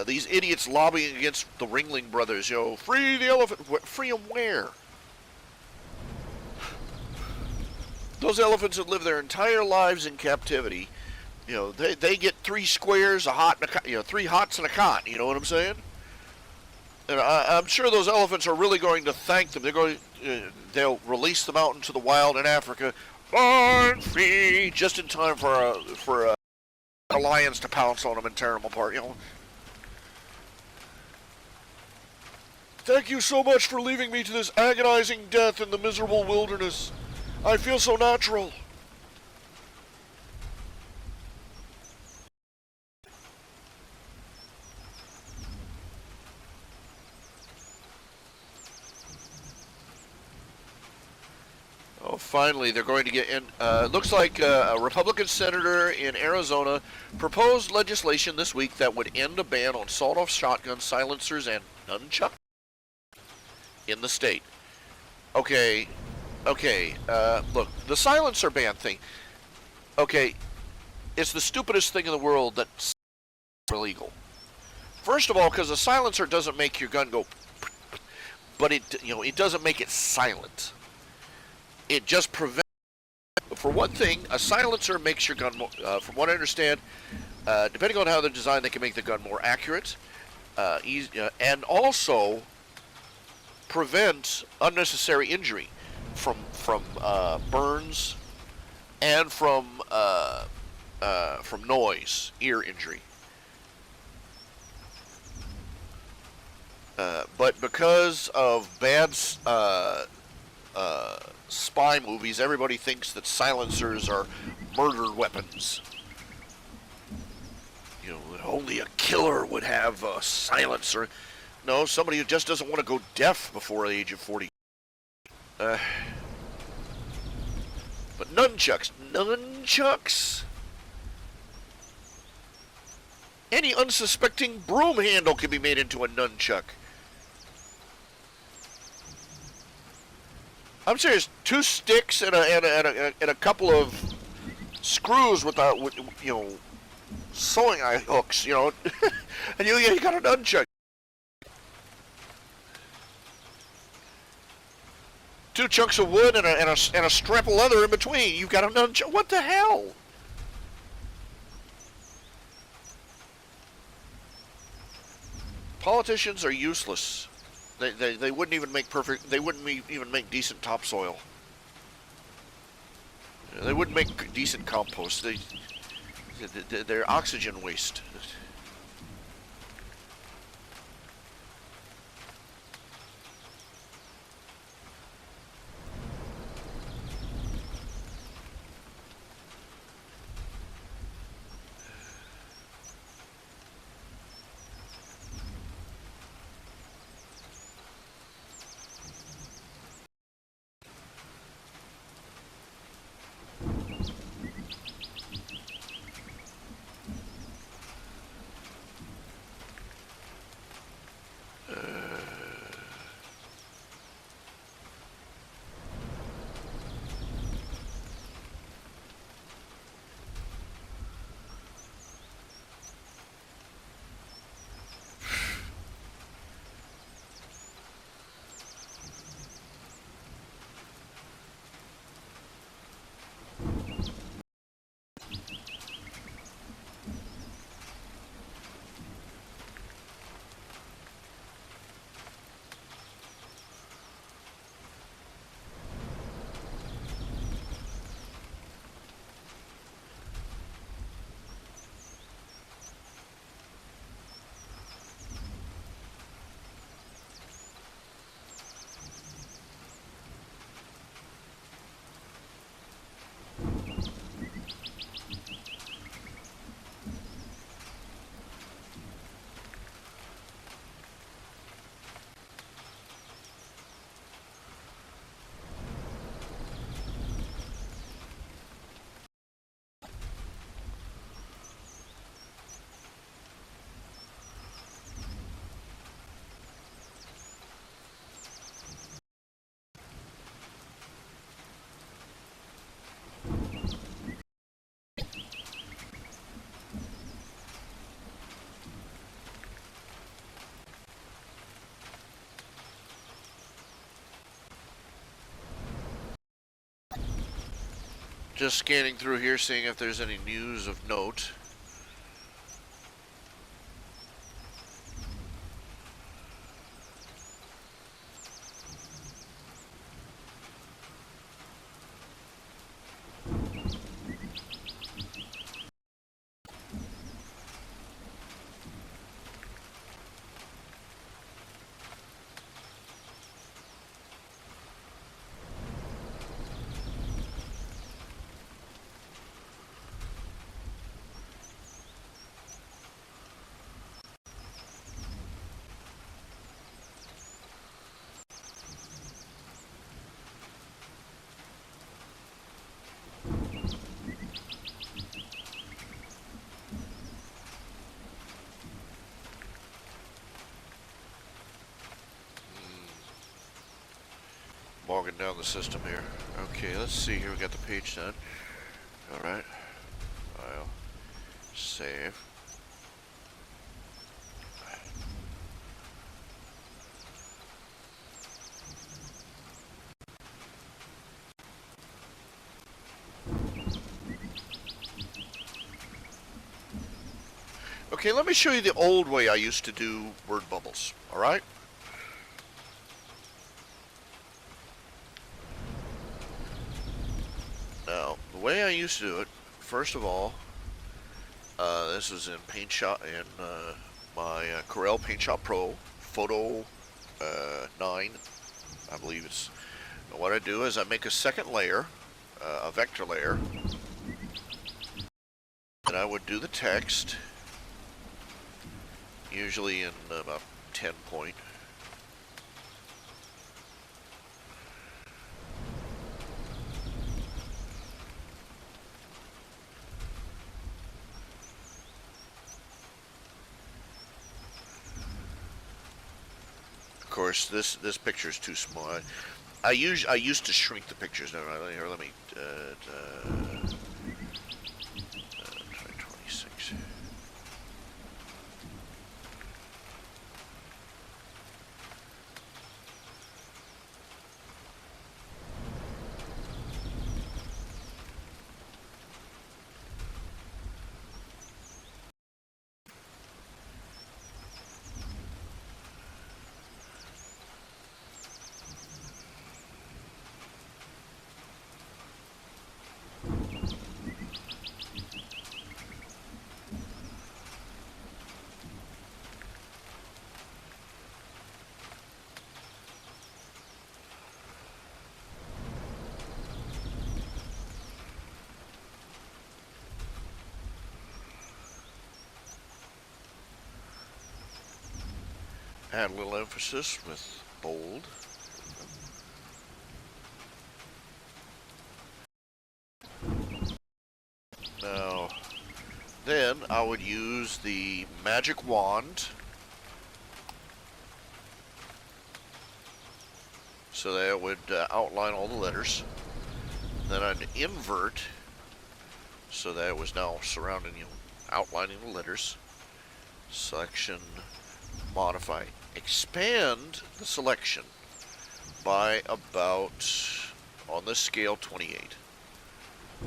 These idiots lobbying against the Ringling Brothers, free the elephant. Free them where? Those elephants that live their entire lives in captivity, they get 3 squares, a hot, and a 3 hots and a cot. You know what I'm saying? And I'm sure those elephants are really going to thank them. They'll release them out into the wild in Africa, born free, just in time for a lions to pounce on them and tear them apart. Thank you so much for leaving me to this agonizing death in the miserable wilderness. I feel so natural. Oh, finally, they're going to get in. Looks like a Republican senator in Arizona proposed legislation this week that would end a ban on sawed-off shotguns, silencers, and nunchucks in the state. Okay, look, the silencer ban thing, okay, it's the stupidest thing in the world that's illegal. First of all, because a silencer doesn't make your gun go, but it doesn't make it silent. It just prevents, for one thing, a silencer makes your gun more, from what I understand, depending on how they're designed, they can make the gun more accurate, and also prevent unnecessary injury from burns and from noise, ear injury. But because of bad spy movies, everybody thinks that silencers are murder weapons. Only a killer would have a silencer. No, somebody who just doesn't want to go deaf before the age of 40. But nunchucks? Any unsuspecting broom handle can be made into a nunchuck. I'm serious. 2 sticks and a couple of screws with sewing hooks, and you got a nunchuck. 2 chunks of wood and a strap of leather in between. You've got a nunchuck. What the hell? Politicians are useless. They wouldn't even make they wouldn't even make decent topsoil. They wouldn't make decent compost. They're oxygen waste. Just scanning through here, seeing if there's any news of note. Bogging down the system here. Okay, let's see here. We got the page done. Alright. File. Save. Okay, let me show you the old way I used to do word bubbles. Alright? Now, the way I used to do it, first of all, this is in Paint Shop, in my Corel Paint Shop Pro, Photo 9, I believe it's. And what I do is I make a second layer, a vector layer, and I would do the text, usually in about 10 point. Of course, this picture is too small. I used to shrink the pictures. No, here, let me try 26. Add a little emphasis with bold. Now, then I would use the magic wand so that it would outline all the letters. Then I'd invert so that it was now surrounding you, outlining the letters. Selection, modify, expand the selection by about, on this scale, 28.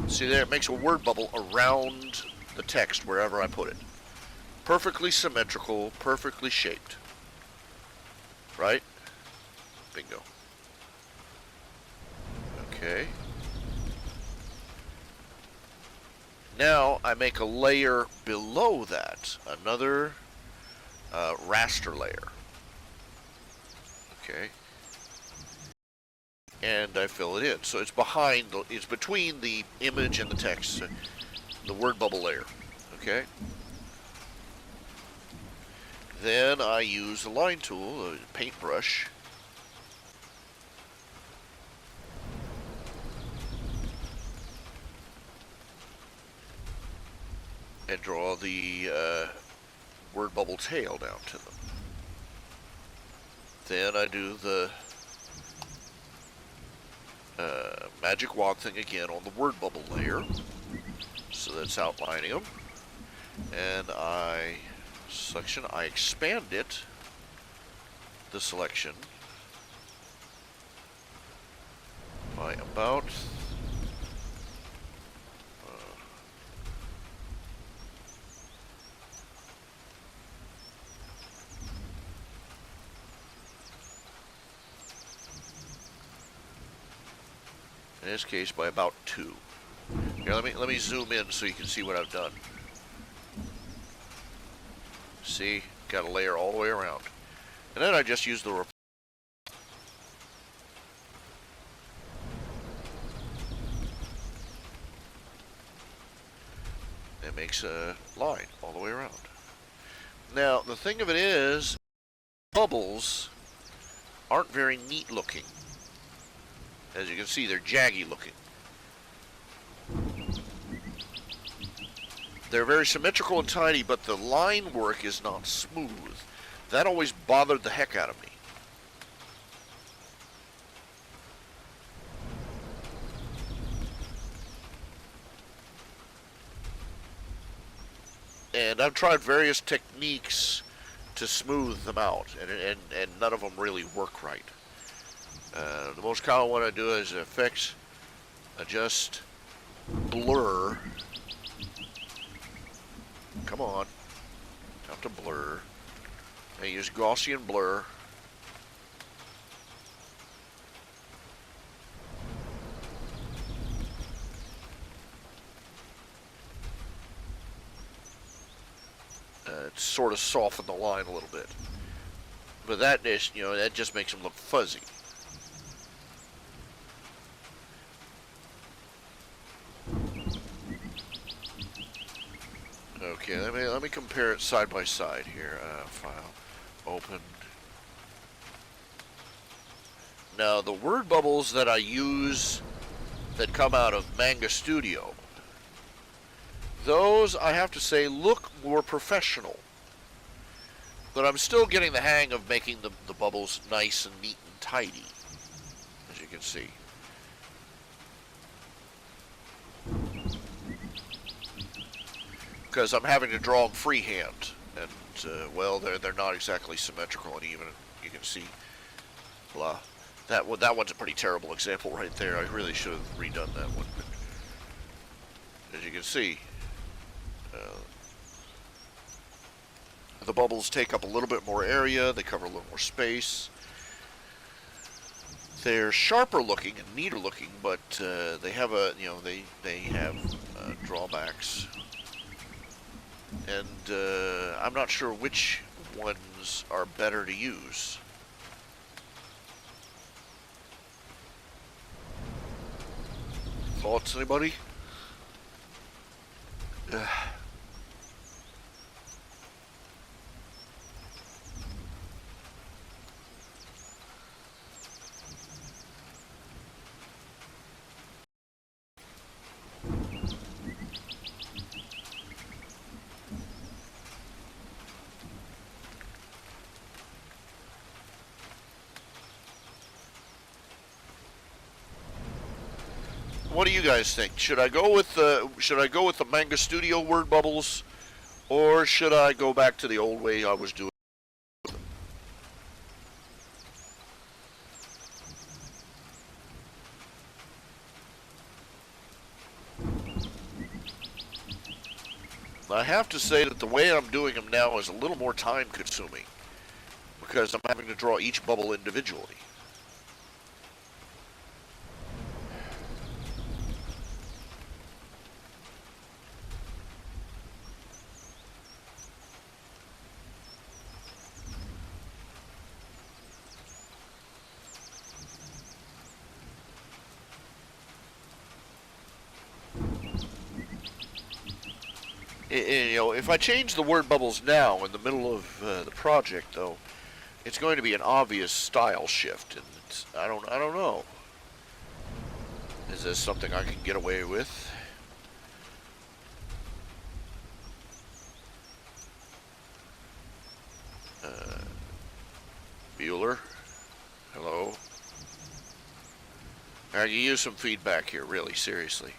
See there, it makes a word bubble around the text wherever I put it. Perfectly symmetrical, perfectly shaped. Right? Bingo. Okay. Now I make a layer below that, another raster layer. Okay. And I fill it in. So it's behind, it's between the image and the text, the word bubble layer. Okay. Then I use the line tool, a paintbrush. And draw the word bubble tail down to them. Then I do the magic wand thing again on the word bubble layer. So that's outlining them. And I expand it, the selection, by about this case by about 2. Here, let me zoom in so you can see what I've done. See, got a layer all the way around. And then I just use the it makes a line all the way around. Now, the thing of it is, bubbles aren't very neat looking. As you can see, they're jaggy looking. They're very symmetrical and tidy, but the line work is not smooth. That always bothered the heck out of me. And I've tried various techniques to smooth them out, and none of them really work right. The most common one I do is effects, adjust, blur. Come on, have to blur. I use Gaussian blur. Sort of soften the line a little bit, but that is, you know, that just makes them look fuzzy. Okay, let me compare it side by side here. File, open. Now the word bubbles that I use that come out of Manga Studio, those I have to say look more professional. But I'm still getting the hang of making the bubbles nice and neat and tidy, as you can see. Because I'm having to draw them freehand, and well, they're not exactly symmetrical and even. You can see, blah. That one's a pretty terrible example right there. I really should have redone that one. But as you can see, the bubbles take up a little bit more area. They cover a little more space. They're sharper looking and neater looking, but they have they have drawbacks. And I'm not sure which ones are better to use. Thoughts, anybody? What do you guys think? Should I go with the Manga Studio word bubbles, or should I go back to the old way I was doing them? I have to say that the way I'm doing them now is a little more time consuming, because I'm having to draw each bubble individually. You know, if I change the word bubbles now in the middle of the project, though, it's going to be an obvious style shift, and I don't know. Is this something I can get away with? Bueller, hello. I can use some feedback here, really, seriously.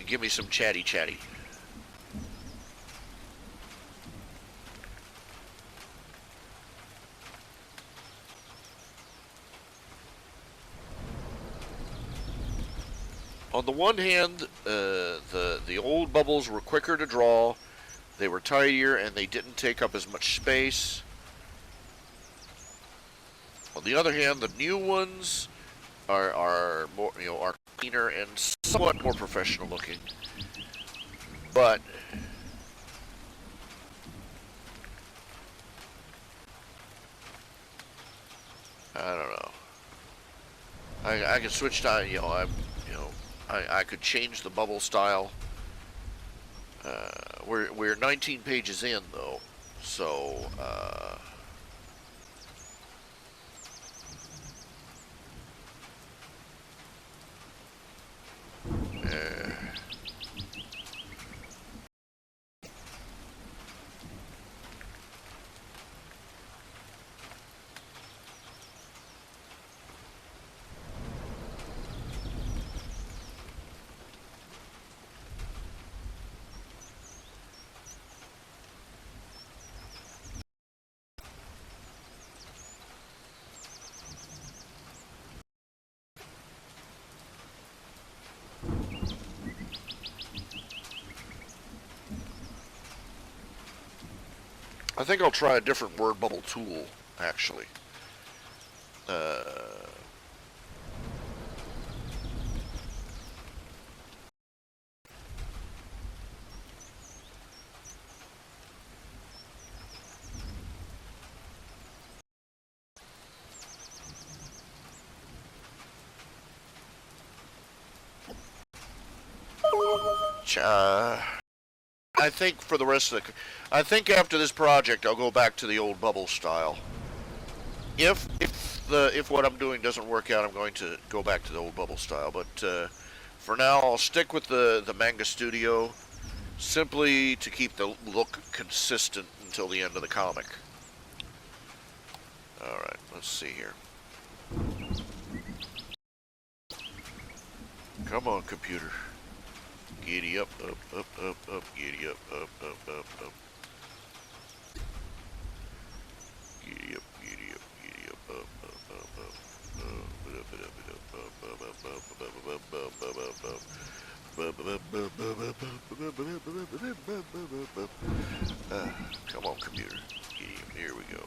Give me some chatty. On the one hand, the old bubbles were quicker to draw, they were tidier, and they didn't take up as much space. On the other hand, the new ones are more, are cleaner and somewhat more professional looking. But I don't know. I could switch to, I could change the bubble style. We're 19 pages in though, so I think I'll try a different word bubble tool actually. Uh, I think for the rest of I think after this project I'll go back to the old bubble style. If what I'm doing doesn't work out, I'm going to go back to the old bubble style. But for now, I'll stick with the manga studio, simply to keep the look consistent until the end of the comic. All right, let's see here. Come on, computer. Giddy up, up, giddy up, up. Giddy up, giddy up, giddy up, come on, computer. Giddy up. Here we go.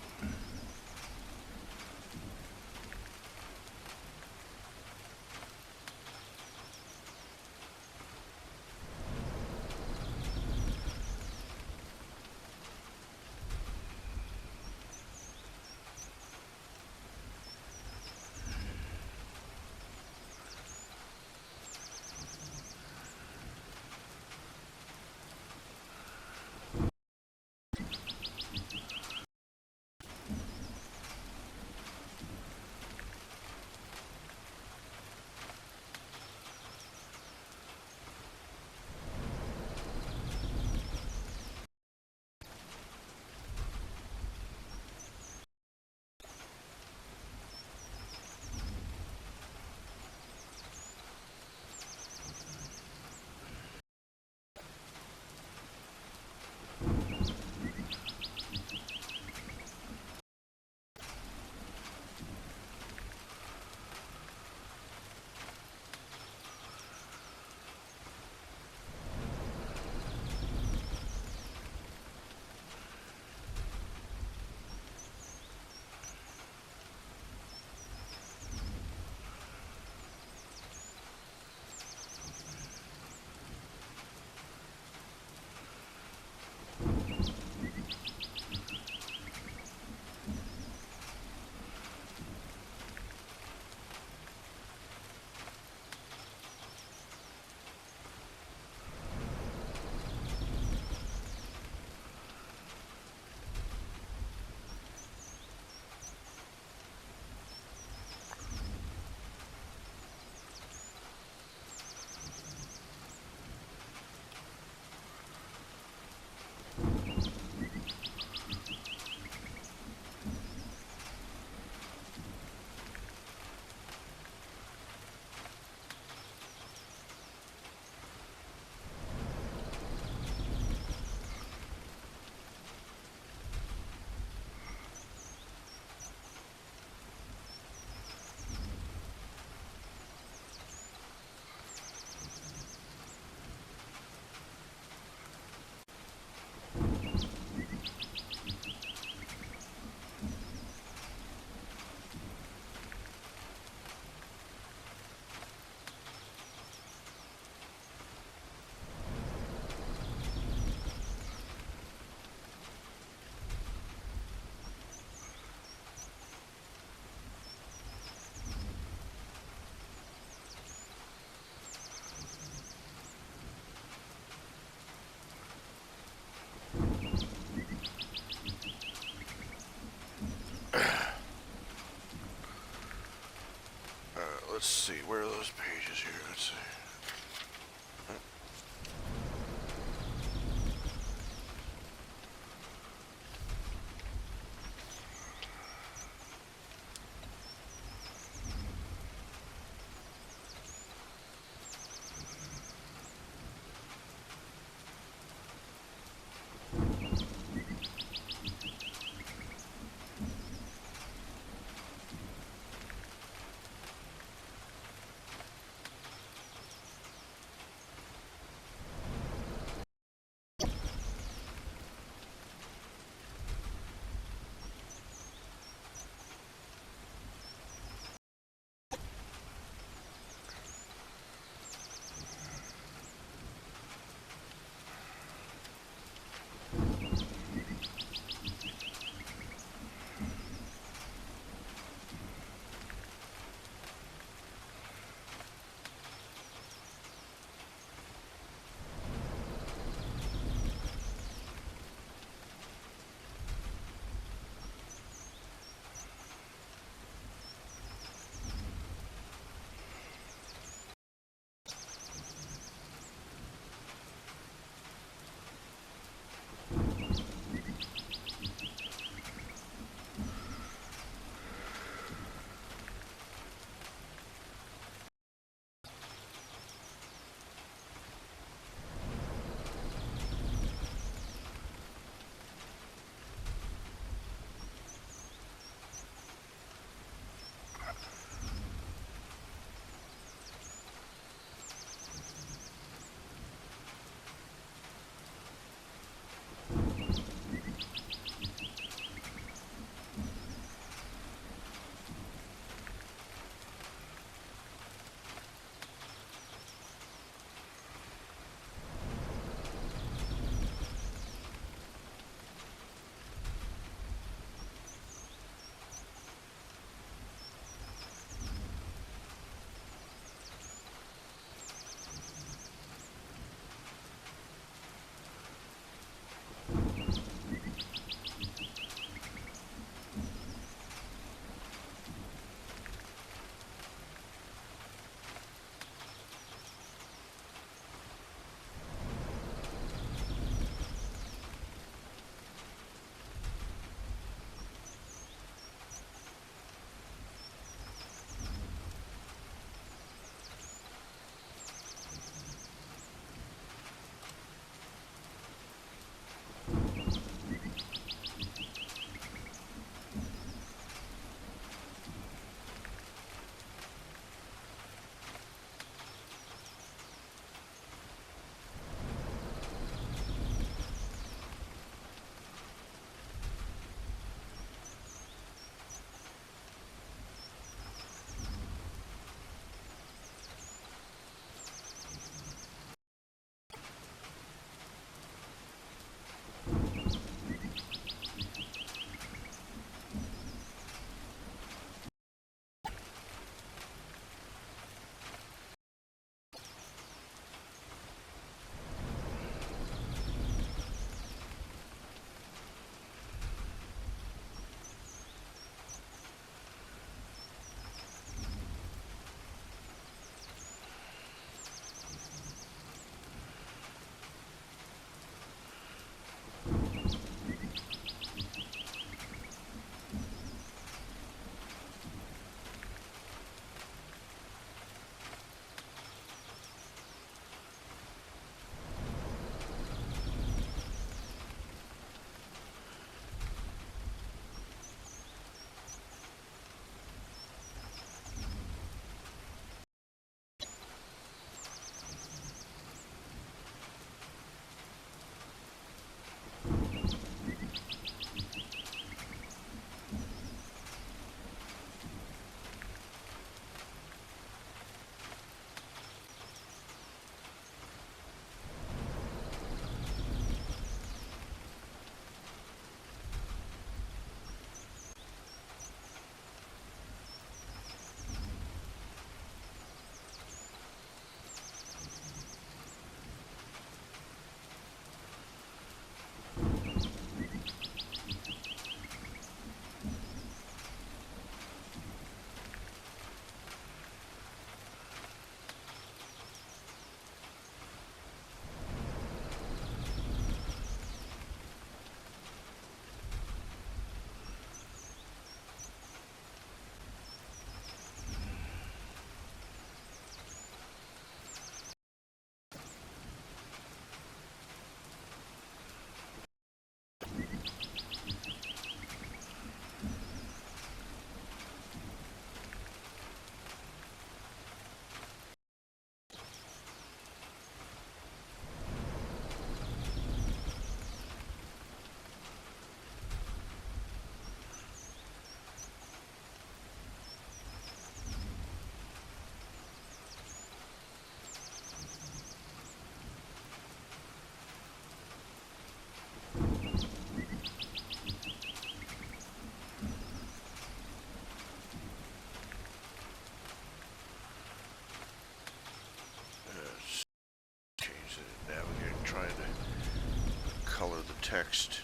text.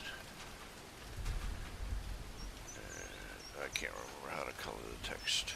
I can't remember how to color the text.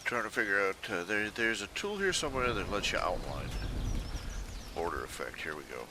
Trying to figure out, there's a tool here somewhere that lets you outline. Border effect, here we go.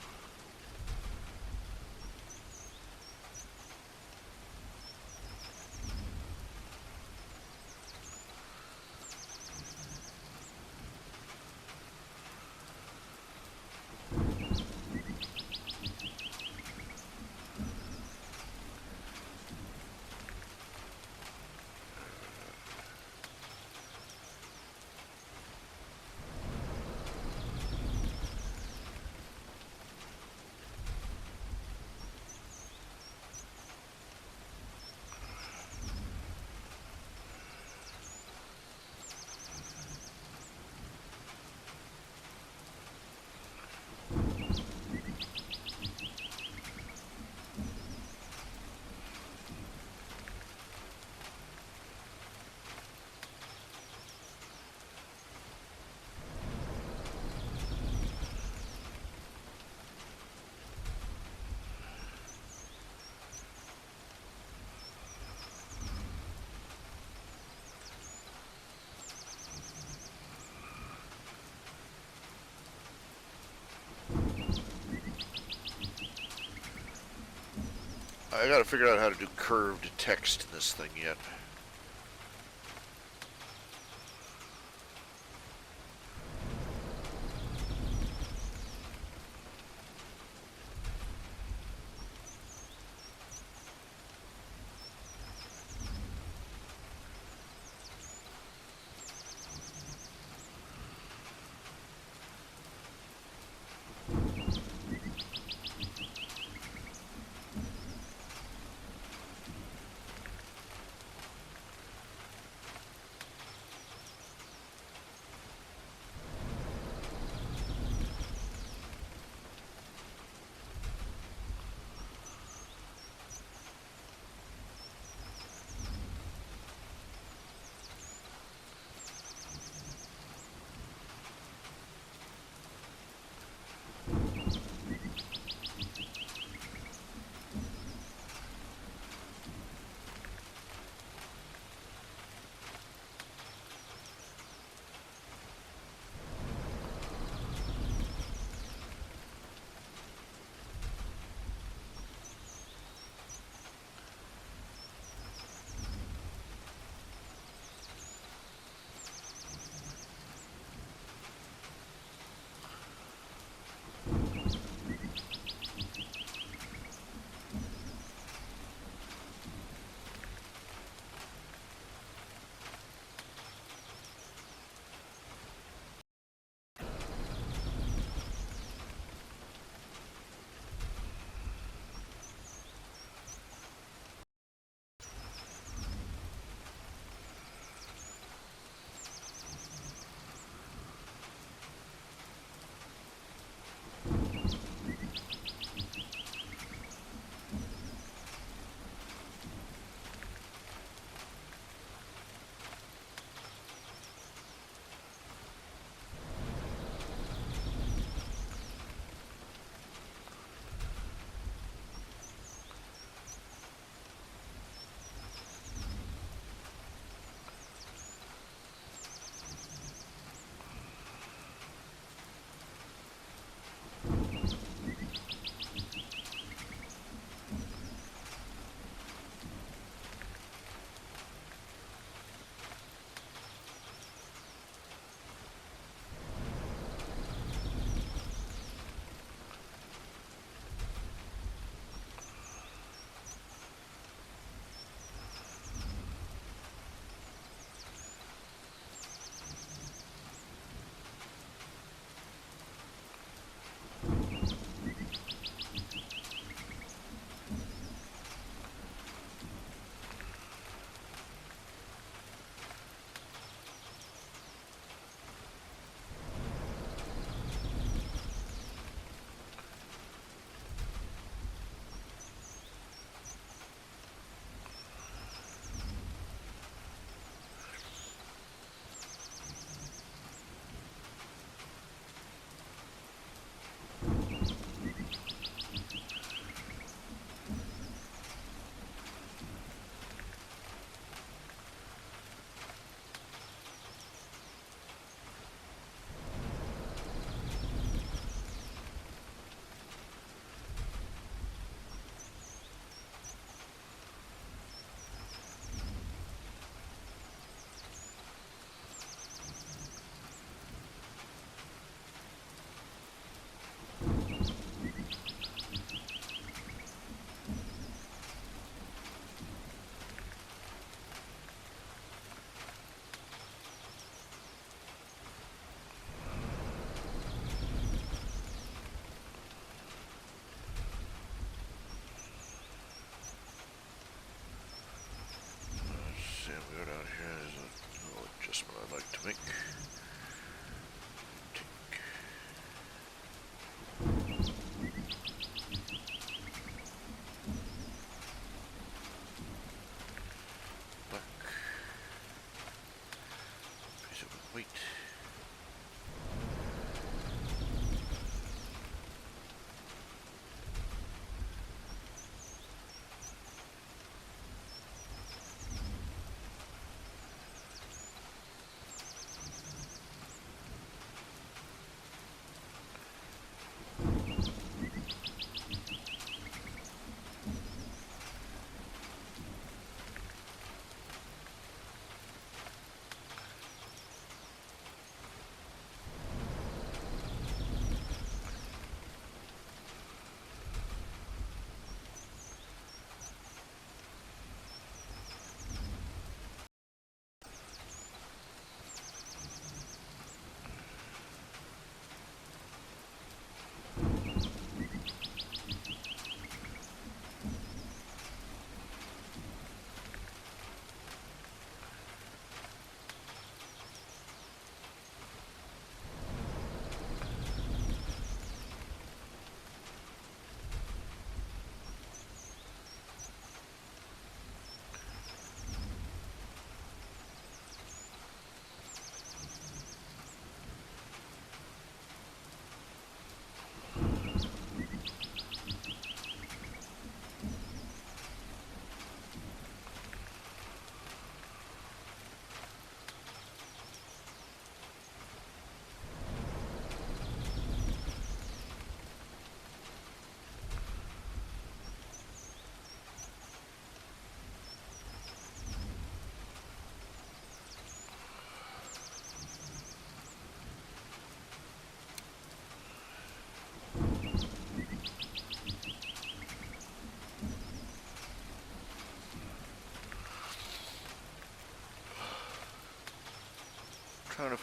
I gotta figure out how to do curved text in this thing yet.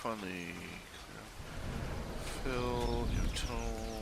funny. Fill your tone.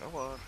Come on.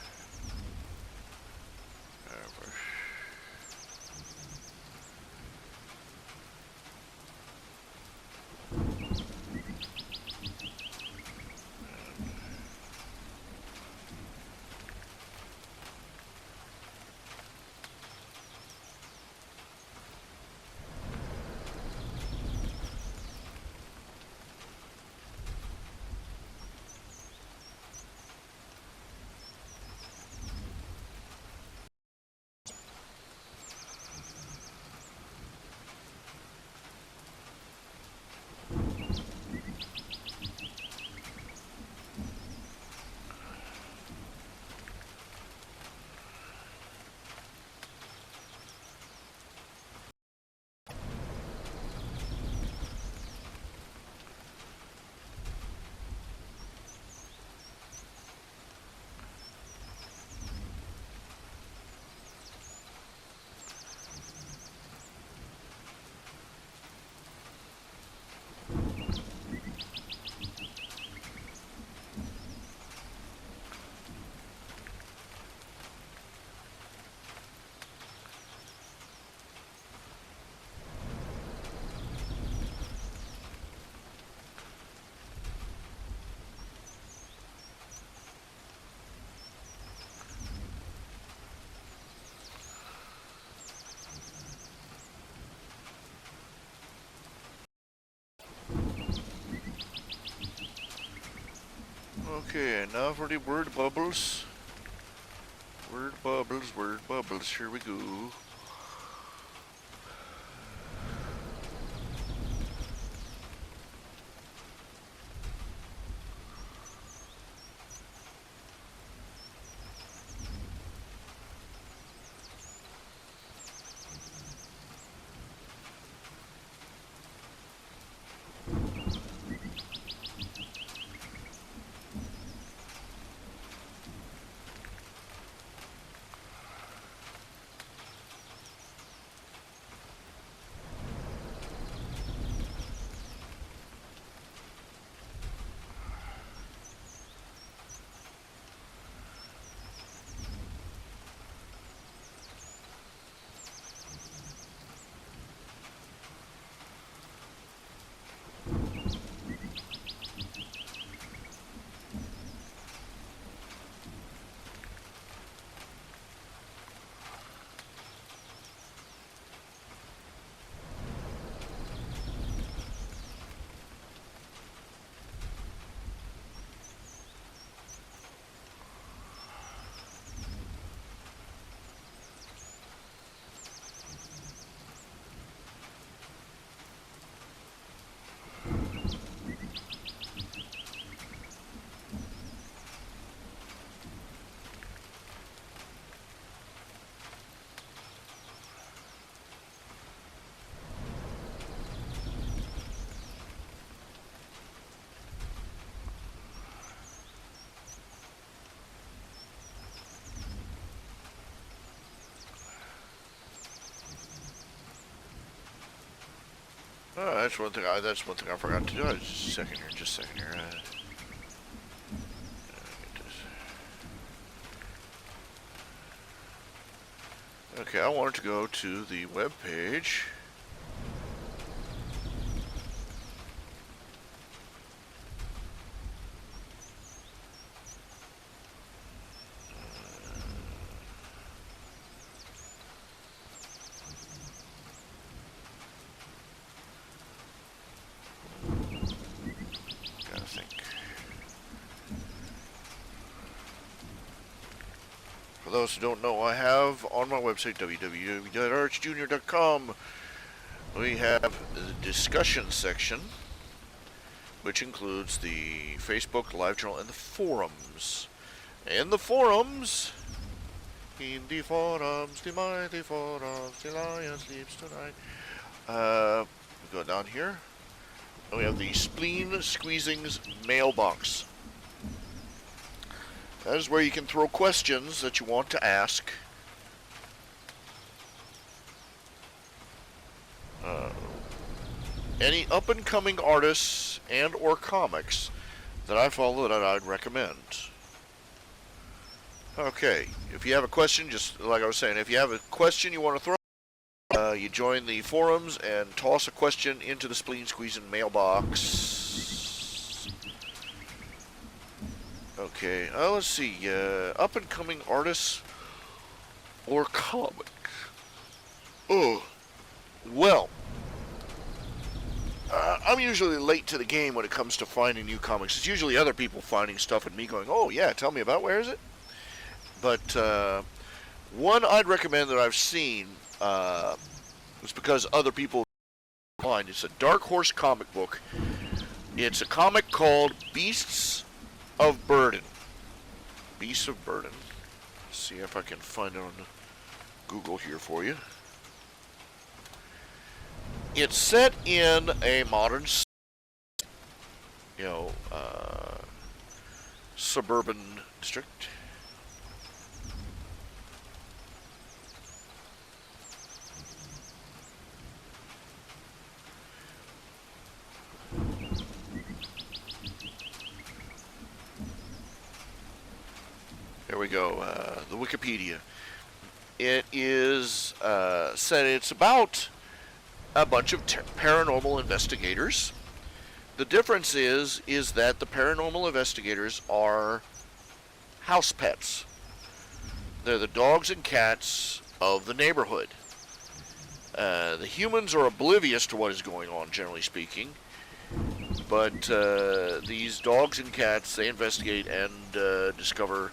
Okay, now for the word bubbles. Word bubbles, here we go. Oh, that's one thing. That's one thing I forgot to do. Just a second here. Just a second here. Okay, I wanted to go to the web page. Gotta think. For those who don't know, I have on my website, www.archjr.com, we have the discussion section, which includes the Facebook live channel and the forums. In the forums, the mighty forums, the lion sleeps tonight. We go down here, and we have the Spleen Squeezins mailbox. That is where you can throw questions that you want to ask. Any up-and-coming artists and or comics that I follow that I'd recommend. Okay, if you have a question, just like I was saying, if you have a question you want to throw, you join the forums and toss a question into the Spleen Squeezin mailbox. Okay, let's see. Up and coming artists or comics? Oh, well, I'm usually late to the game when it comes to finding new comics. It's usually other people finding stuff and me going, oh, yeah, tell me about where is it? But one I'd recommend that I've seen is because other people find. It's a Dark Horse comic book. It's a comic called Beasts of Burden. Beasts of Burden. Let's see if I can find it on Google here for you. It's set in a modern, suburban district. There we go, the Wikipedia. It is said it's about a bunch of paranormal investigators. The difference is that the paranormal investigators are house pets. They're the dogs and cats of the neighborhood. The humans are oblivious to what is going on, generally speaking. But these dogs and cats, they investigate and discover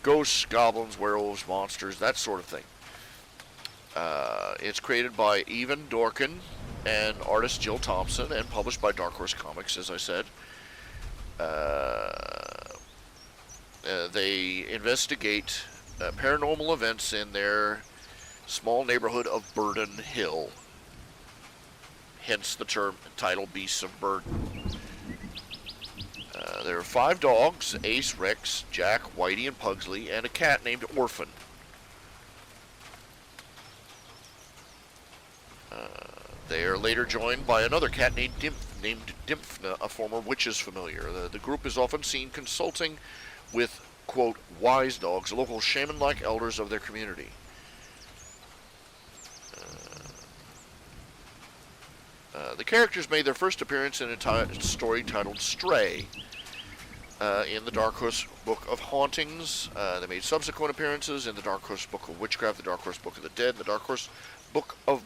ghosts, goblins, werewolves, monsters, that sort of thing. It's created by Evan Dorkin and artist Jill Thompson and published by Dark Horse Comics, as I said. They investigate paranormal events in their small neighborhood of Burden Hill. Hence the title Beasts of Burden. There are 5 dogs, Ace, Rex, Jack, Whitey, and Pugsley, and a cat named Orphan. They are later joined by another cat named Dimphna, a former witch's familiar. The group is often seen consulting with, quote, wise dogs, local shaman-like elders of their community. The characters made their first appearance in a story titled Stray in the Dark Horse Book of Hauntings. They made subsequent appearances in the Dark Horse Book of Witchcraft, the Dark Horse Book of the Dead, and the Dark Horse Book of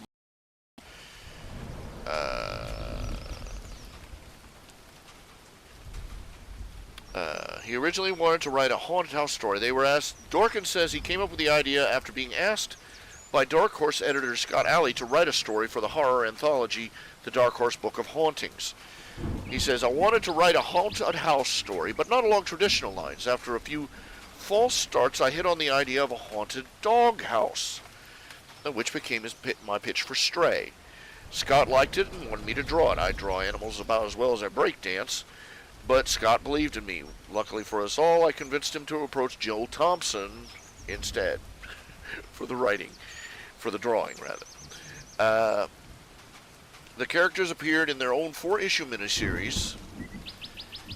he originally wanted to write a haunted house story. They were asked. Dorkin says he came up with the idea after being asked by Dark Horse editor Scott Alley to write a story for the horror anthology, The Dark Horse Book of Hauntings. He says, I wanted to write a haunted house story, but not along traditional lines. After a few false starts, I hit on the idea of a haunted dog house, which became my pitch for Stray. Scott liked it and wanted me to draw it. I draw animals about as well as I break dance, but Scott believed in me. Luckily for us all, I convinced him to approach Jill Thompson instead for the writing, for the drawing, rather. The characters appeared in their own 4-issue miniseries.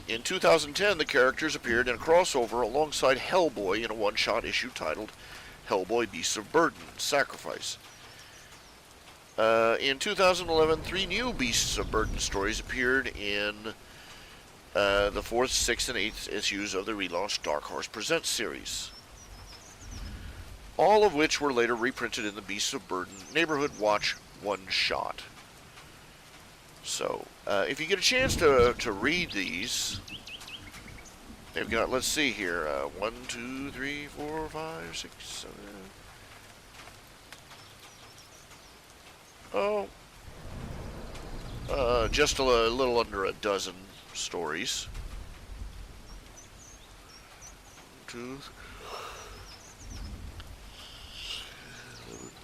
In 2010, the characters appeared in a crossover alongside Hellboy in a one-shot issue titled Hellboy Beasts of Burden, Sacrifice. In 2011, 3 new Beasts of Burden stories appeared in the 4th, 6th, and 8th issues of the relaunched Dark Horse Presents series. All of which were later reprinted in the Beasts of Burden Neighborhood Watch one-shot. So, if you get a chance to read these, they've got, let's see here, 1, 2, 3, 4, 5, 6, 7... just a little under a dozen stories. 2,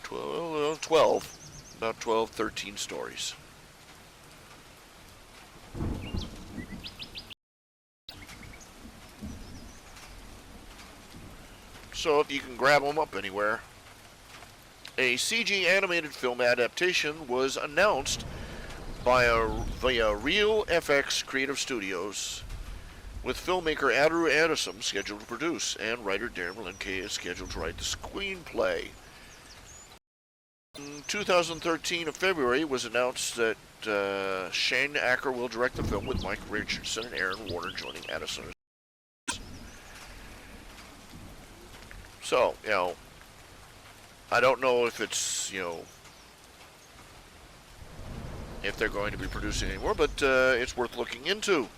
12, about 12, 13 stories. So if you can grab them up anywhere. A CG animated film adaptation was announced via Real FX Creative Studios, with filmmaker Andrew Addison scheduled to produce, and writer Darren Malinke is scheduled to write the screenplay. In 2013 of February, it was announced that Shane Acker will direct the film, with Mike Richardson and Aaron Warner joining Addison. So, I don't know if it's, if they're going to be producing anymore, but it's worth looking into.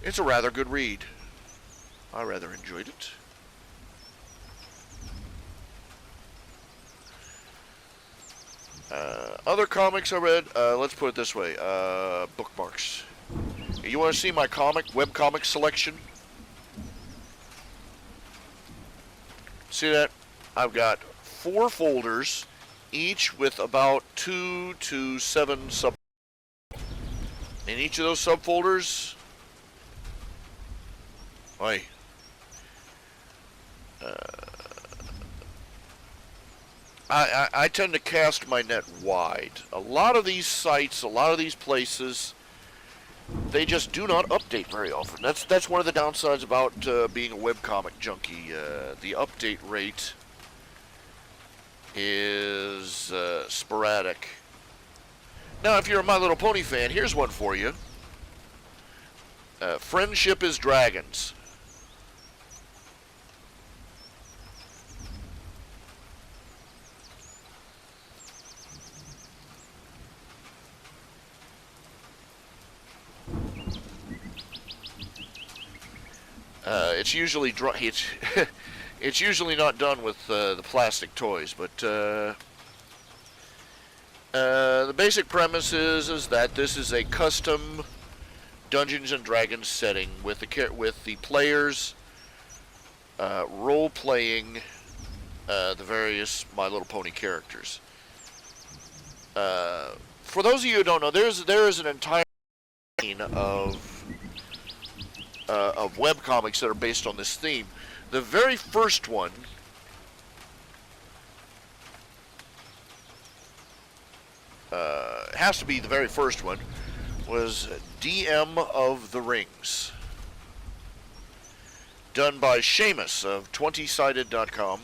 It's a rather good read. I rather enjoyed it. Other comics I read, let's put it this way, bookmarks. You want to see my webcomic selection? See that? I've got 4 folders, each with about 2 to 7 sub. In each of those subfolders, I tend to cast my net wide. A lot of these sites, a lot of these places, they just do not update very often. That's one of the downsides about being a webcomic junkie. The update rate is sporadic. Now, if you're a My Little Pony fan, here's one for you. Friendship is Dragons. It's usually it's usually not done with the plastic toys, but the basic premise is that this is a custom Dungeons and Dragons setting with the players role-playing the various My Little Pony characters. For those of you who don't know, there is an entire line of webcomics that are based on this theme. The very first one has to be the very first one, was DM of the Rings, done by Seamus of 20sided.com.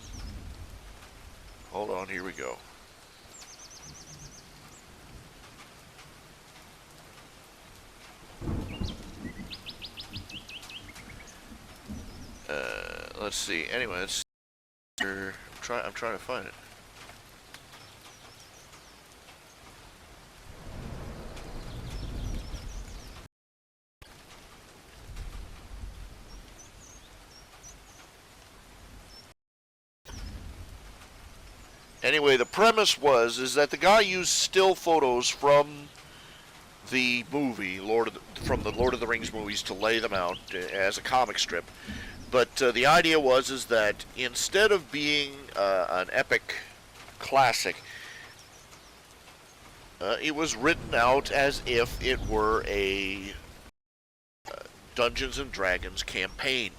Hold on, here we go. Let's see. Anyway, I'm trying to find it. Anyway, the premise is that the guy used still photos from the movie from the Lord of the Rings movies to lay them out as a comic strip. But the idea is that instead of being an epic classic, it was written out as if it were a Dungeons and Dragons campaign.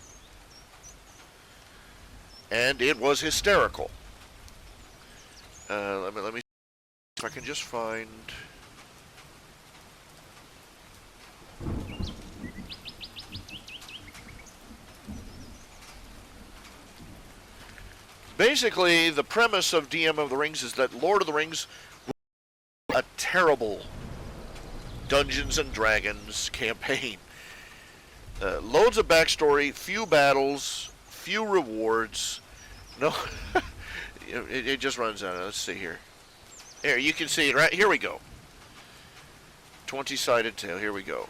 And it was hysterical. Let me see if I can just find. Basically, the premise of DM of the Rings is that Lord of the Rings was a terrible Dungeons and Dragons campaign. Loads of backstory, few battles, few rewards. No, it just runs out. Let's see here. Here, you can see it right. Here we go. 20-sided tale. Here we go.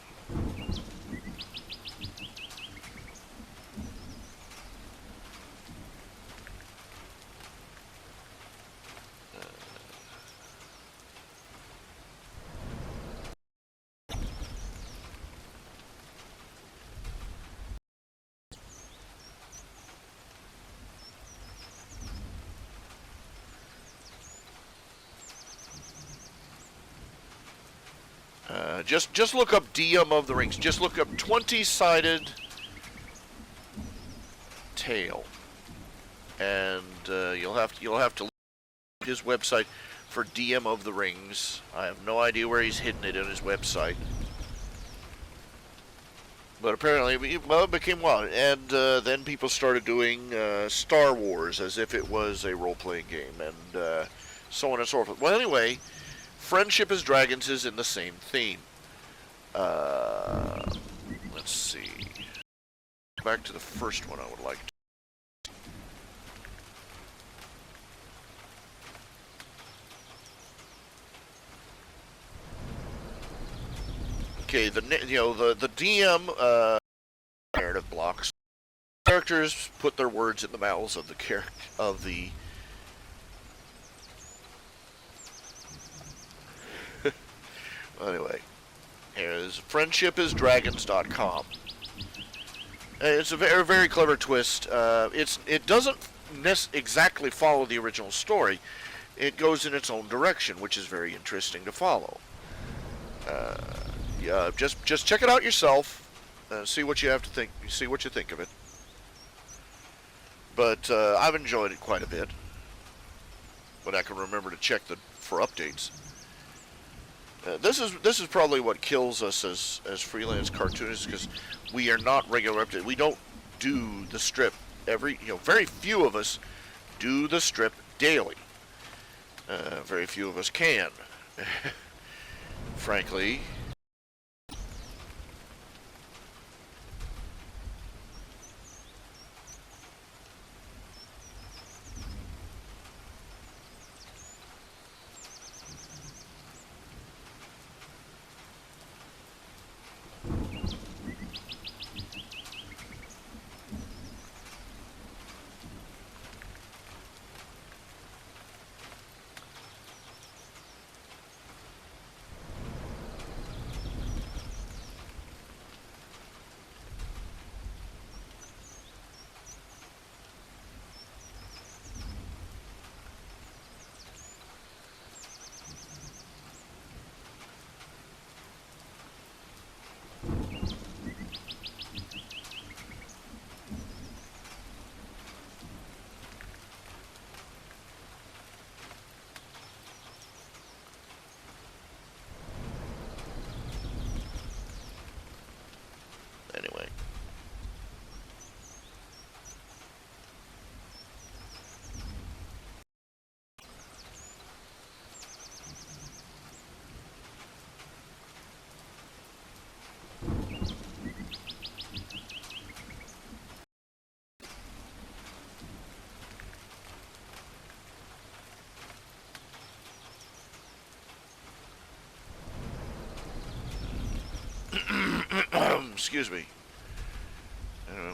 Just look up DM of the Rings. Just look up 20-sided tale, and you'll have to look at his website for DM of the Rings. I have no idea where he's hidden it on his website. But apparently, well, it became wild. And then people started doing Star Wars as if it was a role-playing game, and so on and so forth. Well, anyway, Friendship as Dragons is in the same theme. Uh, let's see. Back to the first one I would like to. Okay, the DM narrative blocks. Characters put their words in the mouths of the character of the. Anyway, here's friendshipasdragons.com. It's a very, very clever twist. It doesn't exactly follow the original story. It goes in its own direction, which is very interesting to follow. Yeah, just check it out yourself. See what you have to think. See what you think of it. But I've enjoyed it quite a bit. But I can remember to check for updates. This is probably what kills us as freelance cartoonists, because we are not regular updates. We don't do the strip very few of us do the strip daily. Very few of us can. Frankly. Anyway. Excuse me.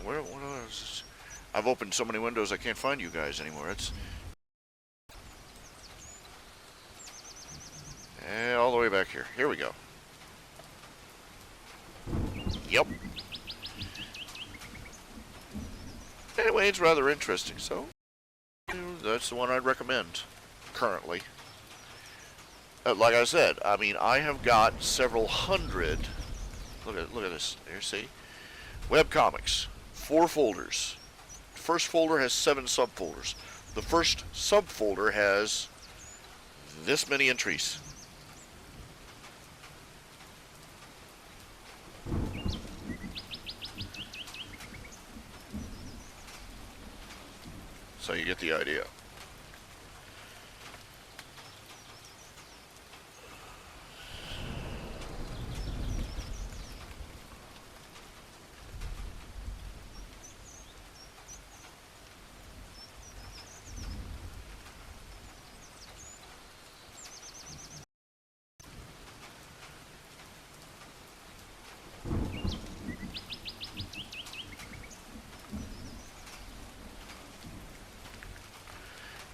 What is this? I've opened so many windows I can't find you guys anymore. It's all the way back here. Here we go. Yep. Anyway, it's rather interesting, so that's the one I'd recommend currently. Like I said, I mean, I have got several hundred. Look at this. Here, see? Webcomics. 4 folders. The first folder has 7 subfolders. The first subfolder has this many entries. So you get the idea.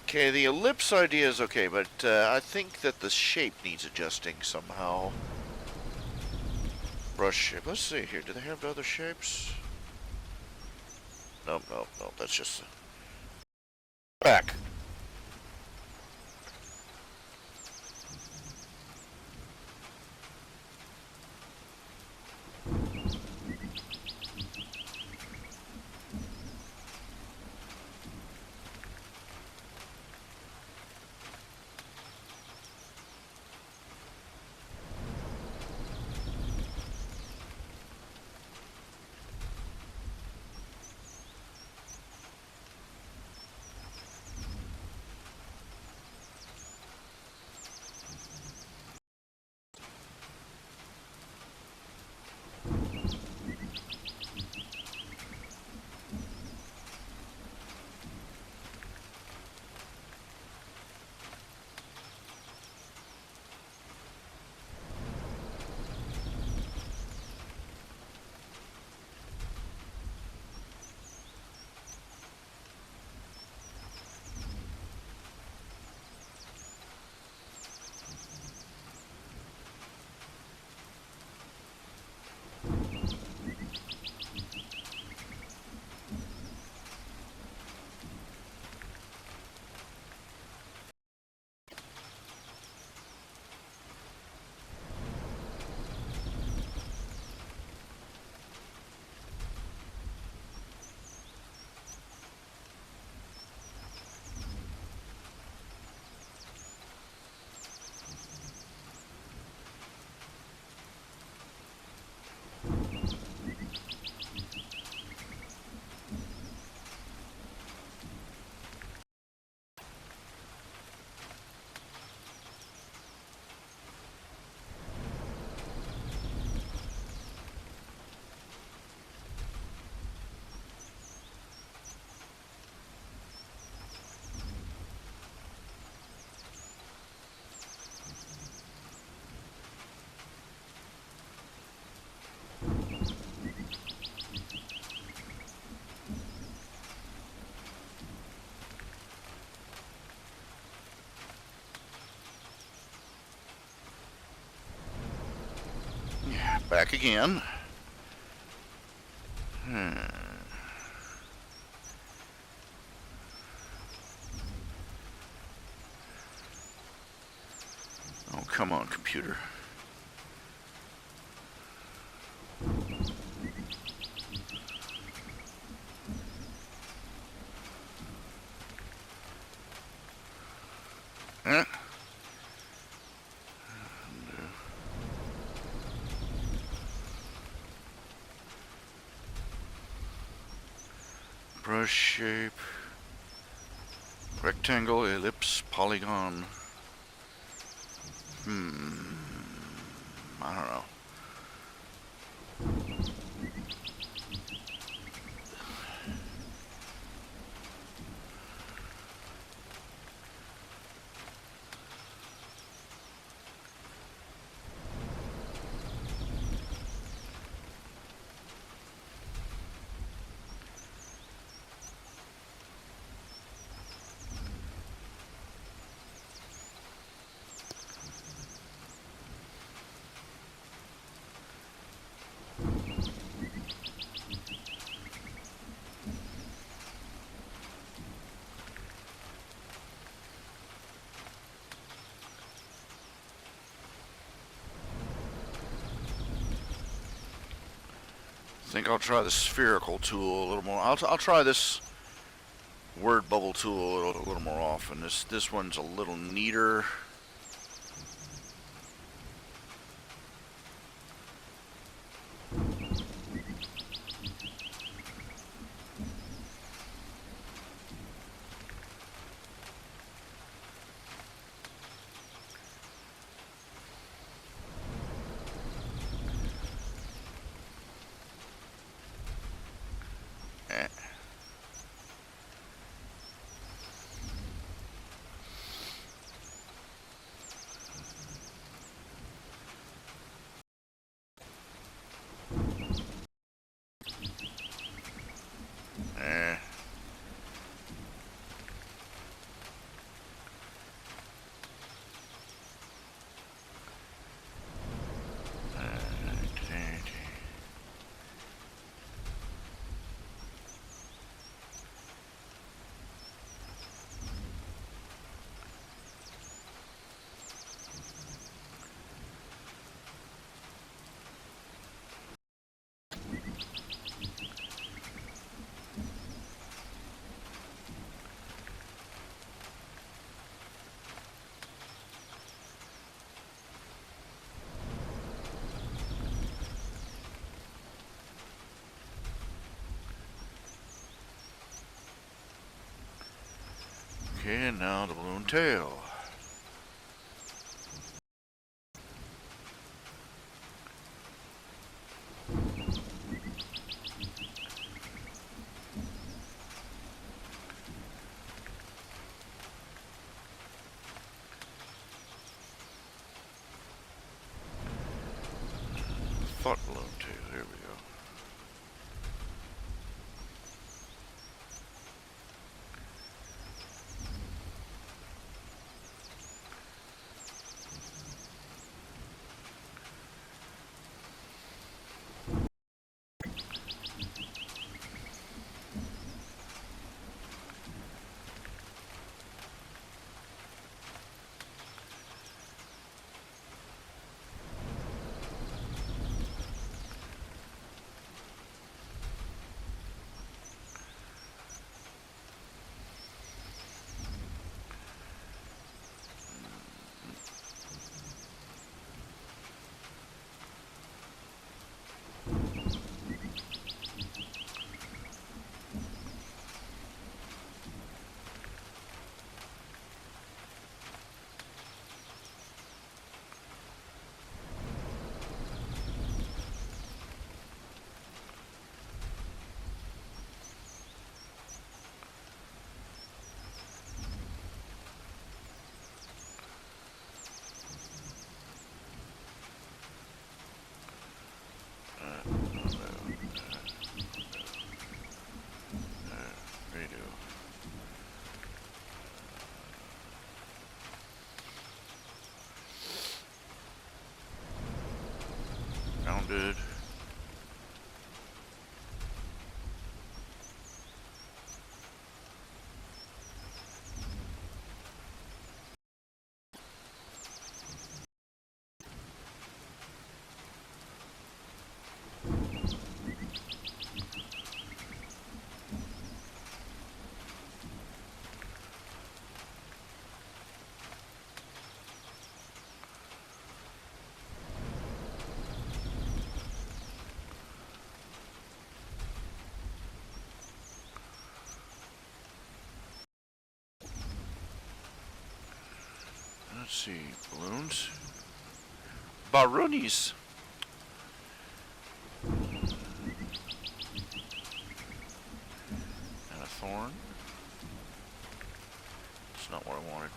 Okay, the ellipse idea is okay, but I think that the shape needs adjusting somehow. Brush shape. Let's see here. Do they have other shapes? Nope, nope, nope. That's just back. back again. Oh, come on, computer. Huh? Brush shape, rectangle, ellipse, polygon. I don't know. I think I'll try the spherical tool a little more. I'll try this word bubble tool a little more often. This one's a little neater. Okay, and now the balloon tail. Thought balloon tail, here we go. loaded. Let's see, balloons. Barunis. And a thorn. That's not what I wanted.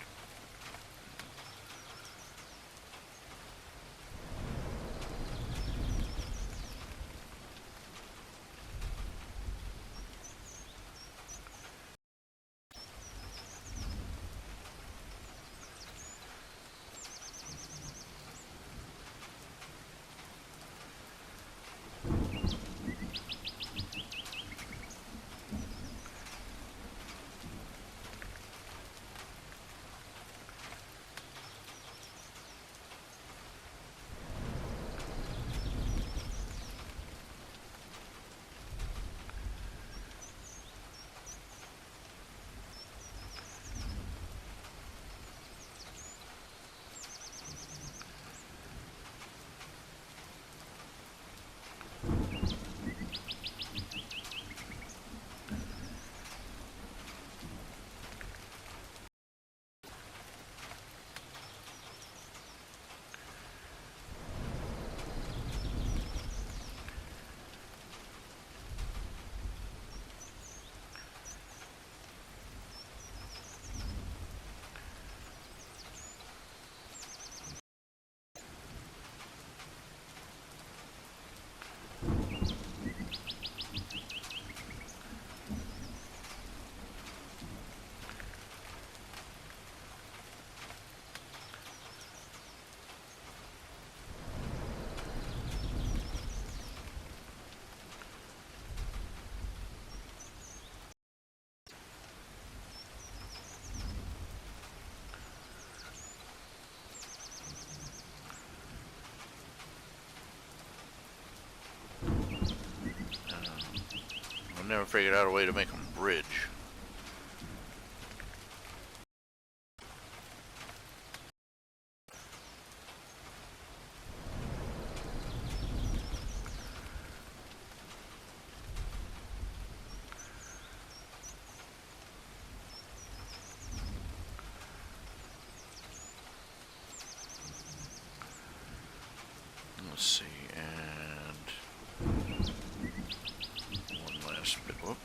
I've never figured out a way to make them bridge. Let's see, and one last bit. Whoop.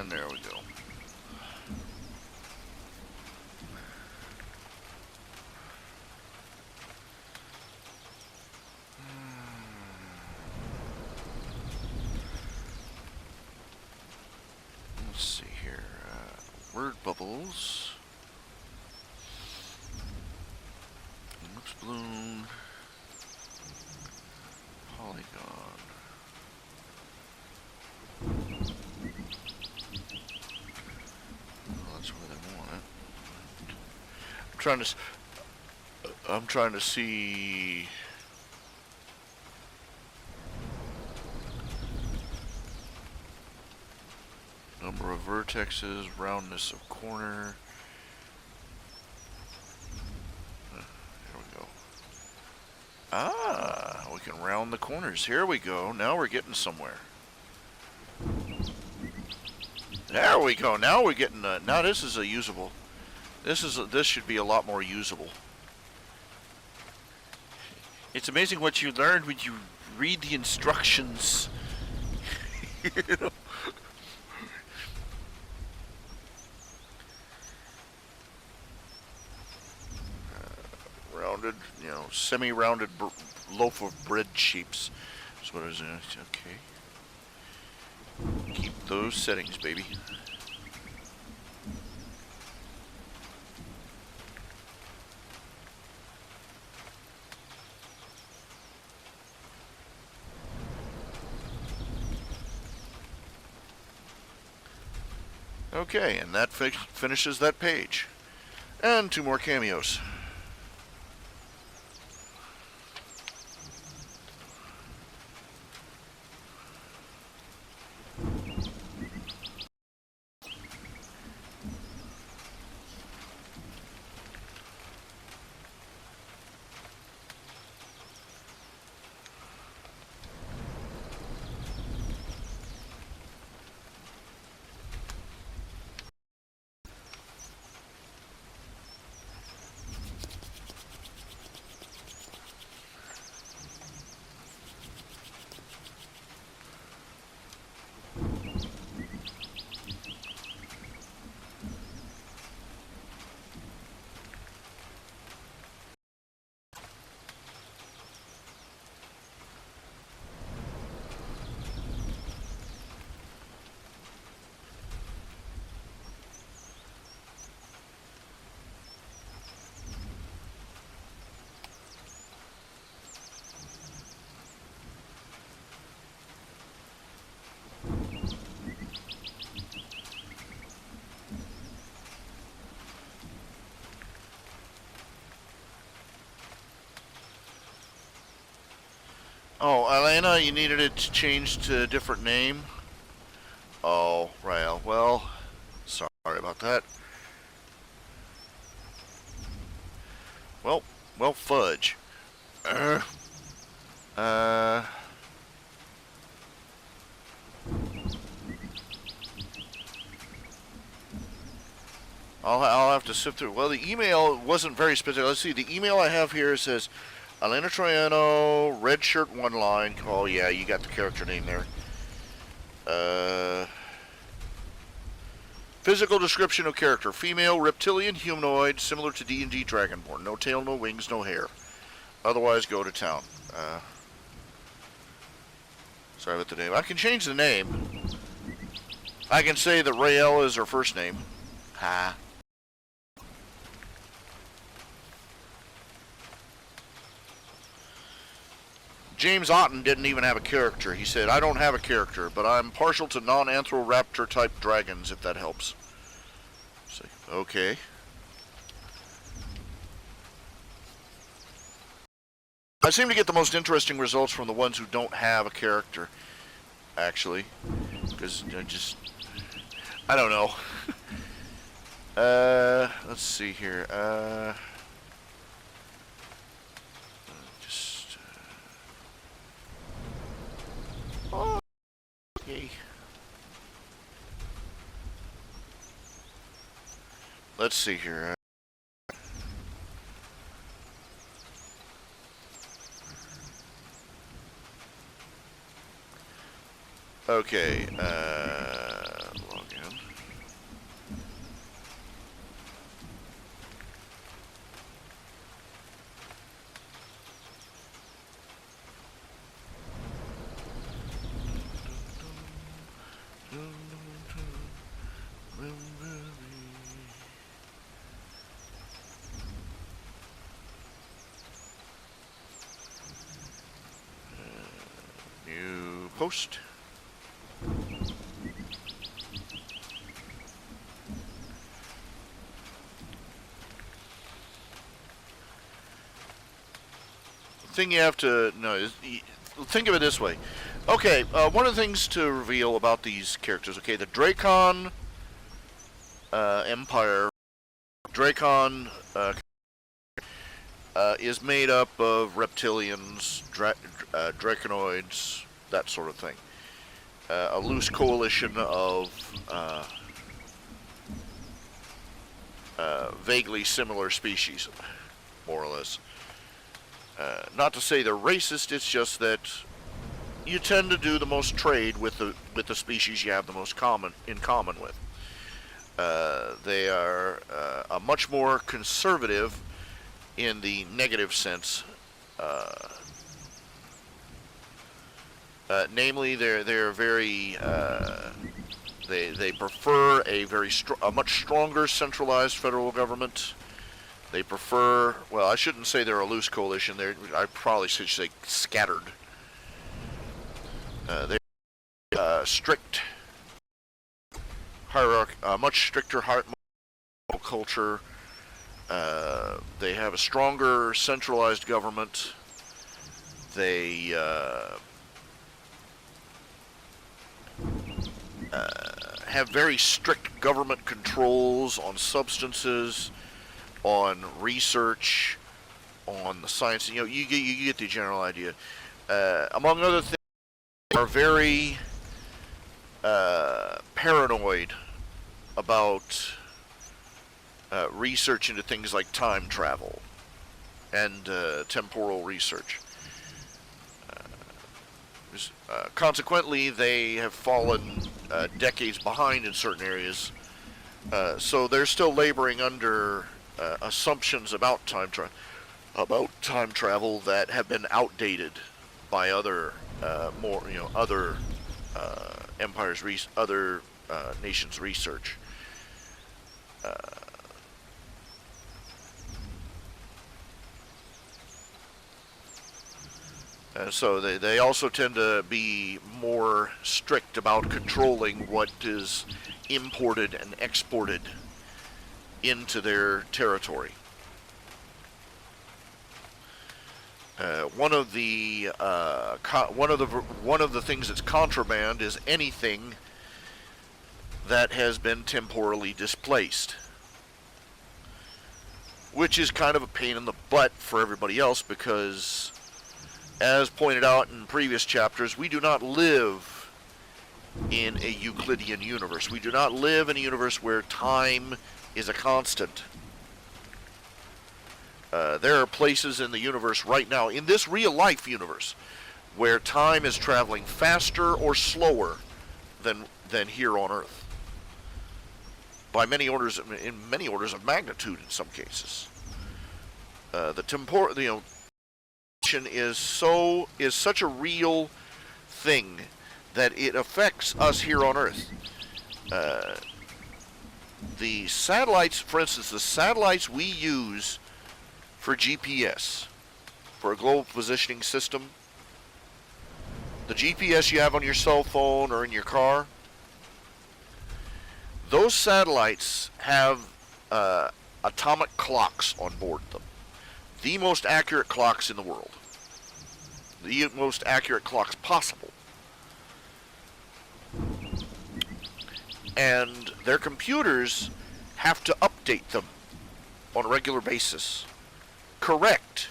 And there we go. Let's see here. Word bubbles. Ellipse balloon. Polygon. Well, that's where they want it. I'm trying to see. Number of vertexes, roundness of corner. Here we go. Ah, we can round the corners. Here we go. Now we're getting somewhere. There we go. Now we're getting. Now this is a usable. This should be a lot more usable. It's amazing what you learn when you read the instructions. You know? Rounded, you know, semi-rounded loaf of bread shapes. That's what it is. Okay. Keep those settings, baby. Okay, and that finishes that page. And 2 more cameos. Oh, Elena, you needed it to change to a different name? Oh, right. Well, sorry about that. Well, fudge. I'll have to sift through. Well, the email wasn't very specific. Let's see. The email I have here says, Elena Troiano, red shirt, 1 line. Oh, yeah, you got the character name there. Physical description of character. Female, reptilian, humanoid, similar to D&D Dragonborn. No tail, no wings, no hair. Otherwise, go to town. Sorry about the name. I can change the name. I can say that Rael is her first name. Ha. James Otten didn't even have a character. He said, I don't have a character, but I'm partial to non-anthroraptor type dragons, if that helps. So, okay. I seem to get the most interesting results from the ones who don't have a character, actually. Because I don't know. Let's see here. Okay. Let's see here. Okay, log in. outpost. The thing you have to know is, think of it this way. Okay, one of the things to reveal about these characters, okay, the Dracon Empire, Dracon is made up of reptilians, draconoids, that sort of thing. A loose coalition of vaguely similar species, more or less. Not to say they're racist, it's just that you tend to do the most trade with the species you have the most in common with. They are a much more conservative in the negative sense. Namely, they're very they prefer a much stronger centralized federal government. They prefer, well, I shouldn't say they're a loose coalition. I probably should say scattered. They're strict hierarchy, much stricter culture. They have a stronger centralized government. They have very strict government controls on substances, on research, on the science. You know, you get the general idea. Among other things, they are very paranoid about research into things like time travel and temporal research. Consequently, they have fallen decades behind in certain areas, so they're still laboring under assumptions about time travel that have been outdated by other other empires, other nations' research. So they also tend to be more strict about controlling what is imported and exported into their territory. One of the things that's contraband is anything that has been temporally displaced, which is kind of a pain in the butt for everybody else because, as pointed out in previous chapters, we do not live in a Euclidean universe. We do not live in a universe where time is a constant. There are places in the universe right now, in this real-life universe, where time is traveling faster or slower than here on Earth, by many orders of magnitude in some cases. The temporal, is such a real thing that it affects us here on Earth. The satellites, for instance, the satellites we use for GPS, for a global positioning system, the GPS you have on your cell phone or in your car, those satellites have atomic clocks on board them. The most accurate clocks in the world. The most accurate clocks possible. And their computers have to update them on a regular basis. Correct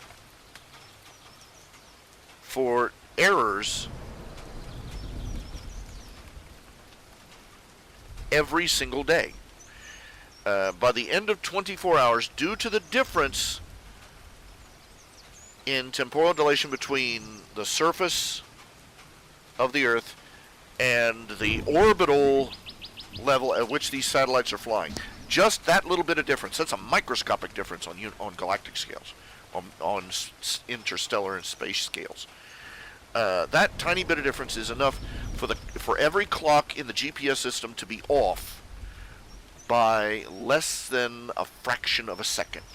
for errors every single day. By the end of 24 hours, due to the difference in temporal dilation between the surface of the Earth and the orbital level at which these satellites are flying, just that little bit of difference, that's a microscopic difference on galactic scales, on interstellar and space scales. That tiny bit of difference is enough for every clock in the GPS system to be off by less than a fraction of a second.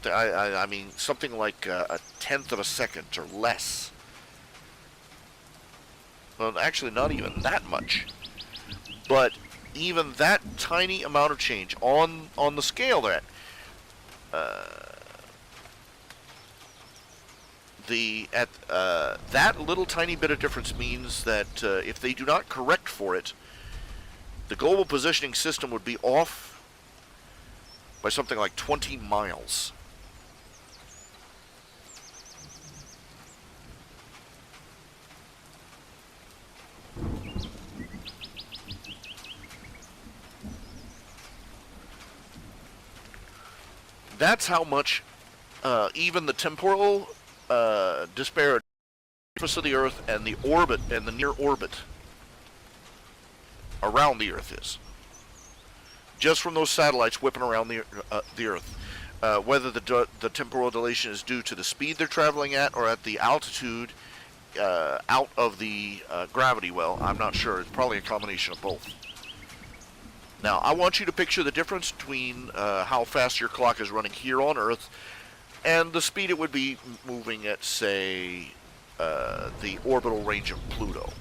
I mean something like a tenth of a second or less. Well, actually, not even that much. But even that tiny amount of change on the scale that that little tiny bit of difference means that if they do not correct for it, the global positioning system would be off by something like 20 miles. That's how much even the temporal disparity surface of the Earth and the orbit and the near orbit around the Earth is. Just from those satellites whipping around the Earth. Whether the temporal dilation is due to the speed they're traveling at or at the altitude out of the gravity well, I'm not sure. It's probably a combination of both. Now, I want you to picture the difference between how fast your clock is running here on Earth and the speed it would be moving at, say, the orbital range of Pluto.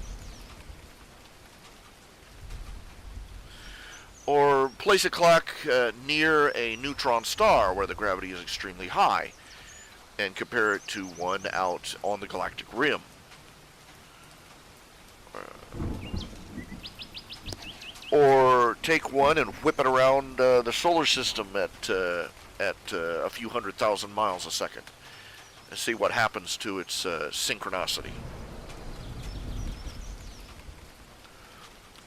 Or place a clock near a neutron star where the gravity is extremely high and compare it to one out on the galactic rim. Or take one and whip it around the solar system at a few 100,000 miles a second and see what happens to its synchronicity.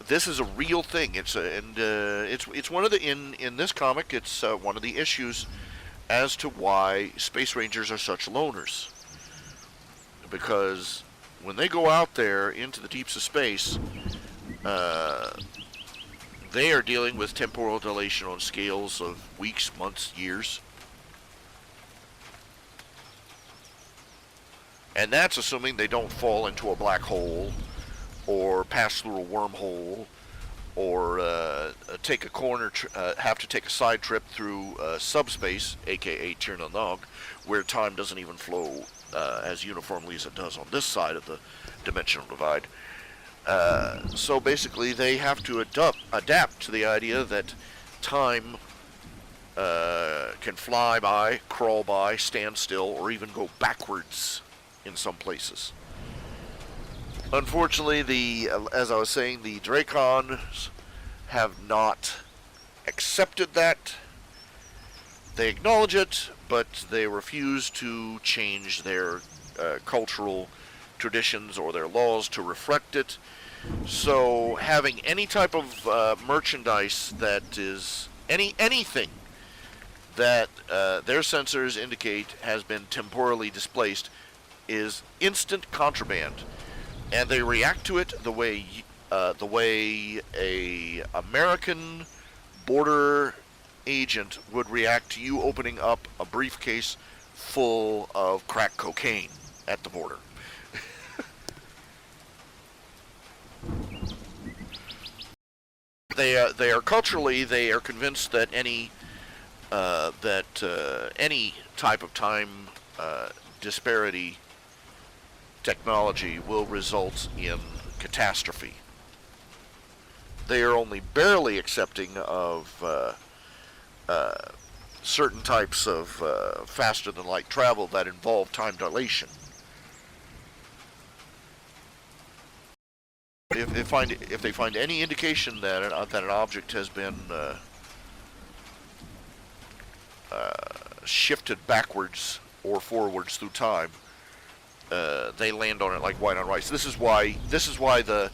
This is a real thing. It's one of the in this comic. It's one of the issues as to why space rangers are such loners, because when they go out there into the deeps of space, they are dealing with temporal dilation on scales of weeks, months, years. And that's assuming they don't fall into a black hole or pass through a wormhole or take a have to take a side trip through subspace, aka Chernobyl, where time doesn't even flow as uniformly as it does on this side of the dimensional divide. So basically they have to adapt to the idea that time can fly by, crawl by, stand still, or even go backwards in some places. Unfortunately, as I was saying, the Dracons have not accepted that. They acknowledge it, but they refuse to change their cultural traditions or their laws to reflect it. So having any type of merchandise that is anything that their sensors indicate has been temporally displaced is instant contraband, and they react to it the way a American border agent would react to you opening up a briefcase full of crack cocaine at the border. They are culturally, they are convinced that any type of time disparity technology will result in catastrophe. They are only barely accepting of certain types of faster than light travel that involve time dilation. If they find any indication that an object has been shifted backwards or forwards through time, they land on it like white on rice. This is why the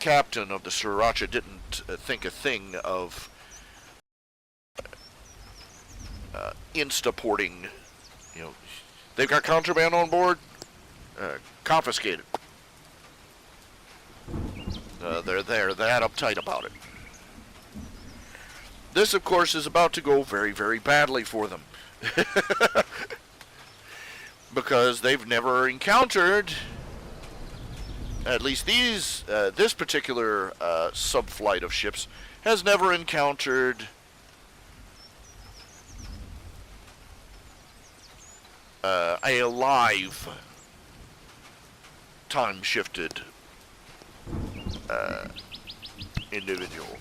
captain of the Sriracha didn't think a thing of insta-porting. You know, they've got contraband on board, confiscated. They're that uptight about it. This, of course, is about to go very, very badly for them. Because they've never encountered, at least this particular subflight of ships has never encountered a live time-shifted individual.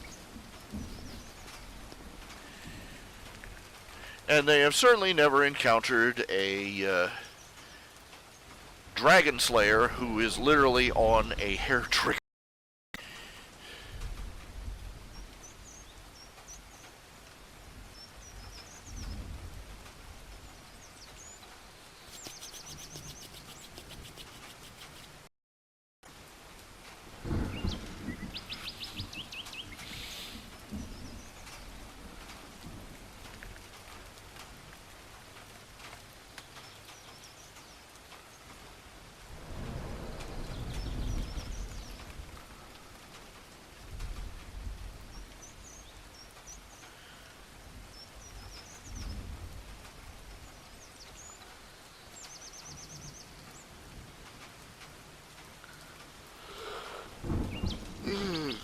And they have certainly never encountered a dragon slayer who is literally on a hair trigger.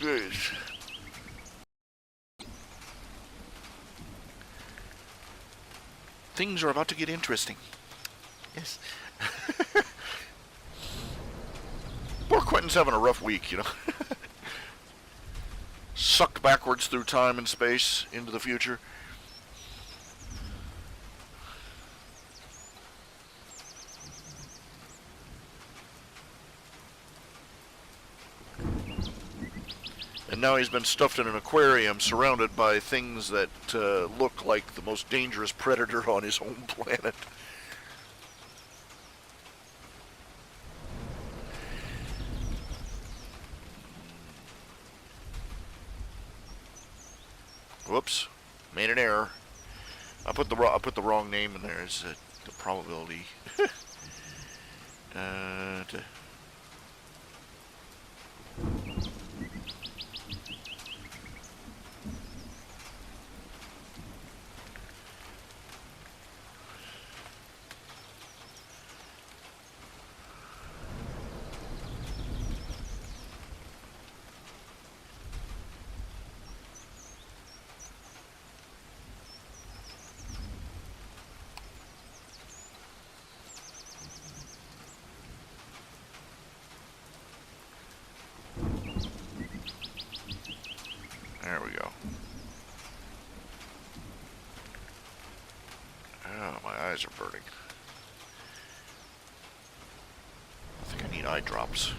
Good. Things are about to get interesting. Yes. Poor Quentin's having a rough week, you know. Sucked backwards through time and space into the future. And now he's been stuffed in an aquarium surrounded by things that look like the most dangerous predator on his home planet. Whoops, made an error. I put the wrong name in there. It's the probability. There we go. Oh, my eyes are burning. I think I need eye drops.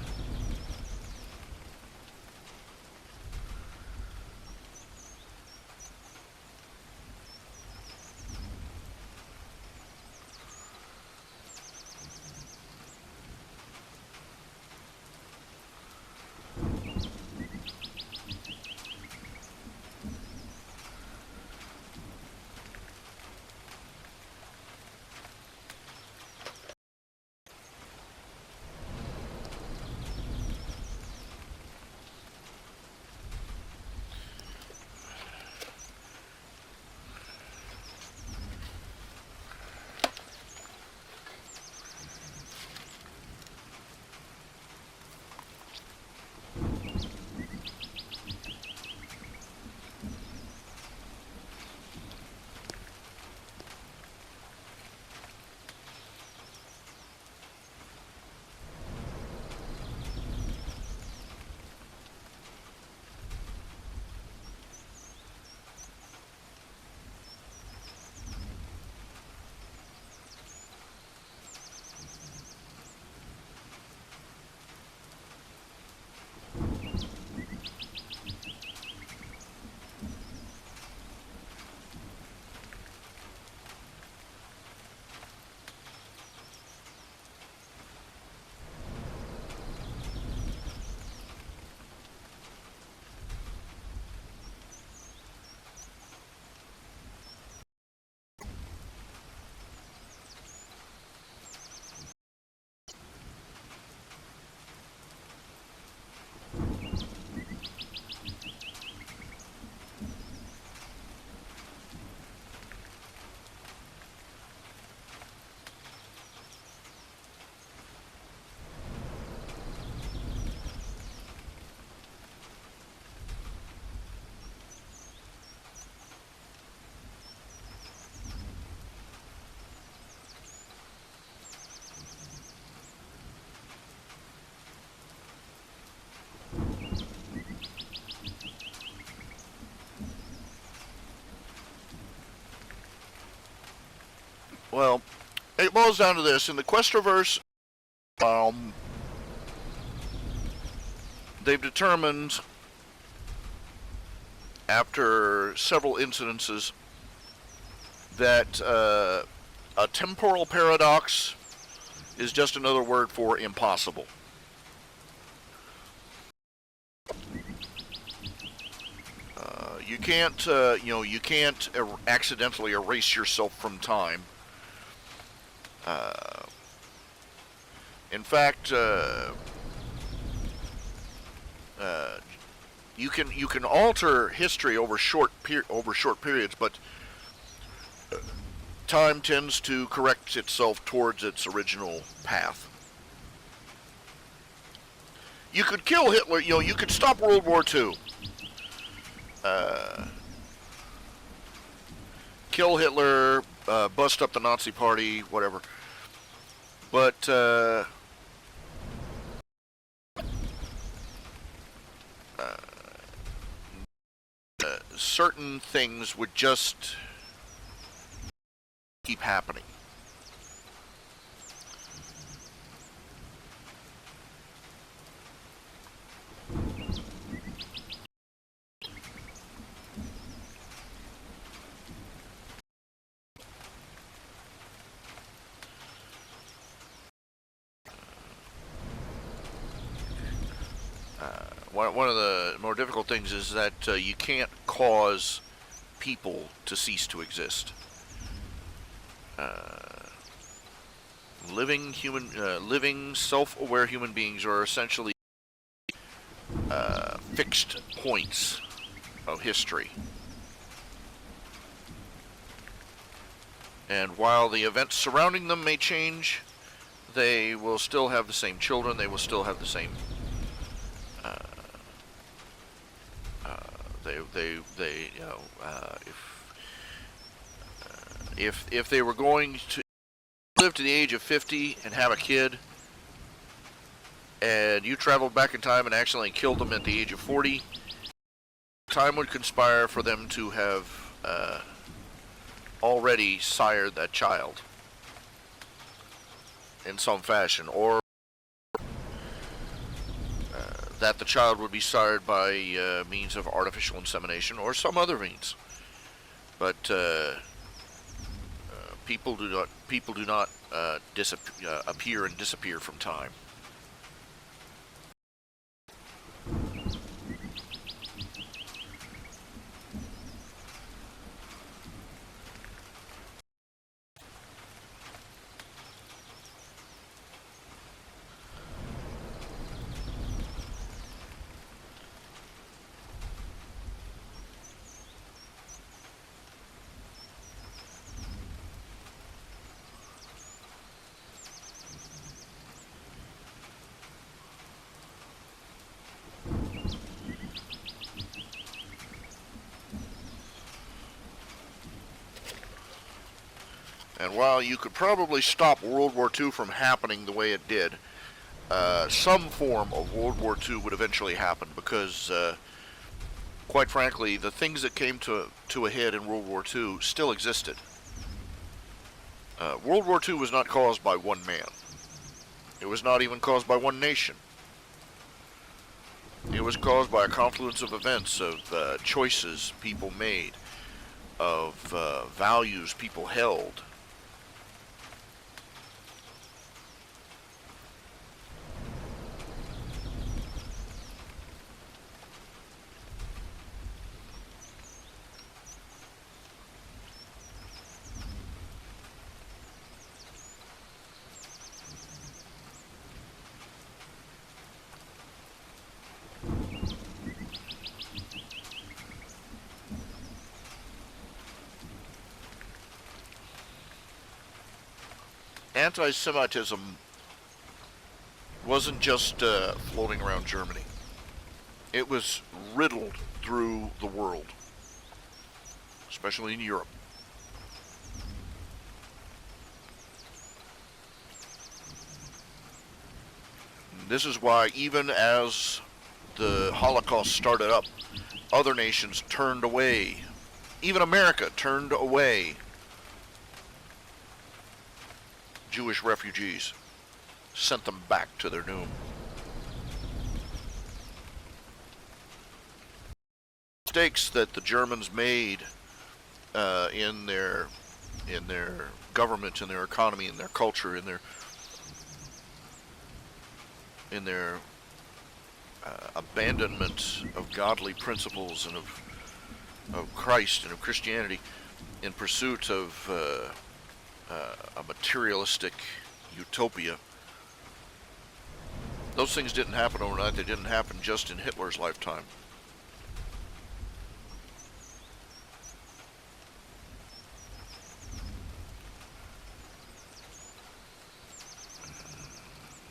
Well, it boils down to this. In the Questroverse, they've determined, after several incidences, that a temporal paradox is just another word for impossible. You can't, you can't accidentally erase yourself from time. In fact, you can alter history over short periods, but time tends to correct itself towards its original path. You could kill Hitler. You could stop World War II. Kill Hitler, bust up the Nazi Party, whatever. But certain things would just keep happening. One of the more difficult things is that you can't cause people to cease to exist. Living self-aware human beings are essentially fixed points of history. And while the events surrounding them may change, they will still have the same children. They will still have the same. If they were going to live to the age of 50 and have a kid, and you traveled back in time and accidentally killed them at the age of 40, time would conspire for them to have already sired that child in some fashion, or that the child would be sired by means of artificial insemination or some other means. But people do not appear and disappear from time. And while you could probably stop World War II from happening the way it did, some form of World War II would eventually happen because, quite frankly, the things that came to a head in World War II still existed. World War II was not caused by one man. It was not even caused by one nation. It was caused by a confluence of events, of choices people made, of values people held. Anti-Semitism wasn't just floating around Germany. It was riddled through the world, especially in Europe. This is why, even as the Holocaust started up, other nations turned away. Even America turned away Jewish refugees, sent them back to their doom. Mistakes that the Germans made in their government, in their economy, in their culture, in their abandonment of godly principles and of Christ and of Christianity in pursuit of a materialistic utopia. Those things didn't happen overnight. They didn't happen just in Hitler's lifetime.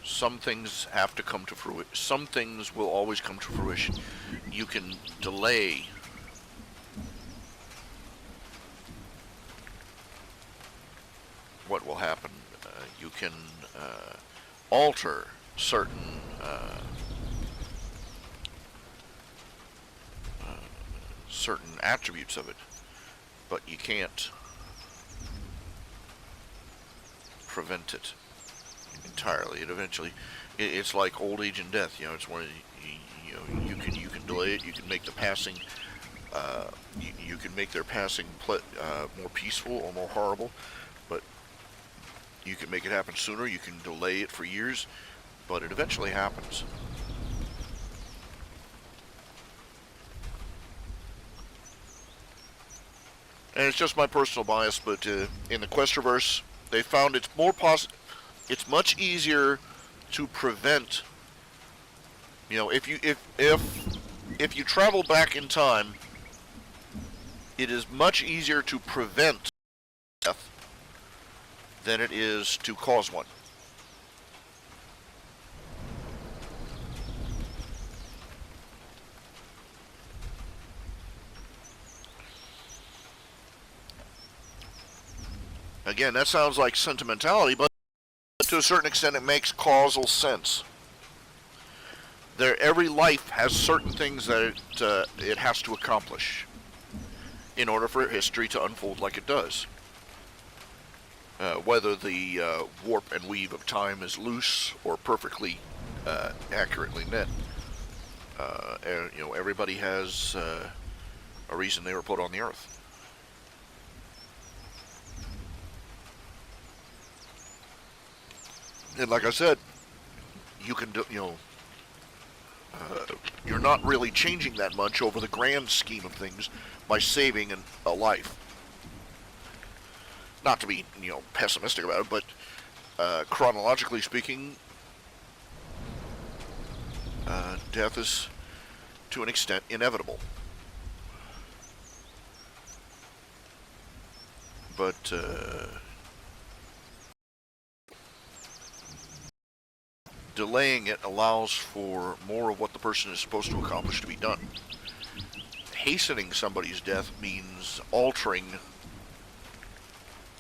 Some things have to come to fruition. Some things will always come to fruition. You can delay what will happen. You can alter certain certain attributes of it, but you can't prevent it entirely. It's like old age and death. It's one of you can delay it. You can make the passing. You can make their passing more peaceful or more horrible, but you can make it happen sooner. You can delay it for years, but it eventually happens. And it's just my personal bias, but in the Questerverse, they found it's it's much easier to prevent. If you travel back in time, it is much easier to prevent death than it is to cause one. Again, that sounds like sentimentality, but to a certain extent it makes causal sense. Every life has certain things that it has to accomplish in order for history to unfold like it does. Whether the warp and weave of time is loose or perfectly accurately knit. Everybody has a reason they were put on the earth. And like I said, you can do, you're not really changing that much over the grand scheme of things by saving a life. Not to be, pessimistic about it, but chronologically speaking, death is, to an extent, inevitable. But delaying it allows for more of what the person is supposed to accomplish to be done. Hastening somebody's death means altering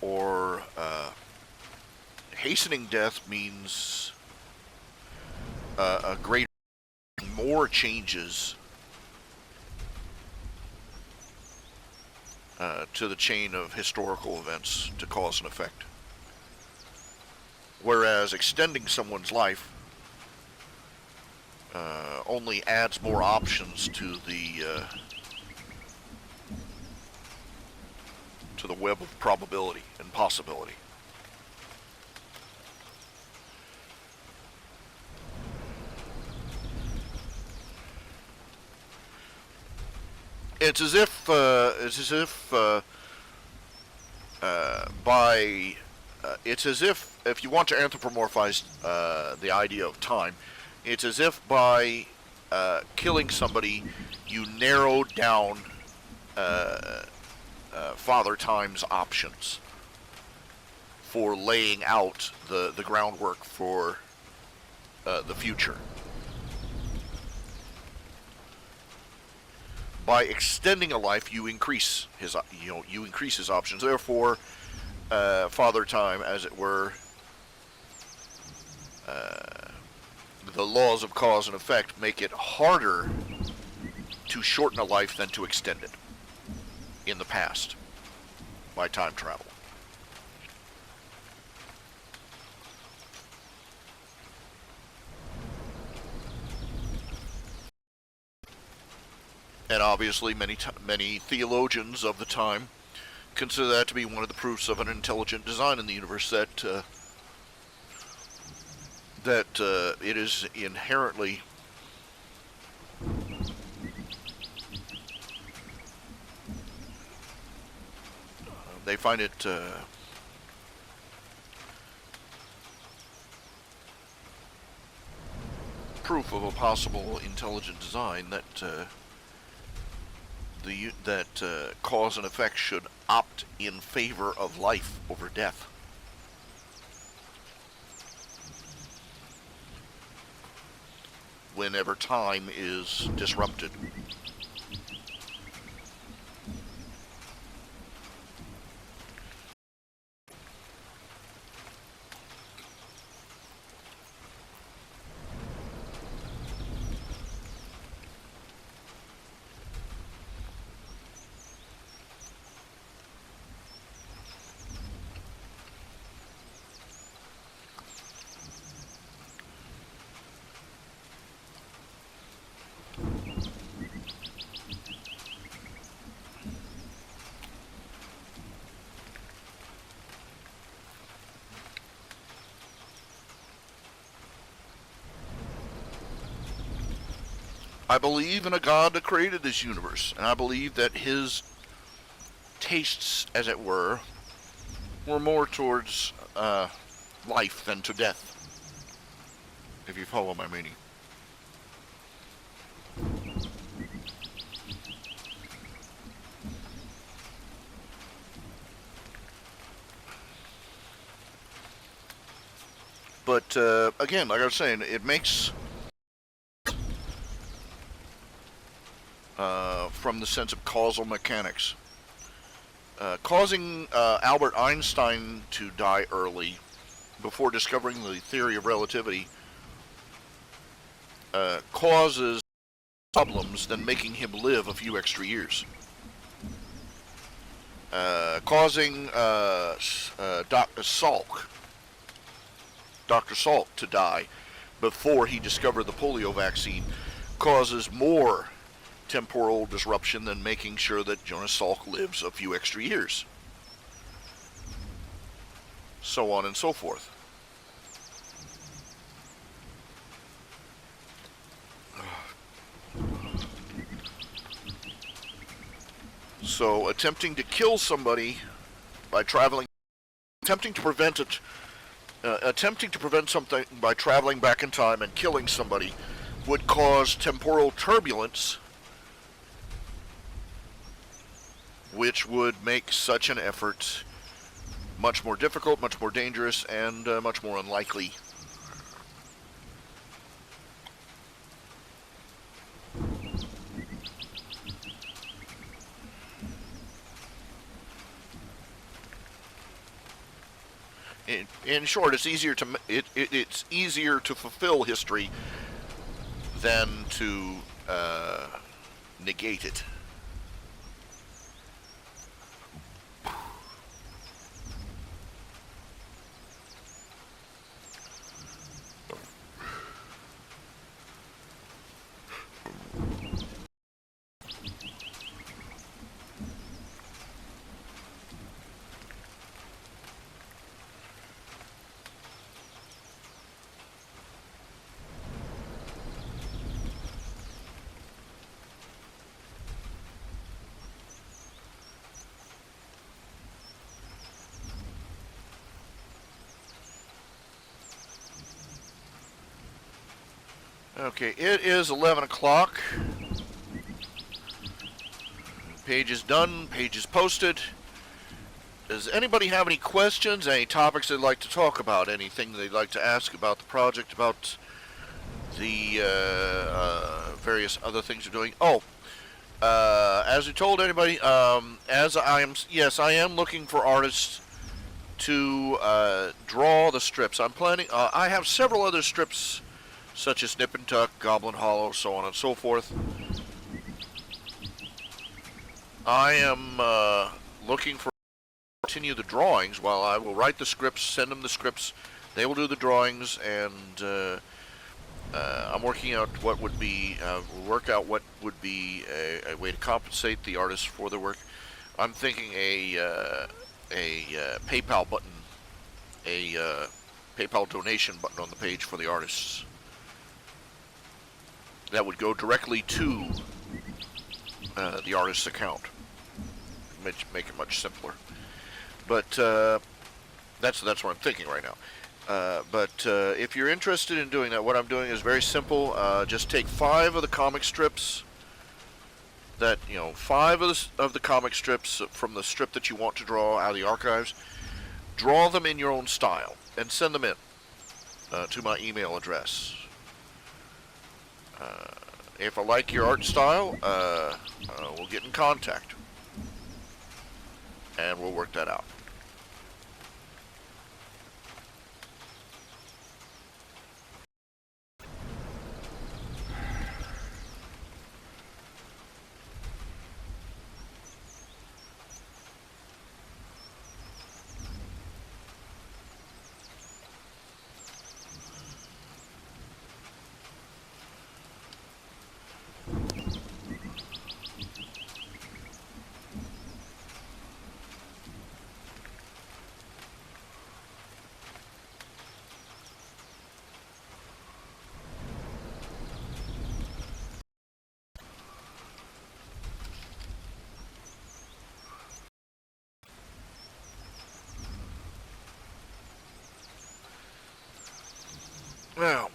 or hastening death means a greater, more changes to the chain of historical events to cause and effect. Whereas extending someone's life only adds more options to the web of probability and possibility. It's as if if you want to anthropomorphize the idea of time, it's as if by killing somebody, you narrow down Father Time's options for laying out the groundwork for the future. By extending a life, you increase his options. Therefore, Father Time, as it were, the laws of cause and effect make it harder to shorten a life than to extend it in the past by time travel. And obviously many theologians of the time consider that to be one of the proofs of an intelligent design in the universe, that it is inherently they find it proof of a possible intelligent design that cause and effect should opt in favor of life over death. Whenever time is disrupted. I believe in a God that created this universe, and I believe that his tastes, as it were more towards life than to death, if you follow my meaning. But again, like I was saying, it makes from the sense of causal mechanics. Causing Albert Einstein to die early before discovering the theory of relativity causes problems than making him live a few extra years. Causing Dr. Salk to die before he discovered the polio vaccine causes more temporal disruption than making sure that Jonas Salk lives a few extra years. So on and so forth. So attempting to kill somebody by attempting to prevent something by traveling back in time and killing somebody would cause temporal turbulence, which would make such an effort much more difficult, much more dangerous, and much more unlikely. In short, it's easier to fulfill history than to negate it. Okay, it is 11 o'clock. Page is done, page is posted. Does anybody have any questions, any topics they'd like to talk about, anything they'd like to ask about the project, about the various other things you're doing? Oh, as we told anybody, I am looking for artists to draw the strips. I'm planning, I have several other strips such as Nip and Tuck, Goblin Hollow, so on and so forth. I am looking for continue the drawings while I will write the scripts, send them the scripts, they will do the drawings, and I'm working out what would be a way to compensate the artists for their work. I'm thinking a PayPal button, a PayPal donation button on the page for the artists. That would go directly to the artist's account. Make it much simpler. But that's what I'm thinking right now. But if you're interested in doing that, what I'm doing is very simple. Just take 5 of the comic strips. 5 of the comic strips from the strip that you want to draw out of the archives. Draw them in your own style and send them in to my email address. If I like your art style, we'll get in contact and we'll work that out. Now,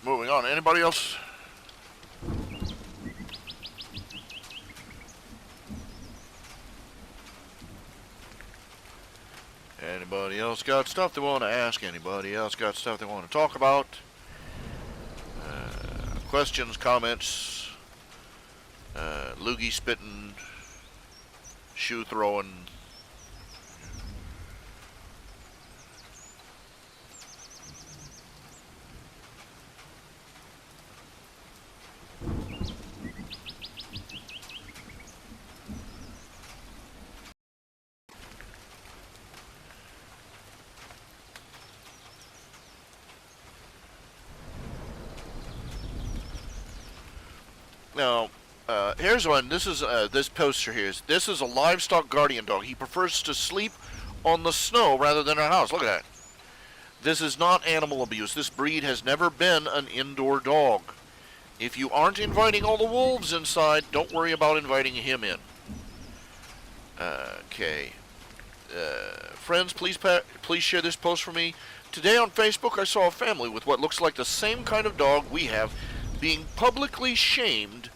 moving on. Anybody else? Anybody else got stuff they want to ask? Anybody else got stuff they want to talk about? Questions, comments, loogie spitting, shoe throwing. Now, here's one. This is this poster here. This is a livestock guardian dog. He prefers to sleep on the snow rather than our house. Look at that. This is not animal abuse. This breed has never been an indoor dog. If you aren't inviting all the wolves inside, don't worry about inviting him in. Okay. Friends, please share this post for me. Today on Facebook, I saw a family with what looks like the same kind of dog we have being publicly shamed,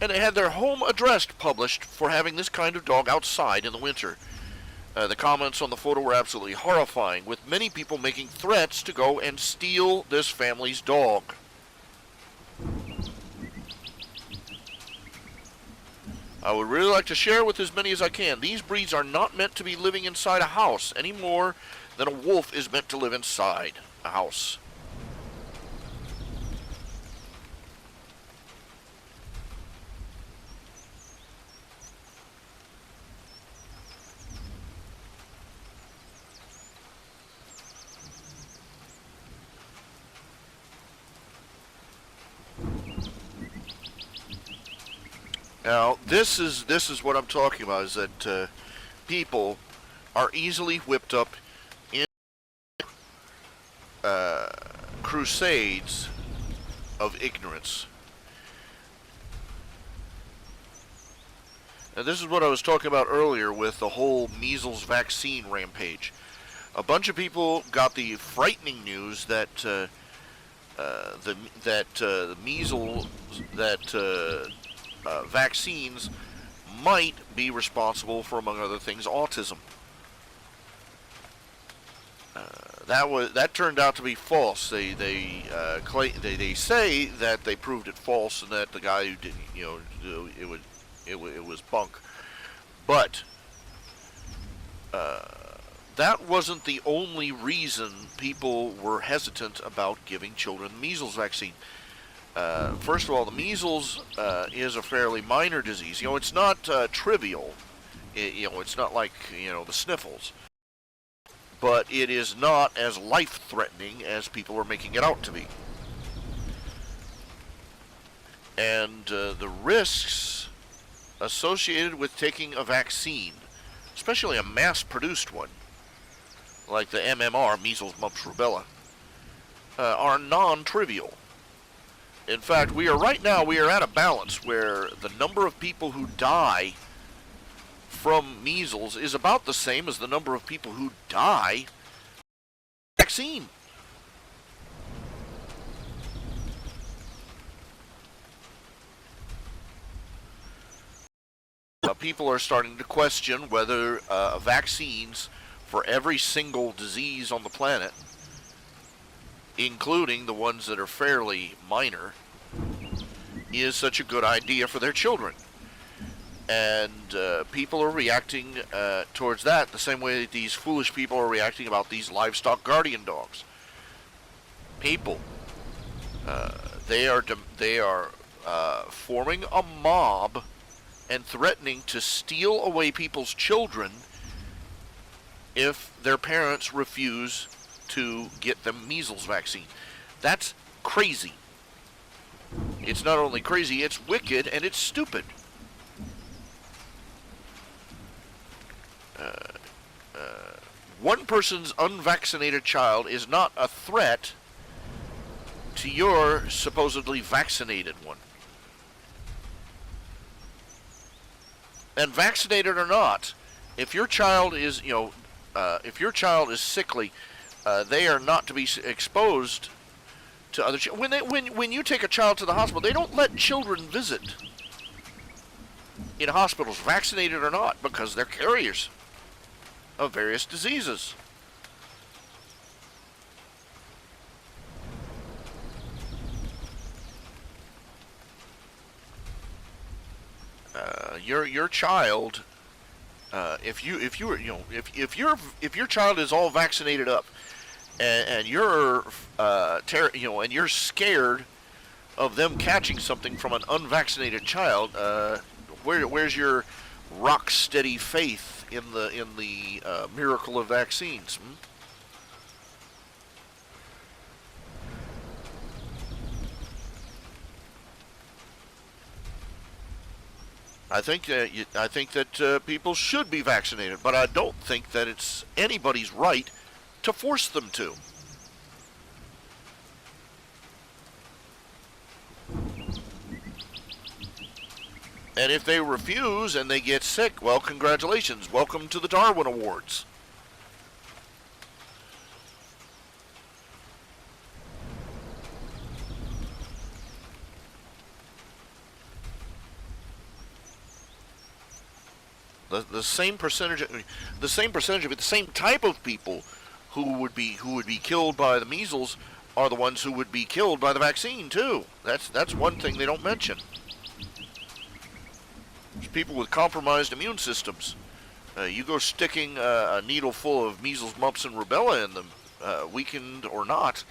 and they had their home address published for having this kind of dog outside in the winter. The comments on the photo were absolutely horrifying, with many people making threats to go and steal this family's dog. I would really like to share with as many as I can. These breeds are not meant to be living inside a house any more than a wolf is meant to live inside a house. Now, this is what I'm talking about, is that people are easily whipped up in crusades of ignorance. Now, this is what I was talking about earlier with the whole measles vaccine rampage. A bunch of people got the frightening news that vaccines might be responsible for, among other things, autism. That turned out to be false. They say that they proved it false and that the guy who did, it was bunk. But that wasn't the only reason people were hesitant about giving children the measles vaccine. First of all, the measles is a fairly minor disease. It's not trivial. It's not like, the sniffles. but it is not as life-threatening as people are making it out to be. And the risks associated with taking a vaccine, especially a mass-produced one, like the MMR, measles, mumps, rubella, are non-trivial. In fact, we are at a balance where the number of people who die from measles is about the same as the number of people who die from the vaccine. People are starting to question whether vaccines for every single disease on the planet, including the ones that are fairly minor, is such a good idea for their children. And people are reacting towards that the same way that these foolish people are reacting about these livestock guardian dogs. People, they are forming a mob and threatening to steal away people's children if their parents refuse to get them measles vaccine. That's crazy. It's not only crazy, it's wicked and it's stupid. One person's unvaccinated child is not a threat to your supposedly vaccinated one. And vaccinated or not, if your child is, if your child is sickly, they are not to be exposed to other children. When you take a child to the hospital, they don't let children visit in hospitals, vaccinated or not, because they're carriers of various diseases. Your child, if your child is all vaccinated up, and you're and you're scared of them catching something from an unvaccinated child, where's your rock steady faith in the miracle of vaccines? Hmm? I think that people should be vaccinated, but I don't think that it's anybody's right to force them to. And if they refuse and they get sick, well, congratulations. Welcome to the Darwin Awards. The same percentage of the same type of people who would be killed by the measles are the ones who would be killed by the vaccine too. That's one thing they don't mention. There's people with compromised immune systems. You go sticking a needle full of measles, mumps, and rubella in them, weakened or not,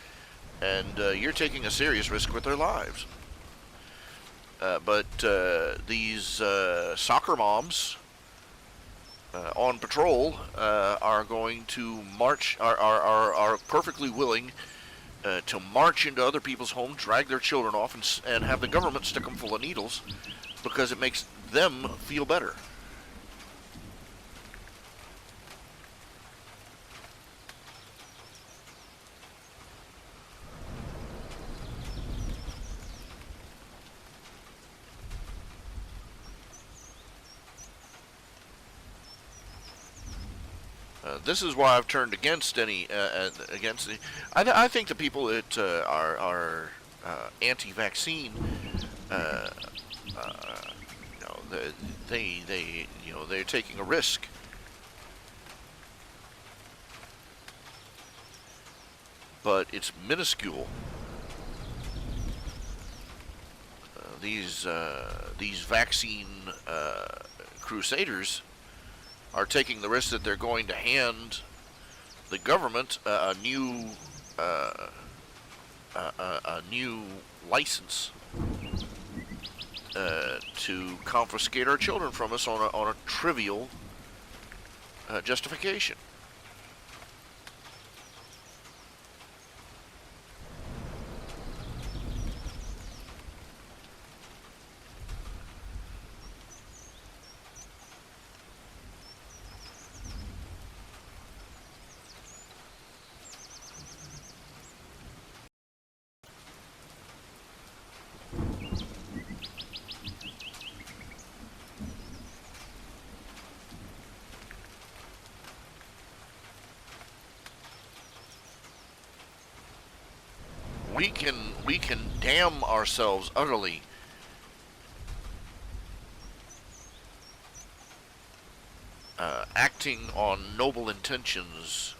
and you're taking a serious risk with their lives. But these soccer moms on patrol are going to march, are perfectly willing to march into other people's homes, drag their children off, and have the government stick them full of needles because it makes them feel better. This is why I've turned against any against the. I think the people that are anti-vaccine, they're taking a risk. But it's minuscule. These vaccine crusaders are taking the risk that they're going to hand the government a new license to confiscate our children from us on a trivial justification. we can damn ourselves utterly. Acting on noble intentions.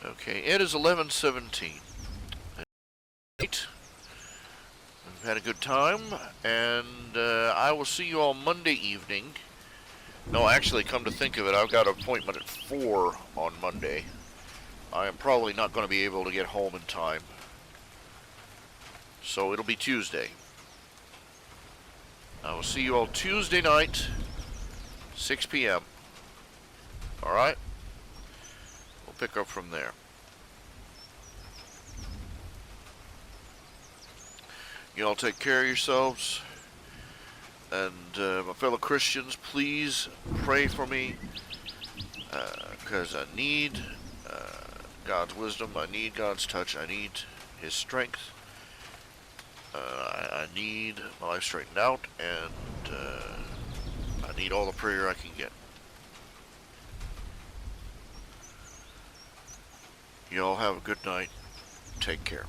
Okay, it is 11:17. We've had a good time, and I will see you all Monday evening. No, actually, come to think of it, I've got an appointment at 4 on Monday. I am probably not going to be able to get home in time. So it'll be Tuesday. I will see you all Tuesday night, 6 p.m. Alright? We'll pick up from there. You all take care of yourselves. And my fellow Christians, please pray for me. Because I need God's wisdom. I need God's touch. I need His strength. I need my life straightened out. And I need all the prayer I can get. You all have a good night. Take care.